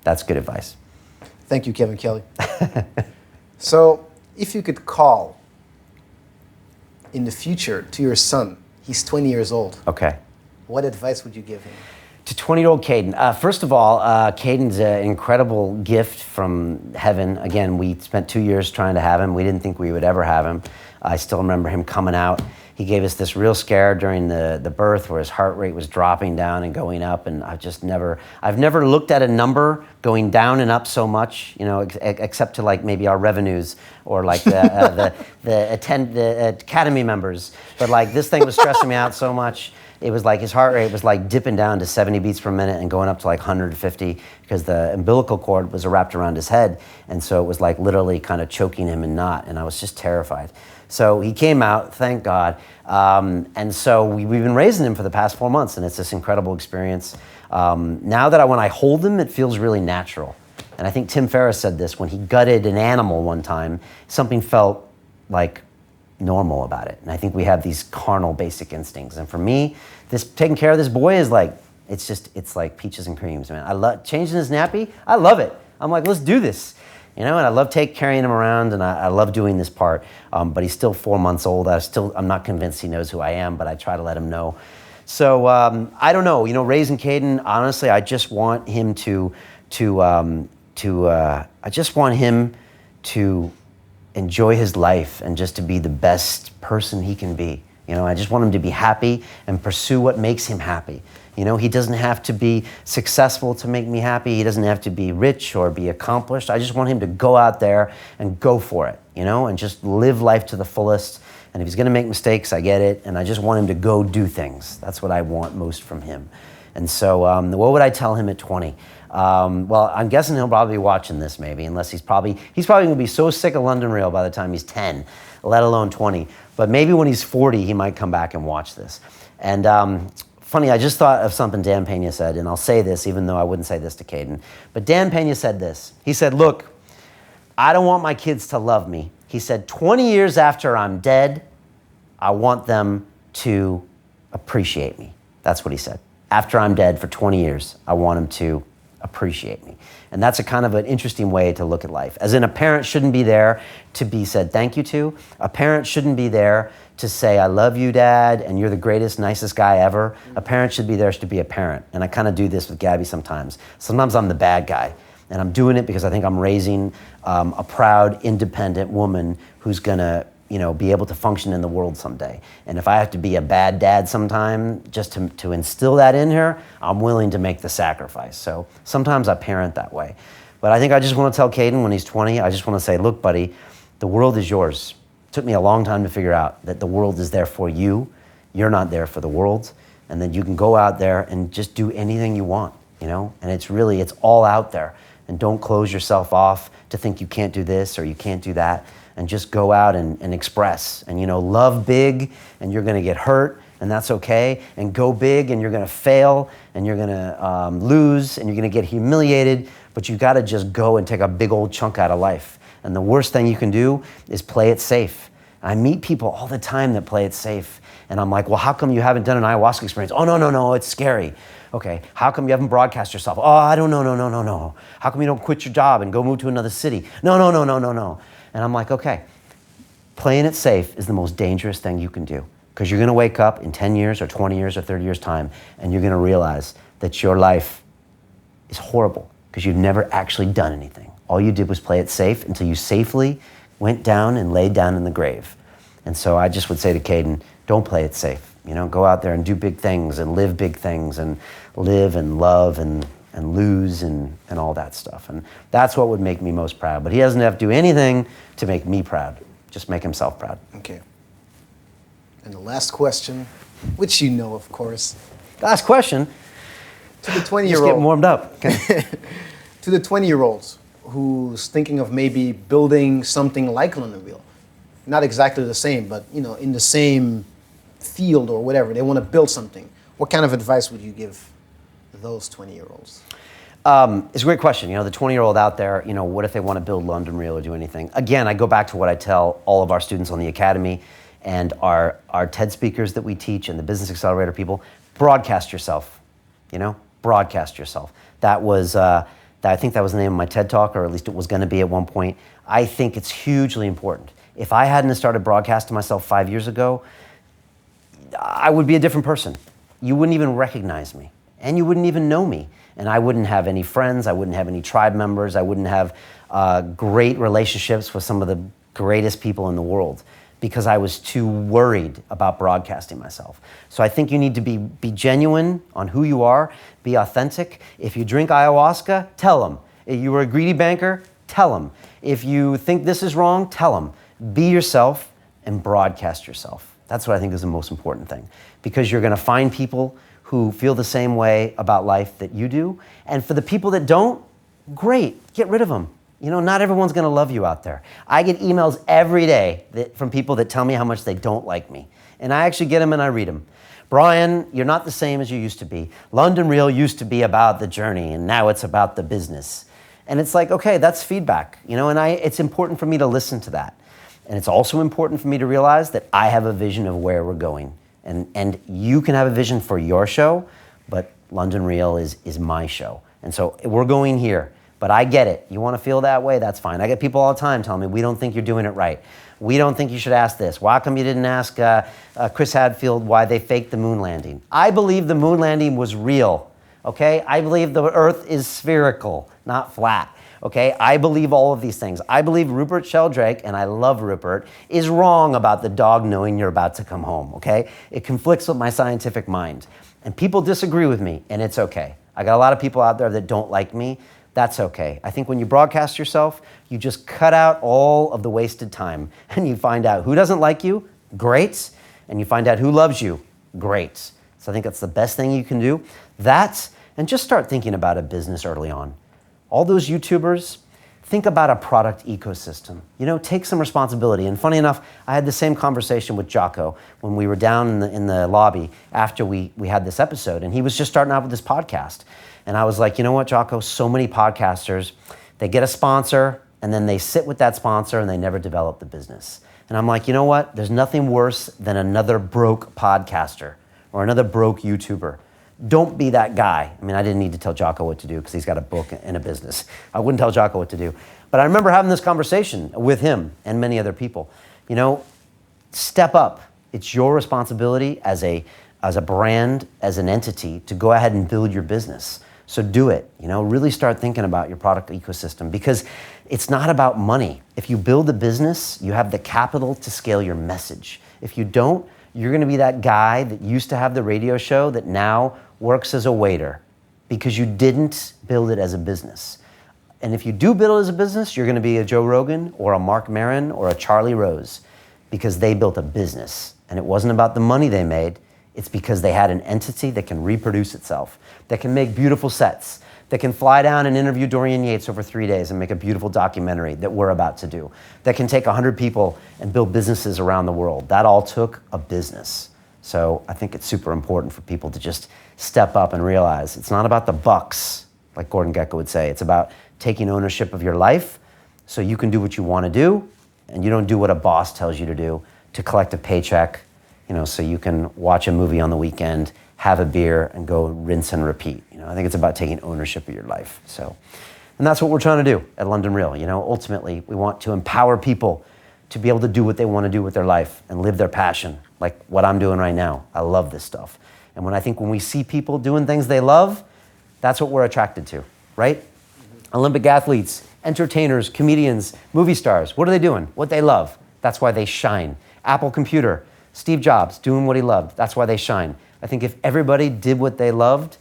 [SPEAKER 1] That's good advice.
[SPEAKER 2] Thank you, Kevin Kelly. So if you could call in the future to your son, he's 20 years old.
[SPEAKER 1] Okay.
[SPEAKER 2] What advice would you give him?
[SPEAKER 1] To 20-year-old Kaden. First of all, Kaden's an incredible gift from heaven. Again, we spent 2 years trying to have him. We didn't think we would ever have him. I still remember him coming out. He gave us this real scare during the birth where his heart rate was dropping down and going up, and I've never looked at a number going down and up so much, you know, except to like maybe our revenues or like the academy members. But like this thing was stressing me out so much. It was like his heart rate was like dipping down to 70 beats per minute and going up to like 150 because the umbilical cord was wrapped around his head. And so it was like literally kind of choking him in knot, and I was just terrified. So he came out, thank God. And so we've been raising him for the past 4 months, and it's this incredible experience. Now that when I hold him, it feels really natural. And I think Tim Ferriss said this, when he gutted an animal one time, something felt like normal about it. And I think we have these carnal basic instincts. And for me, this taking care of this boy is like, it's like peaches and creams, man. I love changing his nappy. I love it. I'm like, let's do this. You know, and I love carrying him around, and I love doing this part. But he's still 4 months old. I'm not convinced he knows who I am, but I try to let him know. So I don't know. You know, raising Kaden, honestly, I just want him to enjoy his life and just to be the best person he can be. You know, I just want him to be happy and pursue what makes him happy. You know, he doesn't have to be successful to make me happy. He doesn't have to be rich or be accomplished. I just want him to go out there and go for it, you know, and just live life to the fullest. And if he's gonna make mistakes, I get it. And I just want him to go do things. That's what I want most from him. And so what would I tell him at 20? Well, I'm guessing he'll probably be watching this maybe, unless he's probably gonna be so sick of London Real by the time he's 10, let alone 20. But maybe when he's 40, he might come back and watch this. And funny, I just thought of something Dan Pena said, and I'll say this even though I wouldn't say this to Kaden. But Dan Pena said this. He said, look, I don't want my kids to love me. He said, 20 years after I'm dead, I want them to appreciate me. That's what he said. After I'm dead for 20 years, I want them to appreciate me. And that's a kind of an interesting way to look at life. As in, a parent shouldn't be there to be said thank you to. A parent shouldn't be there to say, I love you, Dad, and you're the greatest, nicest guy ever. A parent should be there to be a parent. And I kind of do this with Gabby sometimes. Sometimes I'm the bad guy. And I'm doing it because I think I'm raising a proud, independent woman who's gonna, you know, be able to function in the world someday. And if I have to be a bad dad sometime just to instill that in her, I'm willing to make the sacrifice. So sometimes I parent that way. But I think I just want to tell Kaden when he's 20, I just want to say, look, buddy, the world is yours. It took me a long time to figure out that the world is there for you. You're not there for the world. And then you can go out there and just do anything you want, you know? And it's all out there. and don't close yourself off to think you can't do this or you can't do that, and just go out and express. And love big, and you're gonna get hurt, and that's okay. And go big, and you're gonna fail, and you're gonna lose, and you're gonna get humiliated, but you gotta just go and take a big old chunk out of life. And the worst thing you can do is play it safe. I meet people all the time that play it safe. And I'm like, well, how come you haven't done an ayahuasca experience? Oh, no, it's scary. Okay, how come you haven't broadcast yourself? Oh, I don't know, no. How come you don't quit your job and go move to another city? No. And I'm like, okay, playing it safe is the most dangerous thing you can do, because you're gonna wake up in 10 years or 20 years or 30 years time, and you're gonna realize that your life is horrible because you've never actually done anything. All you did was play it safe until you safely went down and laid down in the grave. And so I just would say to Kaden, don't play it safe. Go out there and do big things and live big things and live and love and lose and all that stuff. And that's what would make me most proud. But he doesn't have to do anything to make me proud. Just make himself proud.
[SPEAKER 2] Okay. And the last question, which of course.
[SPEAKER 1] Last question.
[SPEAKER 2] To the 20-year-old.
[SPEAKER 1] Just getting warmed up. Okay.
[SPEAKER 2] To the 20-year-olds who's thinking of maybe building something like London Real. Not exactly the same, but in the same field or whatever. They want to build something. What kind of advice would you give those 20-year-olds?
[SPEAKER 1] It's a great question. The 20-year-old out there, what if they want to build London Real or do anything? Again, I go back to what I tell all of our students on the academy and our TED speakers that we teach and the Business Accelerator people. Broadcast yourself. Broadcast yourself. I think that was the name of my TED Talk, or at least it was going to be at one point. I think it's hugely important. If I hadn't started broadcasting myself 5 years ago, I would be a different person. You wouldn't even recognize me, and you wouldn't even know me. And I wouldn't have any friends, I wouldn't have any tribe members, I wouldn't have great relationships with some of the greatest people in the world, because I was too worried about broadcasting myself. So I think you need to be genuine on who you are, be authentic. If you drink ayahuasca, tell them. If you were a greedy banker, tell them. If you think this is wrong, tell them. Be yourself and broadcast yourself. That's what I think is the most important thing, because you're gonna find people who feel the same way about life that you do. And for the people that don't, great, get rid of them. Not everyone's gonna love you out there. I get emails every day from people that tell me how much they don't like me. And I actually get them and I read them. Brian, you're not the same as you used to be. London Real used to be about the journey, and now it's about the business. And it's like, okay, that's feedback, and it's important for me to listen to that. And it's also important for me to realize that I have a vision of where we're going. And you can have a vision for your show, but London Real is my show. And so we're going here, but I get it. You want to feel that way? That's fine. I get people all the time telling me, we don't think you're doing it right. We don't think you should ask this. Why come you didn't ask Chris Hadfield why they faked the moon landing? I believe the moon landing was real, okay? I believe the earth is spherical, not flat. Okay, I believe all of these things. I believe Rupert Sheldrake, and I love Rupert, is wrong about the dog knowing you're about to come home, okay? It conflicts with my scientific mind. And people disagree with me, and it's okay. I got a lot of people out there that don't like me. That's okay. I think when you broadcast yourself, you just cut out all of the wasted time, and you find out who doesn't like you, great, and you find out who loves you, great. So I think that's the best thing you can do. That, and just start thinking about a business early on. All those YouTubers, think about a product ecosystem. Take some responsibility. And funny enough, I had the same conversation with Jocko when we were down in the lobby after we had this episode, and he was just starting out with this podcast. And I was like, you know what, Jocko, so many podcasters, they get a sponsor, and then they sit with that sponsor, and they never develop the business. And I'm like, you know what, there's nothing worse than another broke podcaster or another broke YouTuber. Don't be that guy. I mean, I didn't need to tell Jocko what to do because he's got a book and a business. I wouldn't tell Jocko what to do. But I remember having this conversation with him and many other people. Step up. It's your responsibility as a brand, as an entity, to go ahead and build your business. So do it. Really start thinking about your product ecosystem, because it's not about money. If you build a business, you have the capital to scale your message. If you don't, you're going to be that guy that used to have the radio show that now works as a waiter, because you didn't build it as a business. And if you do build it as a business, you're going to be a Joe Rogan or a Mark Maron or a Charlie Rose, because they built a business. And it wasn't about the money they made. It's because they had an entity that can reproduce itself, that can make beautiful sets, that can fly down and interview Dorian Yates over 3 days and make a beautiful documentary that we're about to do, that can take 100 people and build businesses around the world. That all took a business. So I think it's super important for people to just step up and realize it's not about the bucks, like Gordon Gekko would say. It's about taking ownership of your life so you can do what you want to do, and you don't do what a boss tells you to do to collect a paycheck, so you can watch a movie on the weekend, have a beer, and go rinse and repeat. I think it's about taking ownership of your life. And that's what we're trying to do at London Real. Ultimately, we want to empower people to be able to do what they want to do with their life and live their passion, like what I'm doing right now. I love this stuff. And when we see people doing things they love, that's what we're attracted to, right? Mm-hmm. Olympic athletes, entertainers, comedians, movie stars, what are they doing? What they love. That's why they shine. Apple Computer, Steve Jobs doing what he loved. That's why they shine. I think if everybody did what they loved,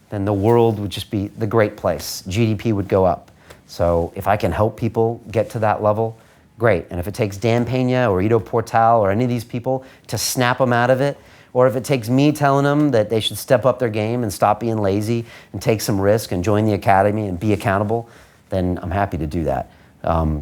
[SPEAKER 1] then the world would just be the great place. GDP would go up. So if I can help people get to that level, great. And if it takes Dan Pena or Ido Portal or any of these people to snap them out of it, or if it takes me telling them that they should step up their game and stop being lazy and take some risk and join the academy and be accountable, then I'm happy to do that.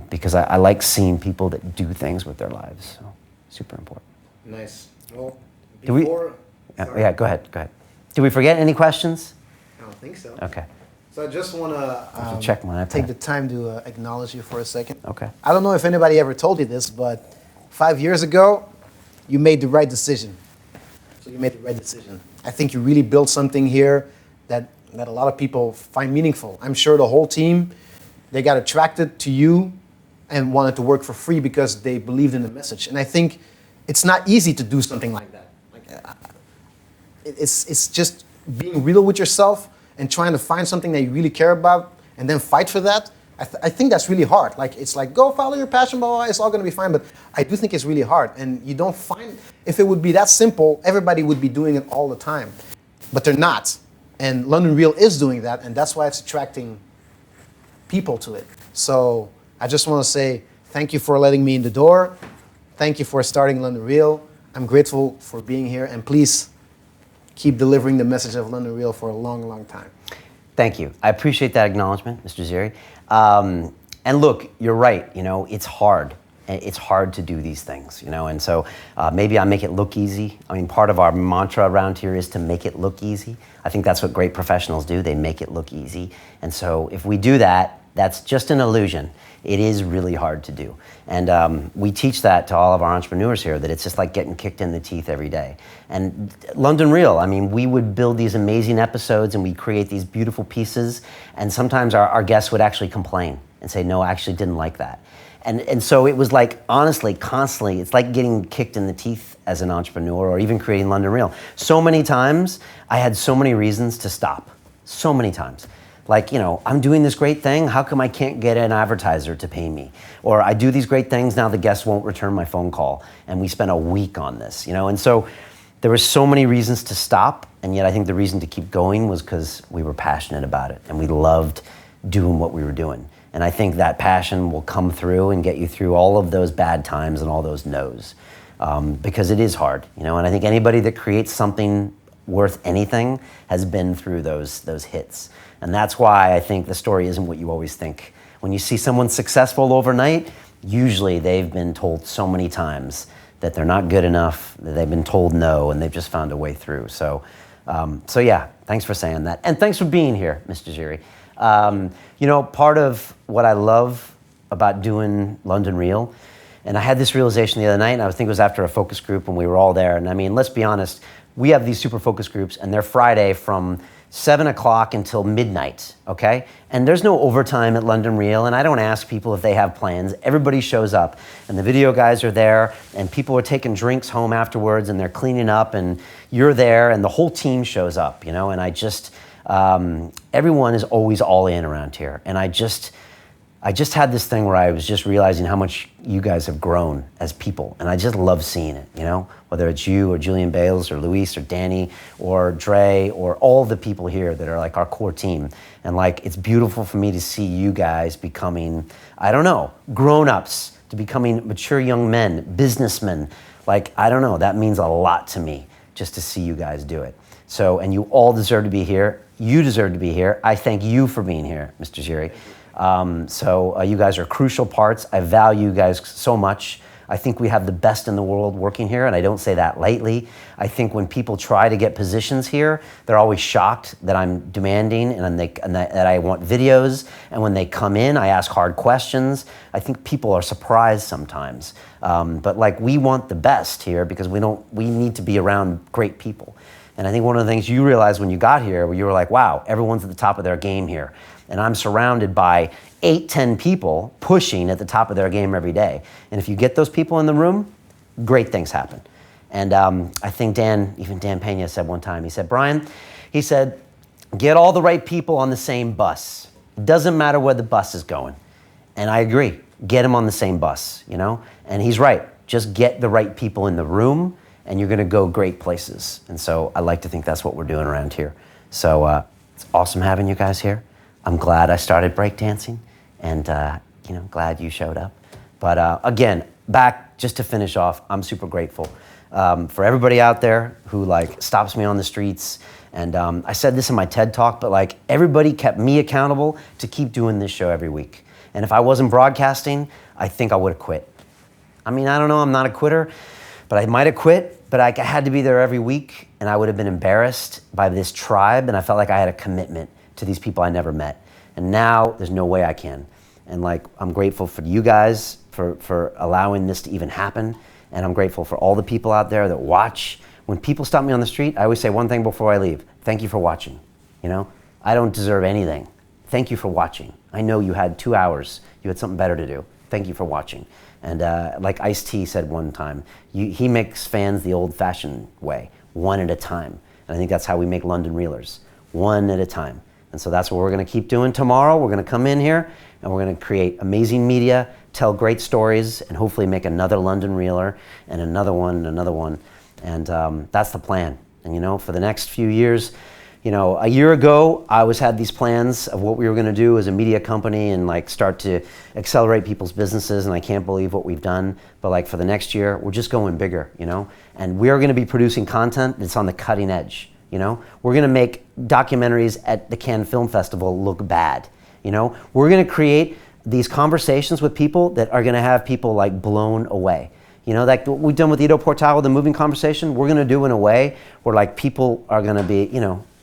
[SPEAKER 1] Because I like seeing people that do things with their lives. So super important.
[SPEAKER 2] Nice. Well,
[SPEAKER 1] go ahead. Did we forget any questions?
[SPEAKER 2] I don't think so.
[SPEAKER 1] Okay.
[SPEAKER 2] So I just want to
[SPEAKER 1] check my iPad.
[SPEAKER 2] take the time to acknowledge you for a second.
[SPEAKER 1] Okay.
[SPEAKER 2] I don't know if anybody ever told you this, but 5 years ago, you made the right decision. So you made the right decision. I think you really built something here that a lot of people find meaningful. I'm sure the whole team, they got attracted to you and wanted to work for free because they believed in the message. And I think it's not easy to do something like that. It's just being real with yourself and trying to find something that you really care about and then fight for that. I think that's really hard. It's like, go follow your passion, blah, blah, blah, it's all going to be fine. But I do think it's really hard. And you don't find, if it would be that simple, everybody would be doing it all the time. But they're not. And London Real is doing that. And that's why it's attracting people to it. So I just want to say thank you for letting me in the door. Thank you for starting London Real. I'm grateful for being here. And please keep delivering the message of London Real for a long, long time.
[SPEAKER 1] Thank you. I appreciate that acknowledgement, Mr. Dziri. And look, you're right. It's hard. It's hard to do these things, and so maybe I make it look easy. I mean, part of our mantra around here is to make it look easy. I think that's what great professionals do. They make it look easy. And so if we do that, that's just an illusion. It is really hard to do. And we teach that to all of our entrepreneurs here, that it's just like getting kicked in the teeth every day. And London Real, I mean, we would build these amazing episodes and we'd create these beautiful pieces. And sometimes our guests would actually complain and say, no, I actually didn't like that. And so it was like, honestly, constantly, it's like getting kicked in the teeth as an entrepreneur or even creating London Real. So many times, I had so many reasons to stop. So many times. Like, I'm doing this great thing, how come I can't get an advertiser to pay me? Or I do these great things, now the guest won't return my phone call, and we spent a week on this, And so there were so many reasons to stop, and yet I think the reason to keep going was because we were passionate about it, and we loved doing what we were doing. And I think that passion will come through and get you through all of those bad times and all those no's, because it is hard, And I think anybody that creates something worth anything has been through those hits. And that's why I think the story isn't what you always think. When you see someone successful overnight, usually they've been told so many times that they're not good enough, that they've been told no, and they've just found a way through. So yeah, thanks for saying that. And thanks for being here, Mr. Dziri. Part of what I love about doing London Real, and I had this realization the other night, and I think it was after a focus group when we were all there. And I mean, let's be honest, we have these super focus groups, and they're Friday from 7 o'clock until midnight, okay? And there's no overtime at London Real, and I don't ask people if they have plans. Everybody shows up, and the video guys are there, and people are taking drinks home afterwards, and they're cleaning up, and you're there, and the whole team shows up, And I just, everyone is always all in around here, and I just had this thing where I was just realizing how much you guys have grown as people, and I just love seeing it, Whether it's you or Julian Bales or Luis or Danny or Dre or all the people here that are like our core team. And it's beautiful for me to see you guys becoming, grown-ups, to becoming mature young men, businessmen. That means a lot to me just to see you guys do it. So, and you all deserve to be here. You deserve to be here. I thank you for being here, Mr. Dziri. You guys are crucial parts. I value you guys so much. I think we have the best in the world working here, and I don't say that lightly. I think when people try to get positions here, they're always shocked that I'm demanding and that I want videos. And when they come in, I ask hard questions. I think people are surprised sometimes. But like, we want the best here because we need to be around great people. And I think one of the things you realized when you got here, where you were like, wow, everyone's at the top of their game here. And I'm surrounded by 8, 10 people pushing at the top of their game every day. And if you get those people in the room, great things happen. And I think even Dan Pena said one time, he said, Brian, he said, get all the right people on the same bus. It doesn't matter where the bus is going. And I agree, get them on the same bus, you know? And he's right, just get the right people in the room and you're gonna go great places. And so I like to think that's what we're doing around here. So it's awesome having you guys here. I'm glad I started breakdancing and glad you showed up. But again, back just to finish off, I'm super grateful for everybody out there who stops me on the streets. And I said this in my TED talk, but everybody kept me accountable to keep doing this show every week. And if I wasn't broadcasting, I think I would have quit. I mean, I don't know, I'm not a quitter, but I might have quit, but I had to be there every week and I would have been embarrassed by this tribe and I felt like I had a commitment to these people I never met. And now there's no way I can. And I'm grateful for you guys for allowing this to even happen. And I'm grateful for all the people out there that watch. When people stop me on the street, I always say one thing before I leave. Thank you for watching. You know, I don't deserve anything. Thank you for watching. I know you had 2 hours. You had something better to do. Thank you for watching. And like Ice-T said one time, he makes fans the old-fashioned way, one at a time. And I think that's how we make London Reelers, one at a time. And so that's what we're going to keep doing tomorrow. We're going to come in here and we're going to create amazing media, tell great stories, and hopefully make another London Reeler and another one and another one. And that's the plan. And for the next few years, a year ago, I had these plans of what we were going to do as a media company and start to accelerate people's businesses. And I can't believe what we've done. But for the next year, we're just going bigger, and we are going to be producing content that's on the cutting edge. We're going to make documentaries at the Cannes Film Festival look bad. We're going to create these conversations with people that are going to have people blown away. Like what we've done with Ido Portal, the moving conversation, we're going to do in a way where people are going to be,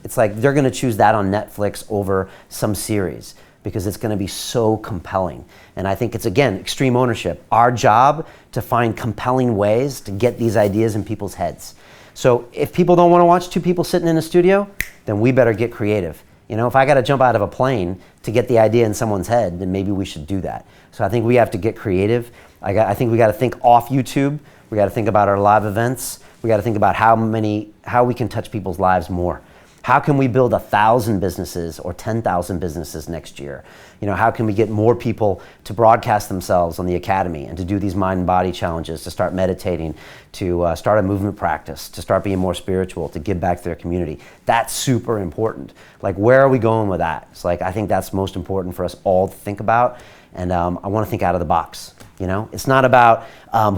[SPEAKER 1] it's they're going to choose that on Netflix over some series because it's going to be so compelling. And I think it's, again, extreme ownership. Our job to find compelling ways to get these ideas in people's heads. So if people don't want to watch two people sitting in a studio, then we better get creative. If I got to jump out of a plane to get the idea in someone's head, then maybe we should do that. So I think we have to get creative. I think we got to think off YouTube. We got to think about our live events. We got to think about how we can touch people's lives more. How can we build 1,000 businesses or 10,000 businesses next year? How can we get more people to broadcast themselves on the Academy and to do these mind and body challenges, to start meditating, to start a movement practice, to start being more spiritual, to give back to their community? That's super important. Where are we going with that? It's I think that's most important for us all to think about. And I want to think out of the box. It's not about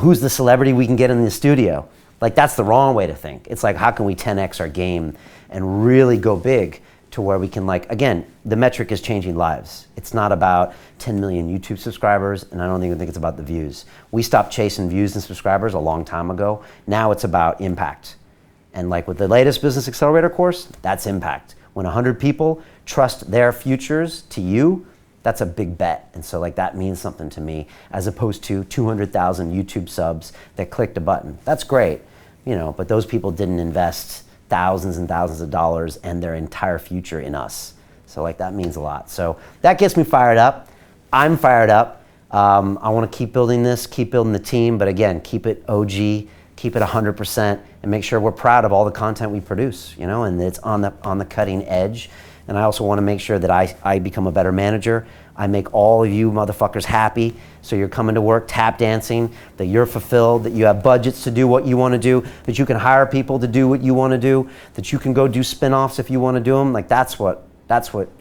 [SPEAKER 1] who's the celebrity we can get in the studio. That's the wrong way to think. It's how can we 10x our game and really go big to where we can again, the metric is changing lives. It's not about 10 million YouTube subscribers, and I don't even think it's about the views. We stopped chasing views and subscribers a long time ago. Now it's about impact. And with the latest Business Accelerator course, that's impact. When 100 people trust their futures to you, that's a big bet. And so that means something to me, as opposed to 200,000 YouTube subs that clicked a button. That's great, but those people didn't invest thousands and thousands of dollars and their entire future in us. So that means a lot. So that gets me fired up. I'm fired up. I want to keep building this, keep building the team, but again, keep it OG, keep it 100%, and make sure we're proud of all the content we produce, and it's on the cutting edge. And I also want to make sure that I become a better manager. I make all of you motherfuckers happy. So you're coming to work tap dancing, that you're fulfilled, that you have budgets to do what you want to do, that you can hire people to do what you want to do, that you can go do spin-offs if you want to do them. That's what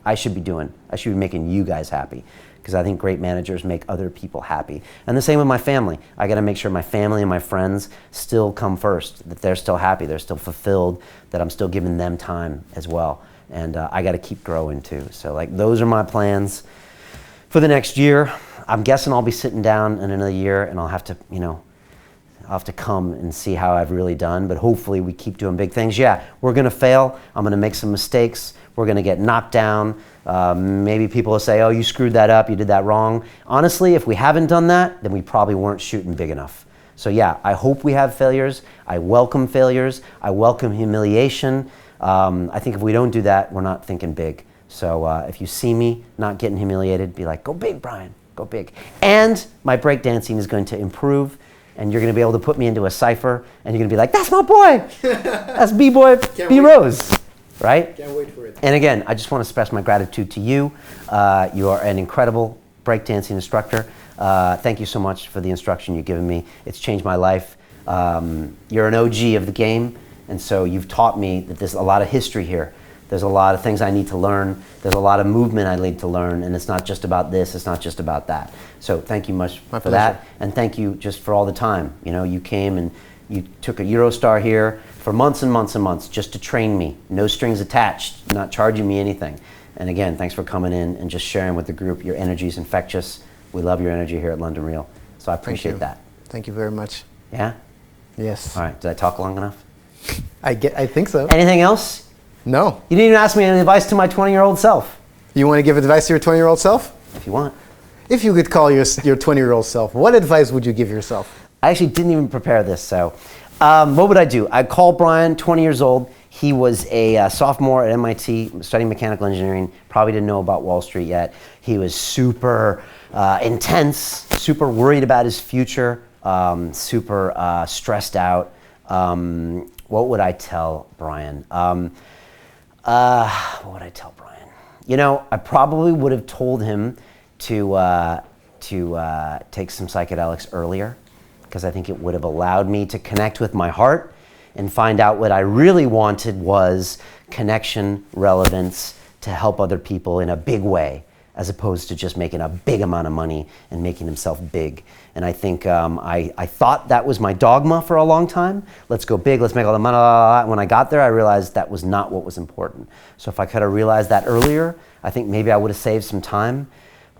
[SPEAKER 1] I should be doing. I should be making you guys happy, because I think great managers make other people happy. And the same with my family. I got to make sure my family and my friends still come first, that they're still happy, they're still fulfilled, that I'm still giving them time as well. and I got to keep growing too. So like those are my plans for the next year. I'm guessing I'll be sitting down in another year, and I'll have to, I'll have to come and see how I've really done, but hopefully we keep doing big things. Yeah, we're gonna fail. I'm gonna make some mistakes. We're gonna get knocked down. Maybe people will say, oh, you screwed that up, you did that wrong. Honestly, if we haven't done that, then we probably weren't shooting big enough. So yeah, I hope we have failures. I welcome failures. I welcome humiliation. I think if we don't do that, we're not thinking big. So if you see me not getting humiliated, be like, go big, Brian, go big. And my breakdancing is going to improve, and you're going to be able to put me into a cipher, and you're going to be like, that's my boy. That's B-Boy B Rose, right?
[SPEAKER 2] Can't wait for it.
[SPEAKER 1] And again, I just want to express my gratitude to you. You are an incredible breakdancing instructor. Thank you so much for the instruction you've given me. It's changed my life. You're an OG of the game, and so you've taught me that there's a lot of history here. There's a lot of things I need to learn. There's a lot of movement I need to learn, and it's not just about this, it's not just about that. So thank you much for that, and thank you just for all the time. You came and you took a Eurostar here for months and months and months just to train me. No strings attached, not charging me anything. And again, thanks for coming in and just sharing with the group. Your energy is infectious. We love your energy here at London Real. So I appreciate that.
[SPEAKER 2] Thank you very much.
[SPEAKER 1] Yeah?
[SPEAKER 2] Yes.
[SPEAKER 1] All right, did I talk long enough?
[SPEAKER 2] I think so.
[SPEAKER 1] Anything else?
[SPEAKER 2] No.
[SPEAKER 1] You didn't even ask me any advice to my 20-year-old self.
[SPEAKER 2] You want to give advice to your 20-year-old self?
[SPEAKER 1] If you want.
[SPEAKER 2] If you could call your 20-year-old self, what advice would you give yourself?
[SPEAKER 1] I actually didn't even prepare this, so what would I do? I'd call Brian, 20 years old. He was a sophomore at MIT studying mechanical engineering, probably didn't know about Wall Street yet. He was super intense, super worried about his future, super stressed out. What would I tell Brian? What would I tell Brian? I probably would have told him to take some psychedelics earlier, because I think it would have allowed me to connect with my heart and find out what I really wanted was connection, relevance, to help other people in a big way, as opposed to just making a big amount of money and making himself big. And I think I thought that was my dogma for a long time. Let's go big, let's make all the money. And when I got there, I realized that was not what was important. So if I could have realized that earlier, I think maybe I would have saved some time.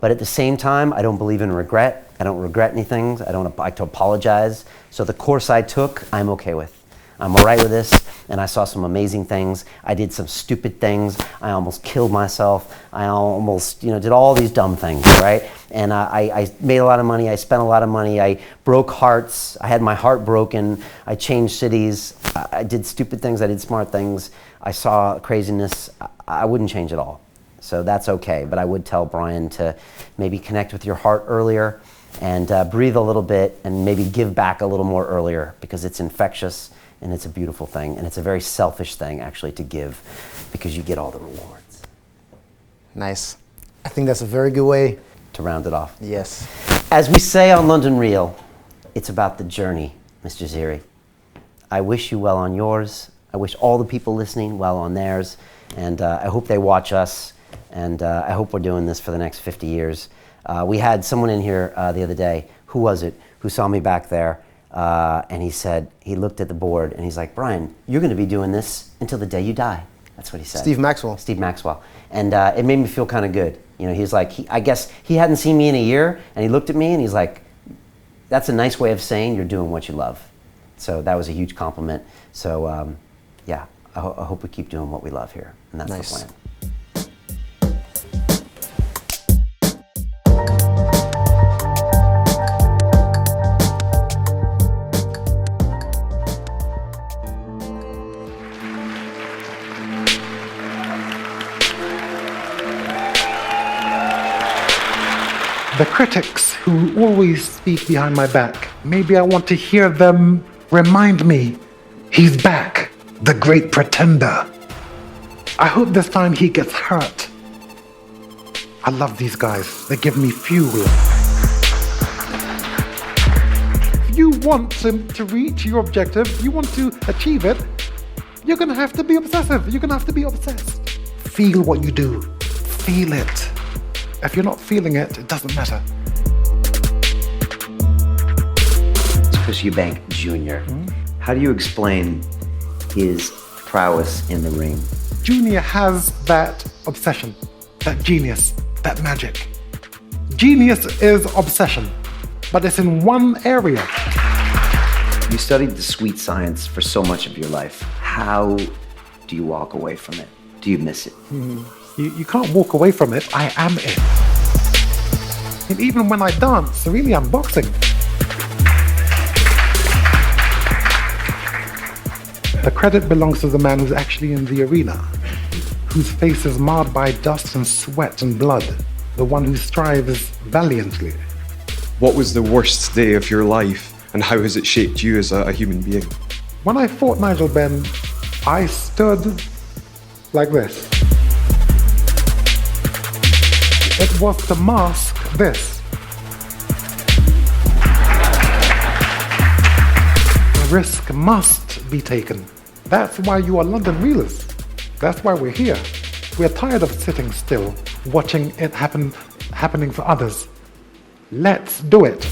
[SPEAKER 1] But at the same time, I don't believe in regret. I don't regret anything. I don't like to apologize. So the course I took, I'm okay with. I'm all right with this, and I saw some amazing things. I did some stupid things. I almost killed myself. I almost, did all these dumb things, right? And I made a lot of money. I spent a lot of money. I broke hearts. I had my heart broken. I changed cities. I did stupid things. I did smart things. I saw craziness. I wouldn't change it all. So that's okay. But I would tell Brian to maybe connect with your heart earlier and breathe a little bit and maybe give back a little more earlier, because it's infectious. And it's a beautiful thing, and it's a very selfish thing, actually, to give, because you get all the rewards.
[SPEAKER 2] Nice. I think that's a very good way
[SPEAKER 1] to round it off.
[SPEAKER 2] Yes.
[SPEAKER 1] As we say on London Real, it's about the journey, Mr. Dziri. I wish you well on yours. I wish all the people listening well on theirs, and I hope they watch us, and I hope we're doing this for the next 50 years. We had someone in here the other day, who was it, who saw me back there, and he said, he looked at the board and he's like, Brian, you're going to be doing this until the day you die. That's what he said.
[SPEAKER 2] Steve Maxwell.
[SPEAKER 1] Steve Maxwell. And it made me feel kind of good. He's like, I guess he hadn't seen me in a year, and he looked at me and he's like, that's a nice way of saying you're doing what you love. So that was a huge compliment. So yeah, I hope we keep doing what we love here. And that's
[SPEAKER 2] nice.
[SPEAKER 1] the plan.
[SPEAKER 3] The critics who always speak behind my back, maybe I want to hear them remind me, he's back, the great pretender. I hope this time he gets hurt. I love these guys, they give me fuel. If you want to reach your objective, you want to achieve it, you're gonna have to be obsessive, you're gonna have to be obsessed. Feel what you do, feel it. If you're not feeling it, it doesn't matter.
[SPEAKER 1] It's Chris Eubank Jr. How do you explain his prowess in the ring.
[SPEAKER 3] Junior has that obsession, that genius, that magic. Genius is obsession, but it's in one area.
[SPEAKER 1] You studied the sweet science for so much of your life. How do you walk away from it? Do you miss it?
[SPEAKER 3] You can't walk away from it. I am it. And even when I dance, really I'm boxing. The credit belongs to the man who's actually in the arena, whose face is marred by dust and sweat and blood, the one who strives valiantly.
[SPEAKER 4] What was the worst day of your life, and how has it shaped you as a human being?
[SPEAKER 3] When I fought Nigel Benn, I stood like this. It was to mask this. The risk must be taken. That's why you are London Reelers. That's why we're here. We're tired of sitting still, watching it happening for others. Let's do it.